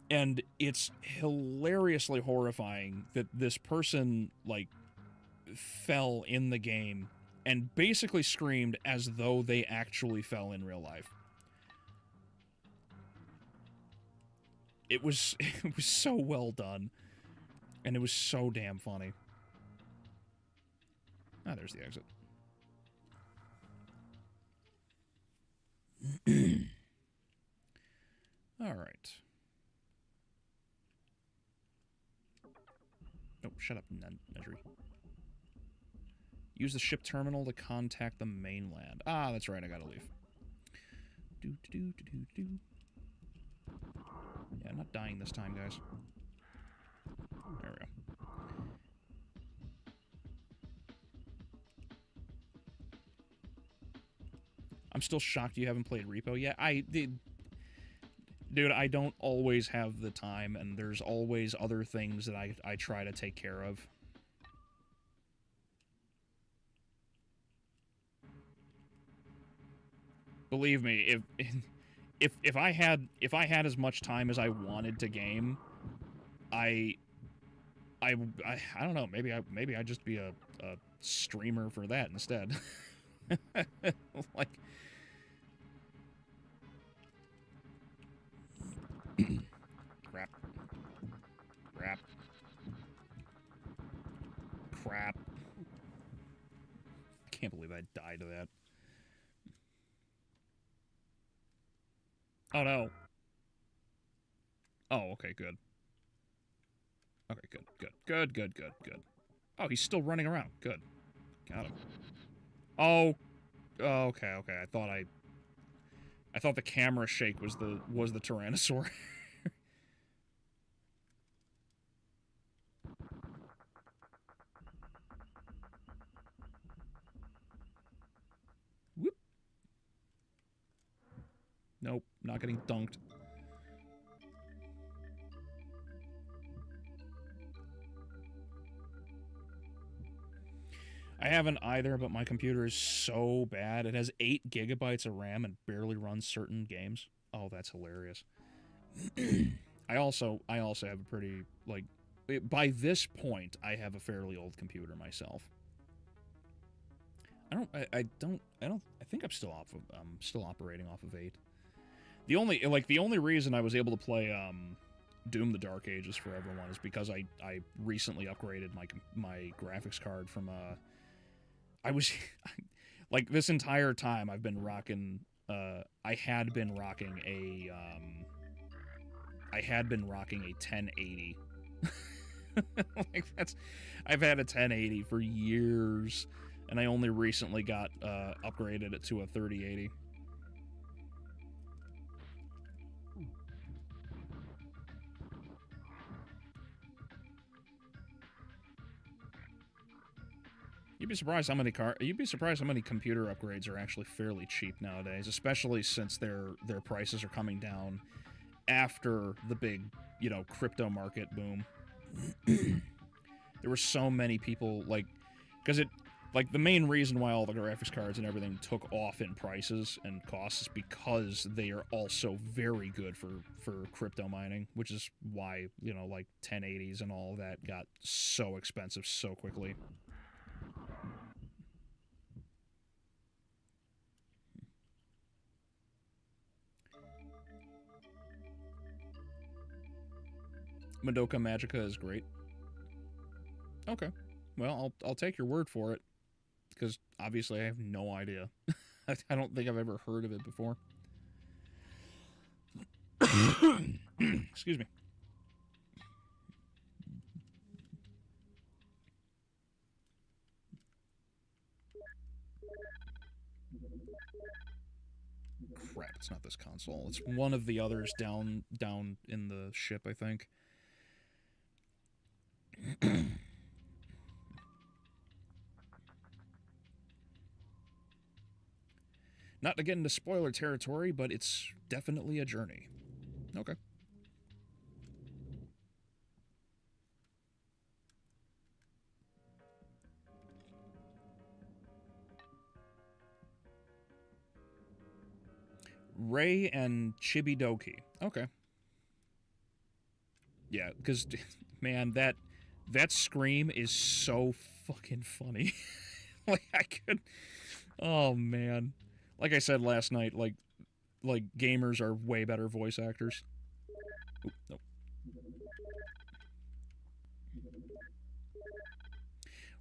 A: And it's hilariously horrifying that this person, like, fell in the game and basically screamed as though they actually fell in real life. It was so well done. And it was so damn funny. Ah, there's the exit. All right. Oh, shut up, Nedry. Use the ship terminal to contact the mainland. Ah, that's right, I gotta leave. Yeah, I'm not dying this time, guys. There we go. I'm still shocked you haven't played Repo yet. Dude, I don't always have the time, and there's always other things that I try to take care of. Believe me, if I had as much time as I wanted to game, I don't know, maybe I'd just be a streamer for that instead. Like crap. Can't believe I died to that. Oh no. Oh, okay, good. Okay, good. Oh, he's still running around. Good. Got him. Oh, okay. I thought the camera shake was the Tyrannosaur. Whoop. Nope, not getting dunked. I haven't either, but my computer is so bad. It has 8 gigabytes of RAM and barely runs certain games. Oh, that's hilarious. I also have a pretty, like, by this point, I have a fairly old computer myself. I think I'm still operating off of 8. The only reason I was able to play Doom: The Dark Ages for everyone is because I recently upgraded my graphics card from I was like, this entire time I've been rocking I had been rocking a 1080. Like, I've had a 1080 for years, and I only recently got upgraded it to a 3080. You'd be surprised how many computer upgrades are actually fairly cheap nowadays, especially since their prices are coming down after the big, crypto market boom. There were so many people, the main reason why all the graphics cards and everything took off in prices and costs is because they are also very good for crypto mining, which is why, 1080s and all of that got so expensive so quickly. Madoka Magica is great. Okay. Well, I'll take your word for it, because obviously I have no idea. I don't think I've ever heard of it before. Excuse me. Crap, it's not this console. It's one of the others down in the ship, I think. Not to get into spoiler territory, but it's definitely a journey. Okay. Ray and Chibidoki. Okay. Yeah, because, man, that scream is so fucking funny. Like, I could... Oh, man. Like I said last night, like gamers are way better voice actors. Oop, nope.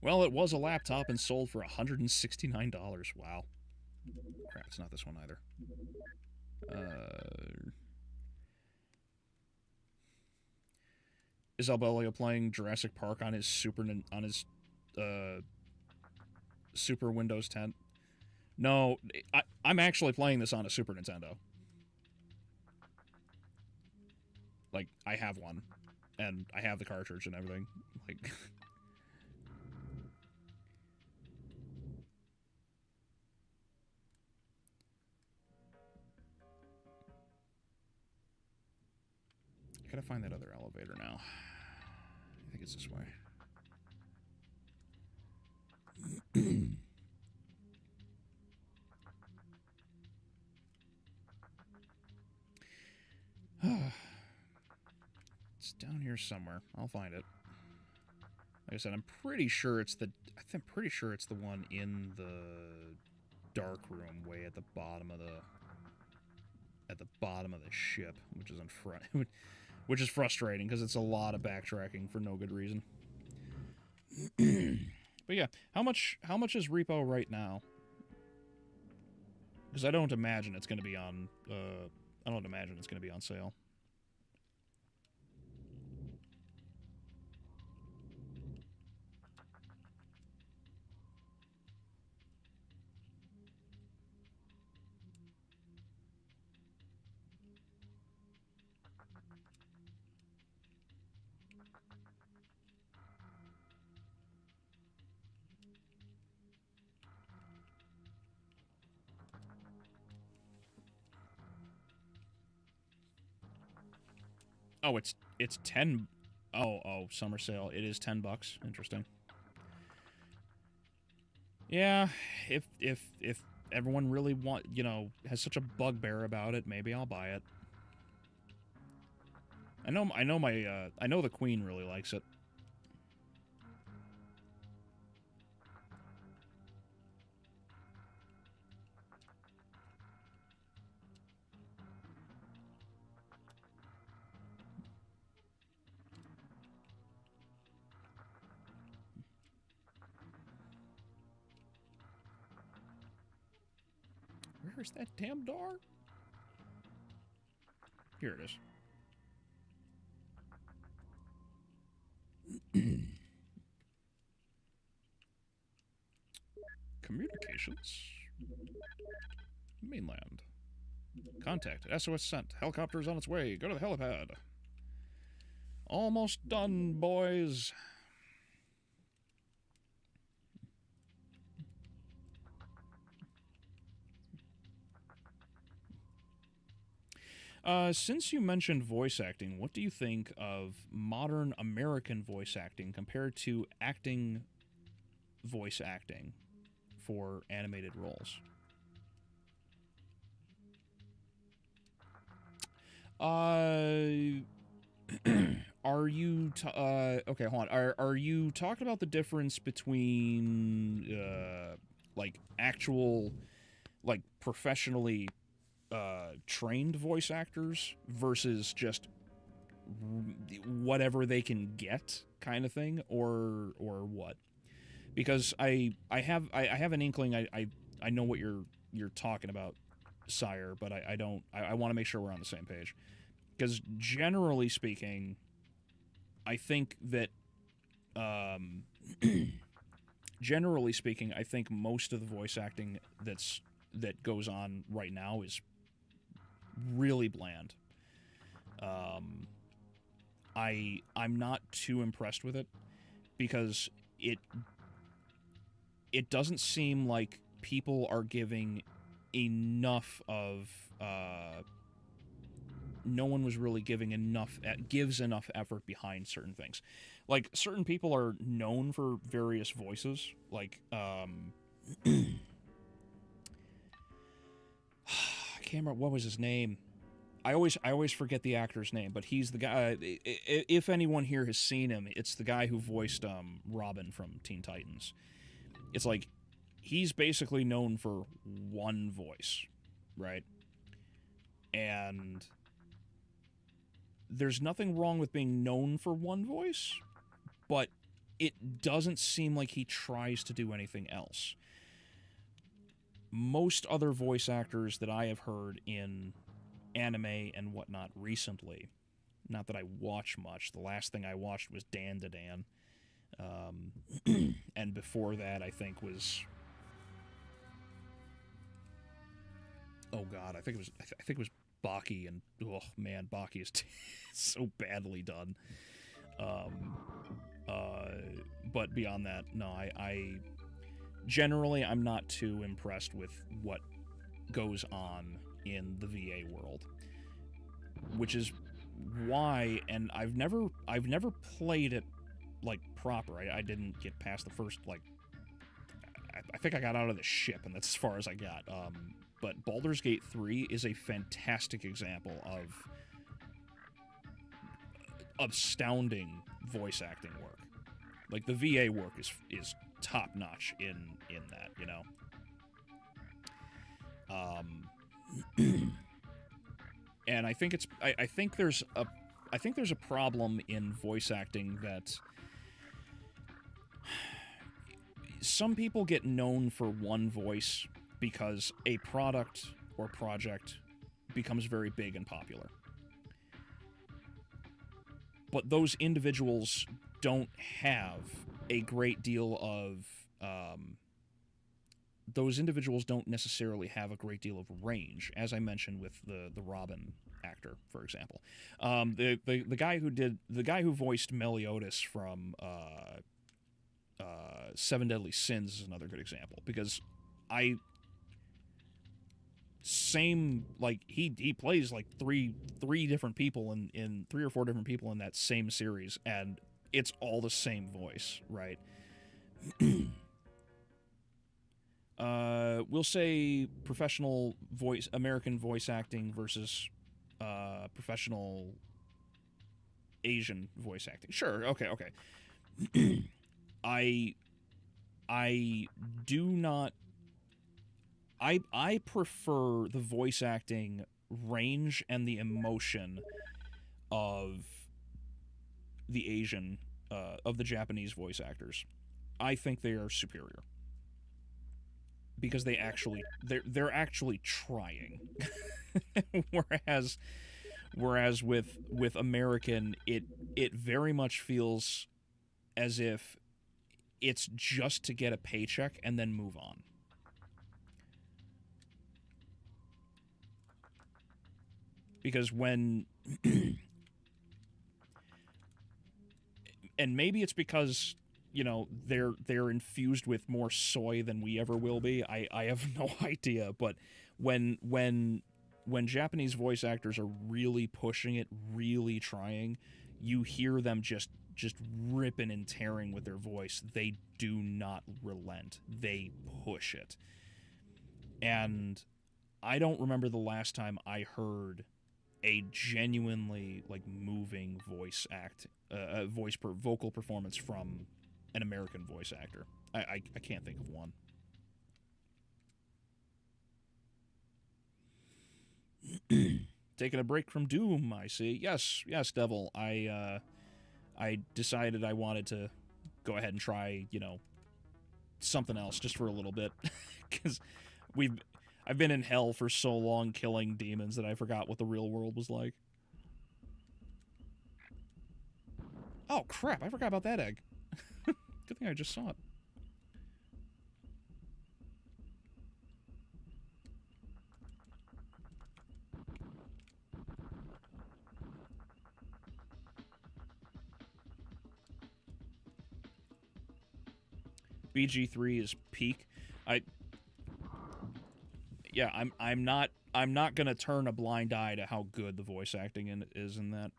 A: Well, it was a laptop and sold for $169. Wow. Crap, it's not this one either. Is Albeleo playing Jurassic Park on his Super Windows 10? No, I'm actually playing this on a Super Nintendo. Like, I have one, and I have the cartridge and everything. Like, I gotta find that other elevator now. I think it's this way. It's down here somewhere. I'll find it. Like I said, I'm pretty sure it's the one in the dark room, way at the bottom of the ship, which is which is frustrating because it's a lot of backtracking for no good reason. But yeah, how much is repo right now? Because I don't imagine it's going to be on. I don't imagine it's going to be on sale. Oh, it's 10. Oh, summer sale. It is $10. Interesting. Yeah, if everyone really has such a bugbear about it, maybe I'll buy it. I know the Queen really likes it. Where's that damn door? Here it is. Communications. Mainland. Contact. SOS sent. Helicopter's on its way. Go to the helipad. Almost done, boys. Since you mentioned voice acting, what do you think of modern American voice acting compared to voice acting for animated roles? Are you okay, hold on. Are you talking about the difference between like actual, like, professionally trained voice actors versus just whatever they can get kind of thing, or what? Because I have an inkling I know what you're talking about, Sire, but I want to make sure we're on the same page. Because generally speaking, I think that I think most of the voice acting that goes on right now is really bland. I'm not too impressed with it because it doesn't seem like people are giving enough of no one was really gives enough effort behind certain things. Like, certain people are known for various voices, like I can't remember, what was his name? I always forget the actor's name, but he's the guy. If anyone here has seen him, it's the guy who voiced Robin from Teen Titans. It's like he's basically known for one voice, right? And there's nothing wrong with being known for one voice, but it doesn't seem like he tries to do anything else. Most other voice actors that I have heard in anime and whatnot recently, not that I watch much, the last thing I watched was Dan to Dan, and before that I think was, oh god, I think it was Baki, and oh man, Baki is so badly done. But beyond that, no, I generally I'm not too impressed with what goes on in the VA world, which is why, and I've never played it like proper. I didn't get past the first, like, I think I got out of the ship, and that's as far as I got. But Baldur's Gate 3 is a fantastic example of astounding voice acting work. Like, the VA work is top notch in that, you know. And I think I think there's a problem in voice acting that some people get known for one voice because a product or project becomes very big and popular. But those individuals don't have a great deal of those individuals don't necessarily have a great deal of range, as I mentioned with the Robin actor, for example. The guy who voiced Meliodas from Seven Deadly Sins is another good example, because he plays like three different people in 3 or 4 different people in that same series, and it's all the same voice, right? We'll say professional American voice acting versus professional Asian voice acting. Sure, okay. I do not. I prefer the voice acting range and the emotion of the Asian, of the Japanese voice actors. I think they are superior because they're actually trying, whereas with American, it very much feels as if it's just to get a paycheck and then move on. Because when and maybe it's because, you know, they're infused with more soy than we ever will be. I have no idea, but when Japanese voice actors are really pushing it, really trying, you hear them just ripping and tearing with their voice. They do not relent. They push it. And I don't remember the last time I heard a genuinely, like, moving vocal performance from an American voice actor. I can't think of one. Taking a break from Doom, I see. Yes, Devil. I decided I wanted to go ahead and try, you know, something else just for a little bit, because I've been in hell for so long killing demons that I forgot what the real world was like. Oh, crap, I forgot about that egg. Good thing I just saw it. BG3 is peak. I'm not gonna turn a blind eye to how good the voice acting is in that.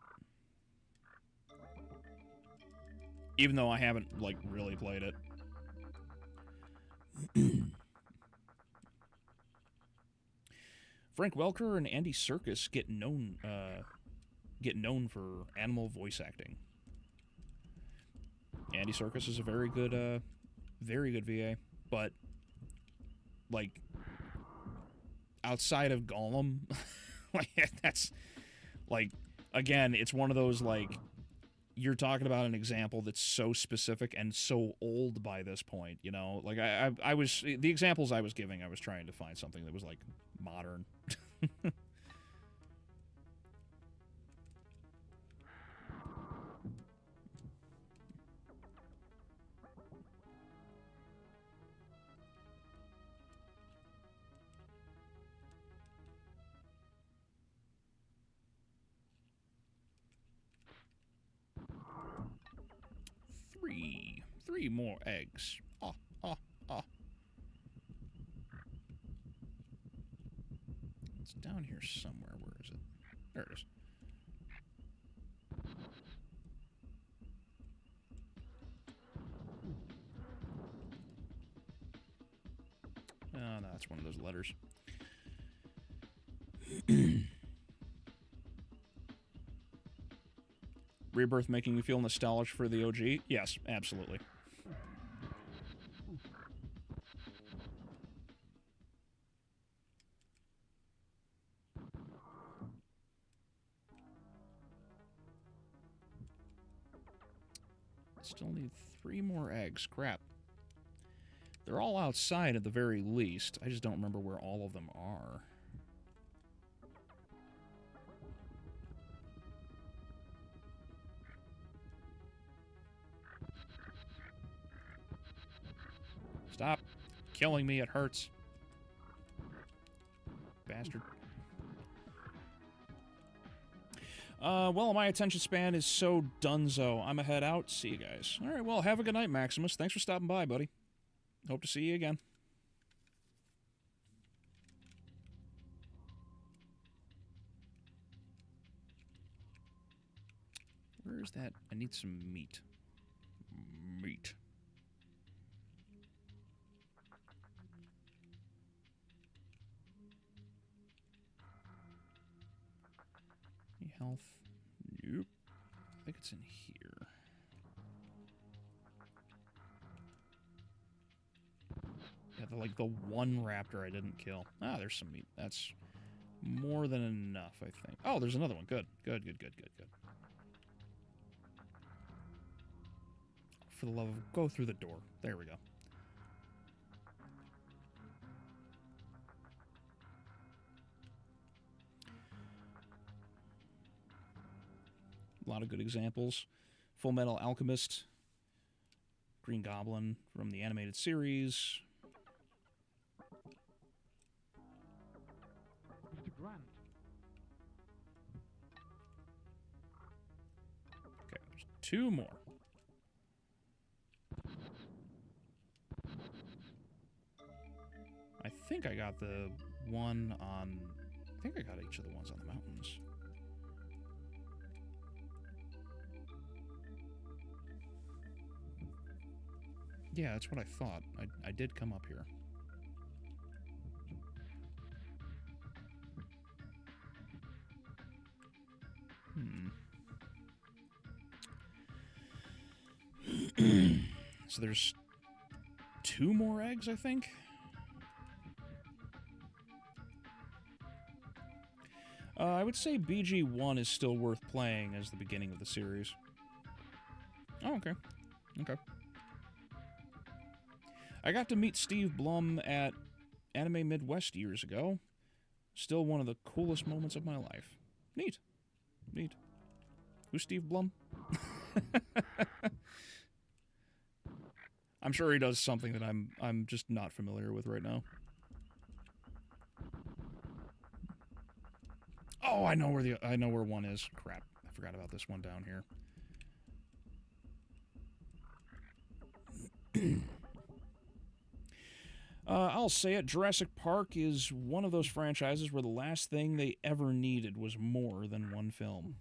A: Even though I haven't, like, really played it. Frank Welker and Andy Serkis get known for animal voice acting. Andy Serkis is a very good VA, but like outside of Gollum, like that's like again, it's one of those like you're talking about an example that's so specific and so old by this point, you know. Like I was the examples I was giving, I was trying to find something that was like modern. 3 more eggs. Ah, ah, ah. It's down here somewhere. Where is it? There it is. Oh, no, that's one of those letters. Rebirth making you feel nostalgic for the OG? Yes, absolutely. Still need 3 more eggs. Crap. They're all outside at the very least. I just don't remember where all of them are. Stop killing me, it hurts. Bastard. Well, my attention span is so dunzo. I'm a head out. See you guys. Alright, well, have a good night, Maximus. Thanks for stopping by, buddy. Hope to see you again. Where is that? I need some meat. Meat. Health. Nope. I think it's in here. Yeah, like the one raptor I didn't kill. Ah, there's some meat. That's more than enough, I think. Oh, there's another one. Good. Good, good, good, good, good. For the love of... Go through the door. There we go. A lot of good examples. Full Metal Alchemist. Green Goblin from the animated series.
B: Mr. Grant.
A: Okay, there's 2 more. I think I got the one on... I think I got each of the ones on the mountains. Yeah, that's what I thought. I did come up here. So there's 2 more eggs, I think? I would say BG1 is still worth playing as the beginning of the series. Oh, okay. Okay. I got to meet Steve Blum at Anime Midwest years ago. Still one of the coolest moments of my life. Neat. Neat. Who's Steve Blum? I'm sure he does something that I'm just not familiar with right now. Oh, I know where one is. Crap. I forgot about this one down here. I'll say it, Jurassic Park is one of those franchises where the last thing they ever needed was more than one film.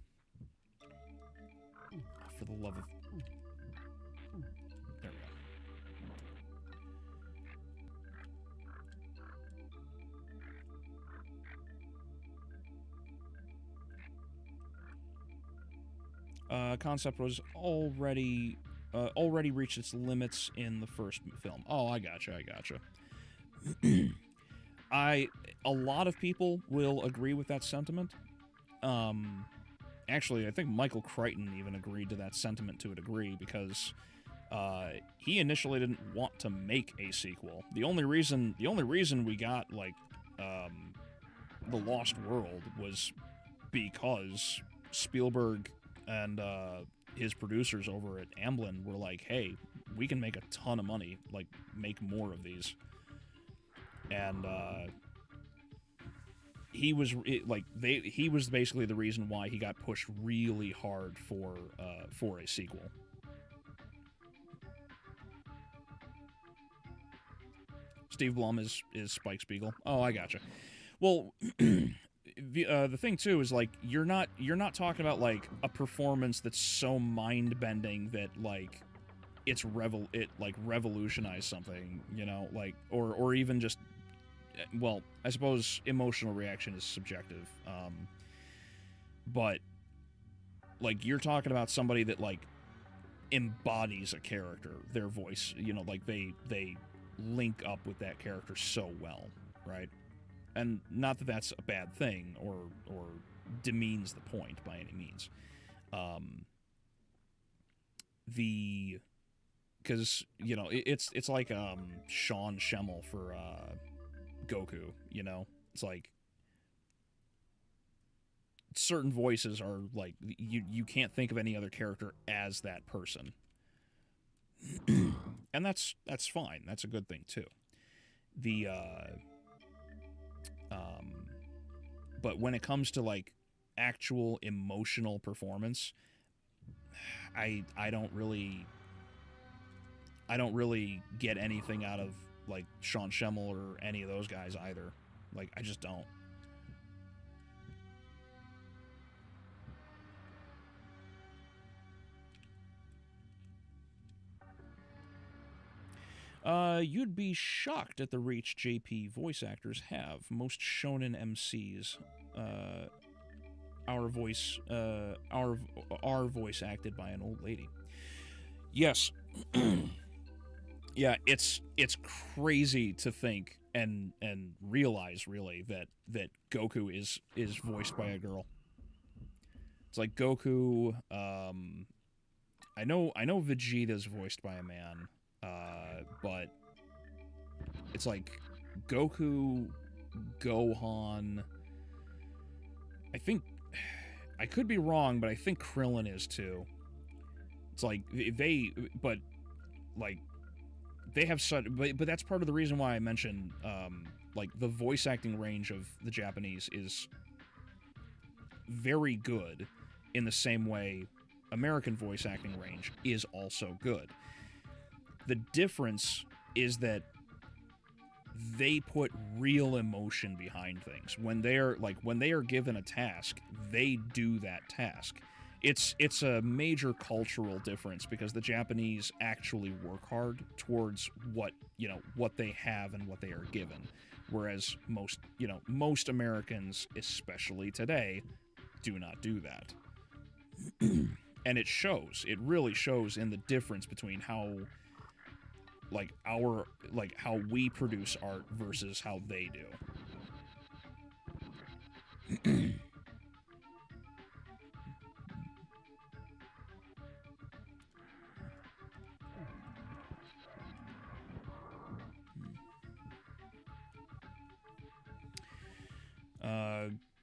A: For the love of... There we go. concept was already reached its limits in the first film. Oh, I gotcha. A lot of people will agree with that sentiment. Actually, I think Michael Crichton even agreed to that sentiment to a degree, because he initially didn't want to make a sequel. The only reason we got, like, The Lost World was because Spielberg and his producers over at Amblin were like, hey, we can make a ton of money, like, make more of these. And he was basically the reason why he got pushed really hard for a sequel. Steve Blum is Spike Spiegel. Oh, I gotcha. Well, the thing too is, like, you're not talking about, like, a performance that's so mind-bending that, like, it revolutionized something, you know, like, or even just, well, I suppose emotional reaction is subjective, but, like, you're talking about somebody that, like, embodies a character, their voice, you know, like, they link up with that character so well, right? And not that that's a bad thing or demeans the point by any means. Because, you know, it's like Sean Schemmel for Goku, you know? It's like certain voices are like, you can't think of any other character as that person. And that's fine. That's a good thing too. But when it comes to, like, actual emotional performance, I don't really get anything out of, like, Sean Schemmel or any of those guys either. Like, I just don't. You'd be shocked at the reach JP voice actors have. Most shonen MCs, our voice acted by an old lady. Yes. Yeah, it's crazy to think and realize, really, that Goku is voiced by a girl. It's like Goku. I know Vegeta's voiced by a man. But it's like Goku, Gohan. I think, I could be wrong, but I think Krillin is too. It's like they have such, but that's part of the reason why I mentioned, like, the voice acting range of the Japanese is very good, in the same way American voice acting range is also good. The difference is that they put real emotion behind things. When they are given a task, they do that task. It's a major cultural difference, because the Japanese actually work hard towards what they have and what they are given, whereas most Americans, especially today, do not do that. And it shows. It really shows in the difference between how we produce art versus how they do.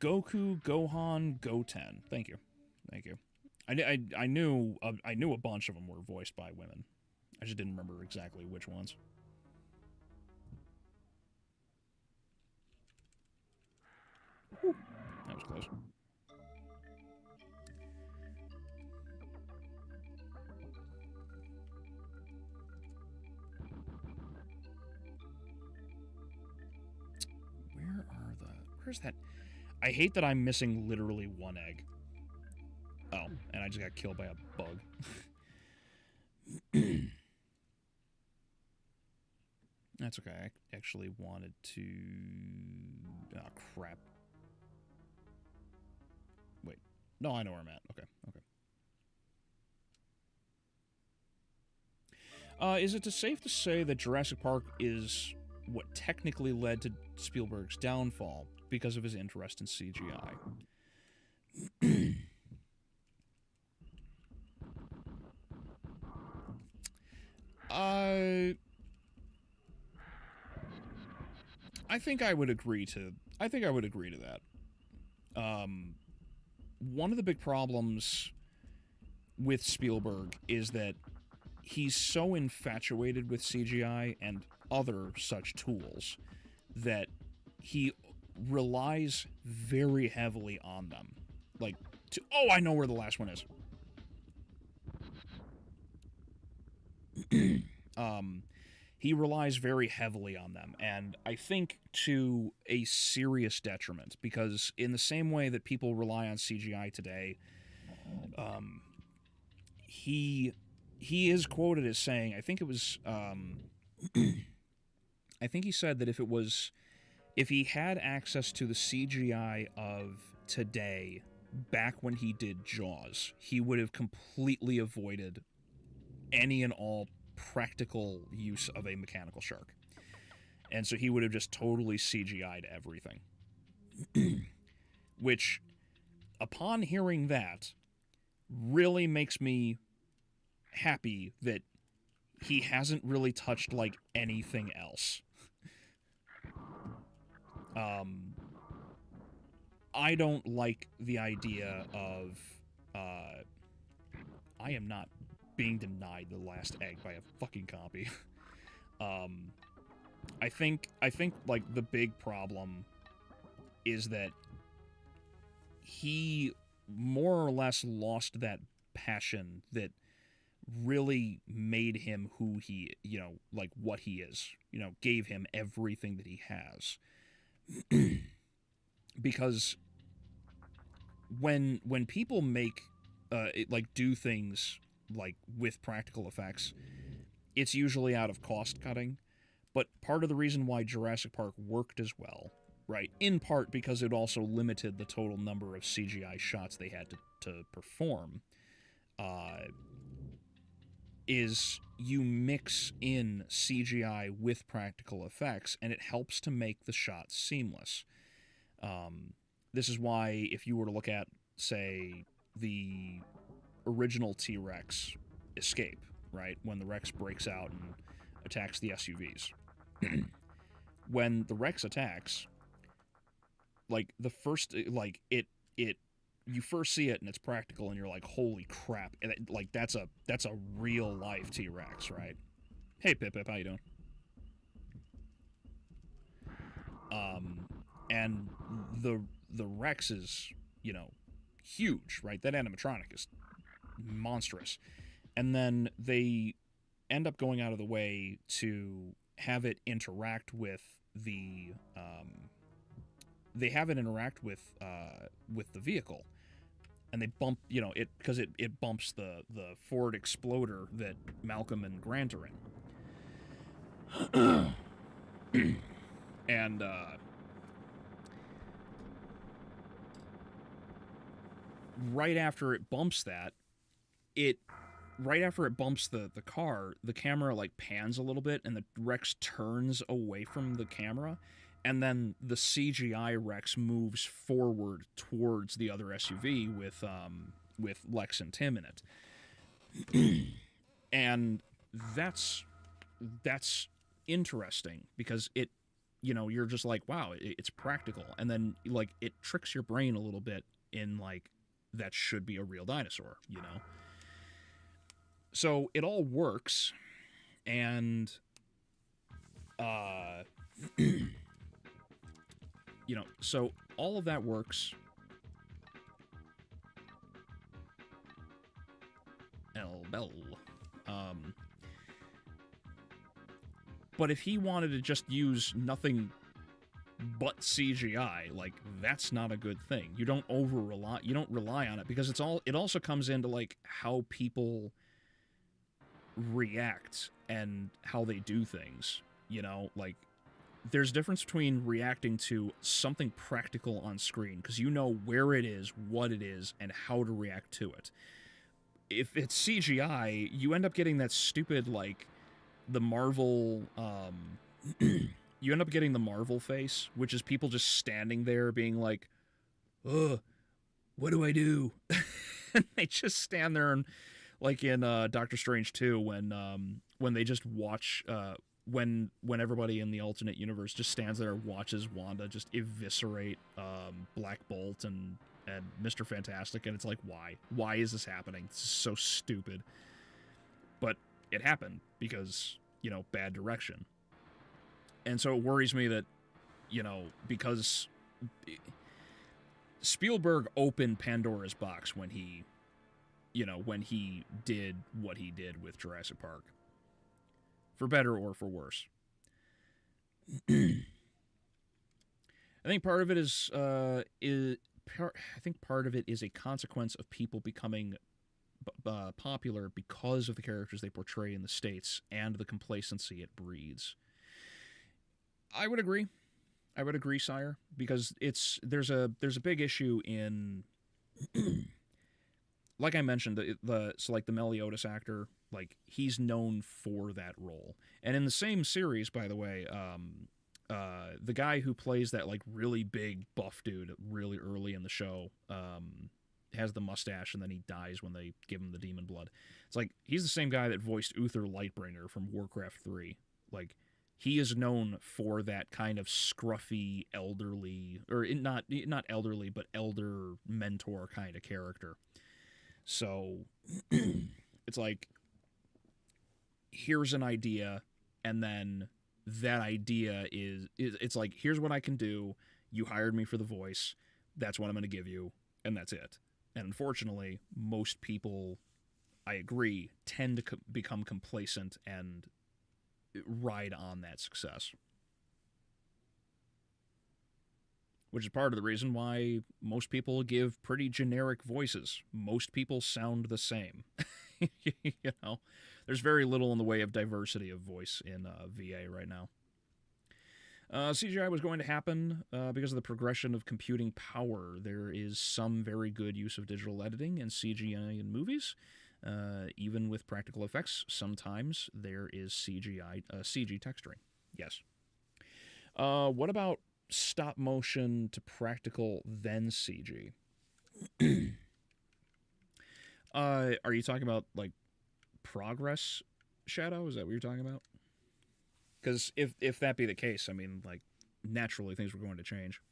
A: Goku, Gohan, Goten. Thank you. I knew a bunch of them were voiced by women. I just didn't remember exactly which ones. Whew, that was close. Where's that? I hate that I'm missing literally one egg. Oh, and I just got killed by a bug. That's okay. I actually wanted to... Oh, crap. Wait. No, I know where I'm at. Okay. Is it safe to say that Jurassic Park is what technically led to Spielberg's downfall because of his interest in CGI? I think I would agree to that. One of the big problems with Spielberg is that he's so infatuated with CGI and other such tools that he relies very heavily on them. Like, oh, I know where the last one is. He relies very heavily on them, and I think to a serious detriment, because in the same way that people rely on CGI today, he is quoted as saying, I think it was, I think he said that if he had access to the CGI of today, back when he did Jaws, he would have completely avoided any and all practical use of a mechanical shark. And so he would have just totally CGI'd everything. Which, upon hearing that, really makes me happy that he hasn't really touched, like, anything else. I don't like the idea of, I am not being denied the last egg by a fucking copy. I think, like, the big problem is that he more or less lost that passion that really made him who he, like, what he is, gave him everything that he has. Because when people make, do things, like, with practical effects, it's usually out of cost cutting. But part of the reason why Jurassic Park worked as well, right, in part because it also limited the total number of CGI shots they had to perform, is you mix in CGI with practical effects, and it helps to make the shots seamless. This is why, if you were to look at, say, the original T-Rex escape, right, when the Rex breaks out and attacks the SUVs. When the Rex attacks, like, the first, like, you first see it and it's practical and you're like, holy crap, and like, that's a real life T-Rex, right? Hey, Pip, how you doing? And the Rex is, huge, right? That animatronic is monstrous. And then they end up going out of the way to have it interact with the the vehicle, and they bump, it, because it bumps the Ford Exploder that Malcolm and Grant are in. And right after it bumps that, right after it bumps the car, the camera, like, pans a little bit, and the Rex turns away from the camera, and then the CGI Rex moves forward towards the other SUV with Lex and Tim in it. And that's interesting, because it, you're just like, wow, it's practical, and then, like, it tricks your brain a little bit in, like, that should be a real dinosaur, So it all works, and, so all of that works. Albeleo. But if he wanted to just use nothing but CGI, like, that's not a good thing. You don't rely on it, because it also comes into, like, how people react and how they do things, like, there's a difference between reacting to something practical on screen, because you know where it is, what it is, and how to react to it. If it's CGI, you end up getting that stupid, like, the Marvel, you end up getting the Marvel face, which is people just standing there being like, "Ugh, what do I do?" And they just stand there and, like in Doctor Strange 2, when they just watch, when everybody in the alternate universe just stands there and watches Wanda just eviscerate Black Bolt and Mr. Fantastic, and it's like, why is this happening? This is so stupid. But it happened because, bad direction. And so it worries me that, because Spielberg opened Pandora's box when he did what he did with Jurassic Park. For better or for worse. I think part of it is a consequence of people becoming popular because of the characters they portray in the States and the complacency it breeds. I would agree, sire, because there's a big issue in, like I mentioned, the Meliodas actor, like, he's known for that role. And in the same series, by the way, the guy who plays that, like, really big buff dude really early in the show, has the mustache and then he dies when they give him the demon blood. It's like, he's the same guy that voiced Uther Lightbringer from Warcraft 3. Like, he is known for that kind of scruffy, elderly, or not elderly, but elder mentor kind of character. So it's like, here's an idea, and then that idea it's like, here's what I can do. You hired me for the voice. That's what I'm going to give you, and that's it. And unfortunately, most people, I agree, tend to become complacent and ride on that success. Which is part of the reason why most people give pretty generic voices. Most people sound the same. There's very little in the way of diversity of voice in VA right now. CGI was going to happen because of the progression of computing power. There is some very good use of digital editing and CGI in movies. Even with practical effects, sometimes there is CG texturing. Yes. What about stop motion to practical then CG? Are you talking about, like, progress shadow? Is that what you're talking about? Because if that be the case, I mean, like, naturally things were going to change.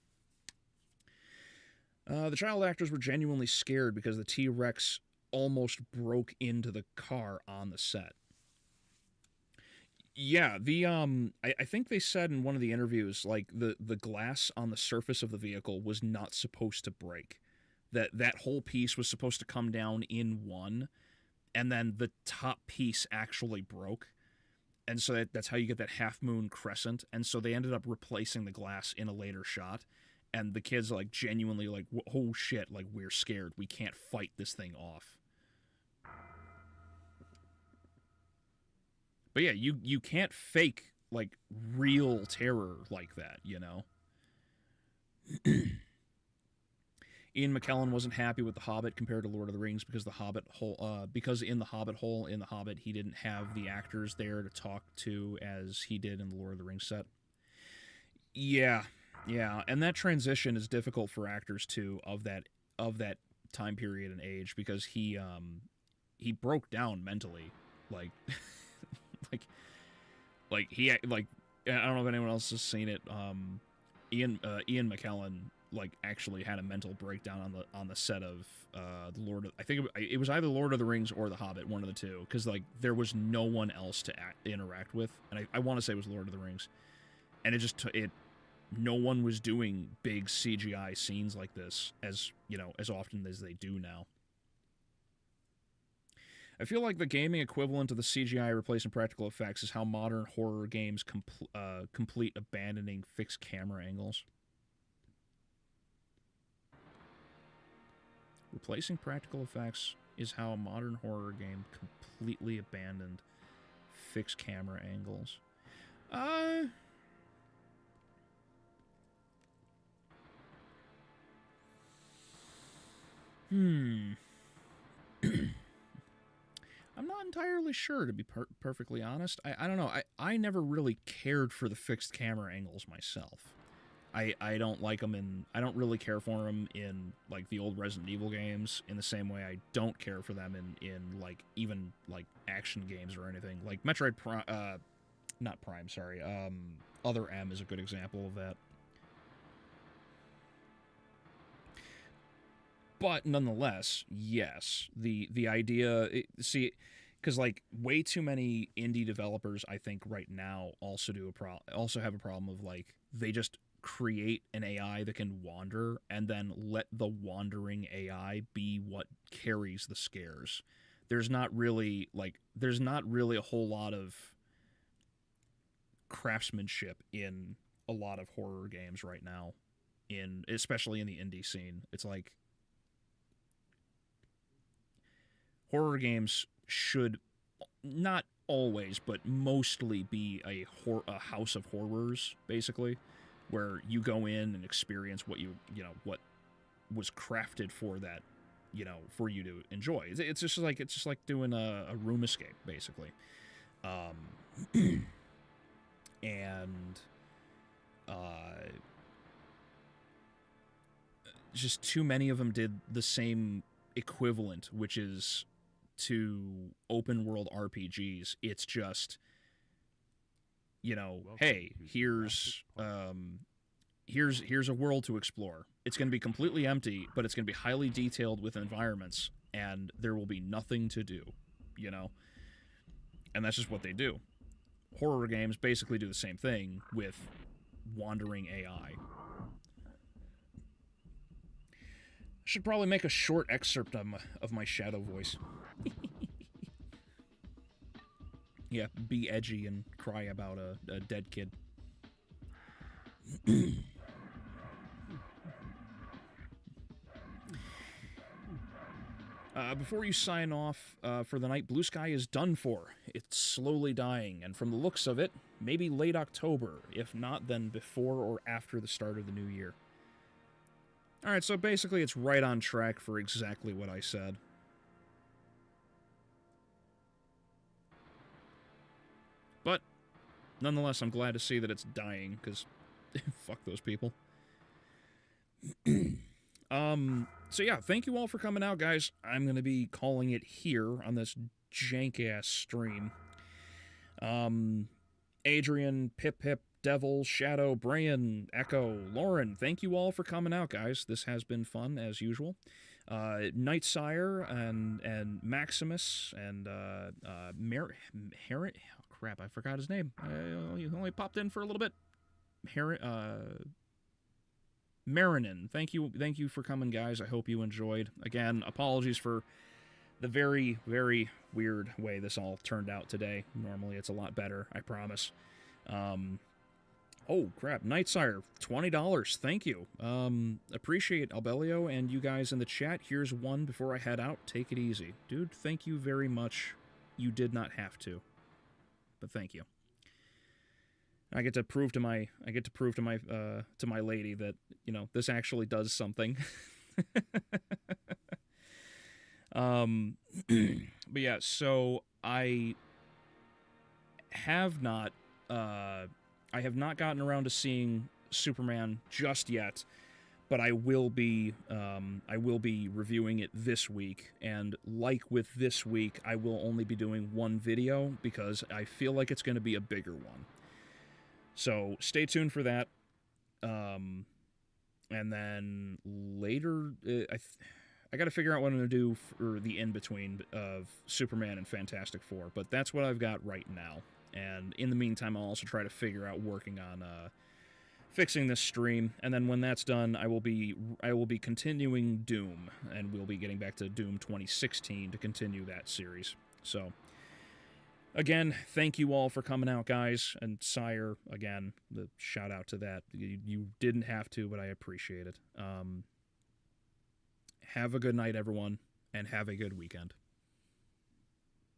A: The child actors were genuinely scared because the T-Rex almost broke into the car on the set. Yeah, I think they said in one of the interviews, like, the glass on the surface of the vehicle was not supposed to break. That whole piece was supposed to come down in one, and then the top piece actually broke. And so that's how you get that half-moon crescent. And so they ended up replacing the glass in a later shot. And the kids, like, genuinely, like, oh shit, like, we're scared. We can't fight this thing off. But yeah, you can't fake, like, real terror like that, Ian McKellen wasn't happy with The Hobbit compared to Lord of the Rings because because in The Hobbit, he didn't have the actors there to talk to as he did in the Lord of the Rings set. Yeah, and that transition is difficult for actors too of that time period and age, because he broke down mentally, like he, like, I don't know if anyone else has seen it. Ian McKellen, like, actually had a mental breakdown on the set of the Lord of, I think it was either Lord of the Rings or The Hobbit, one of the two, because, like, there was no one else to interact with, and I want to say it was Lord of the Rings, and no one was doing big CGI scenes like this as often as they do now. I feel like the gaming equivalent of the CGI replacing practical effects is how modern horror games complete abandoning fixed camera angles. Replacing practical effects is how a modern horror game completely abandoned fixed camera angles. I'm not entirely sure, to be perfectly honest. I don't know. I never really cared for the fixed camera angles myself. I don't like them in... I don't really care for them in, like, the old Resident Evil games, in the same way I don't care for them in like, even, like, action games or anything. Like, Metroid Prime... not Prime, sorry. Other M is a good example of that. But, nonetheless, yes. The idea... see... Because, like, way too many indie developers, I think, right now also have a problem of, like, they just create an AI that can wander and then let the wandering AI be what carries the scares. There's not really a whole lot of craftsmanship in a lot of horror games right now, especially in the indie scene. It's like horror games should not always, but mostly be a house of horrors, basically, where you go in and experience what what was crafted for that, for you to enjoy. It's just like doing a room escape, basically. And just too many of them did the same equivalent, which is to open world RPGs. It's just, hey, here's a world to explore. It's going to be completely empty, but it's going to be highly detailed with environments, and there will be nothing to do, And that's just what they do. Horror games basically do the same thing with wandering AI. Should probably make a short excerpt of my shadow voice. Yeah, be edgy and cry about a dead kid. Before you sign off for the night, Blue Sky is done for. It's slowly dying, and from the looks of it, maybe late October. If not, then before or after the start of the new year. Alright, so basically it's right on track for exactly what I said. But, nonetheless, I'm glad to see that it's dying, because fuck those people. So yeah, thank you all for coming out, guys. I'm going to be calling it here on this jank-ass stream. Adrian, Pip, Devil, Shadow, Brian, Echo, Lauren, thank you all for coming out, guys. This has been fun, as usual. Nightsire and Maximus and crap, I forgot his name. He only popped in for a little bit. Marinin, thank you for coming, guys. I hope you enjoyed. Again, apologies for the very, very weird way this all turned out today. Normally it's a lot better, I promise. Oh, crap. Nightsire, $20. Thank you. Appreciate Albeleo and you guys in the chat. Here's one before I head out. Take it easy. Dude, thank you very much. You did not have to. But thank you. I get to prove to my lady that, this actually does something. But yeah, so I have not gotten around to seeing Superman just yet, but I will be reviewing it this week, and like with this week, I will only be doing one video because I feel like it's going to be a bigger one. So stay tuned for that. And then later, I got to figure out what I'm going to do for the in-between of Superman and Fantastic Four, but that's what I've got right now. And in the meantime, I'll also try to figure out working on fixing this stream, and then when that's done, I will be continuing Doom, and we'll be getting back to Doom 2016 to continue that series. So, again, thank you all for coming out, guys, and Sire, again, the shout out to that. You didn't have to, but I appreciate it. Have a good night, everyone, and have a good weekend.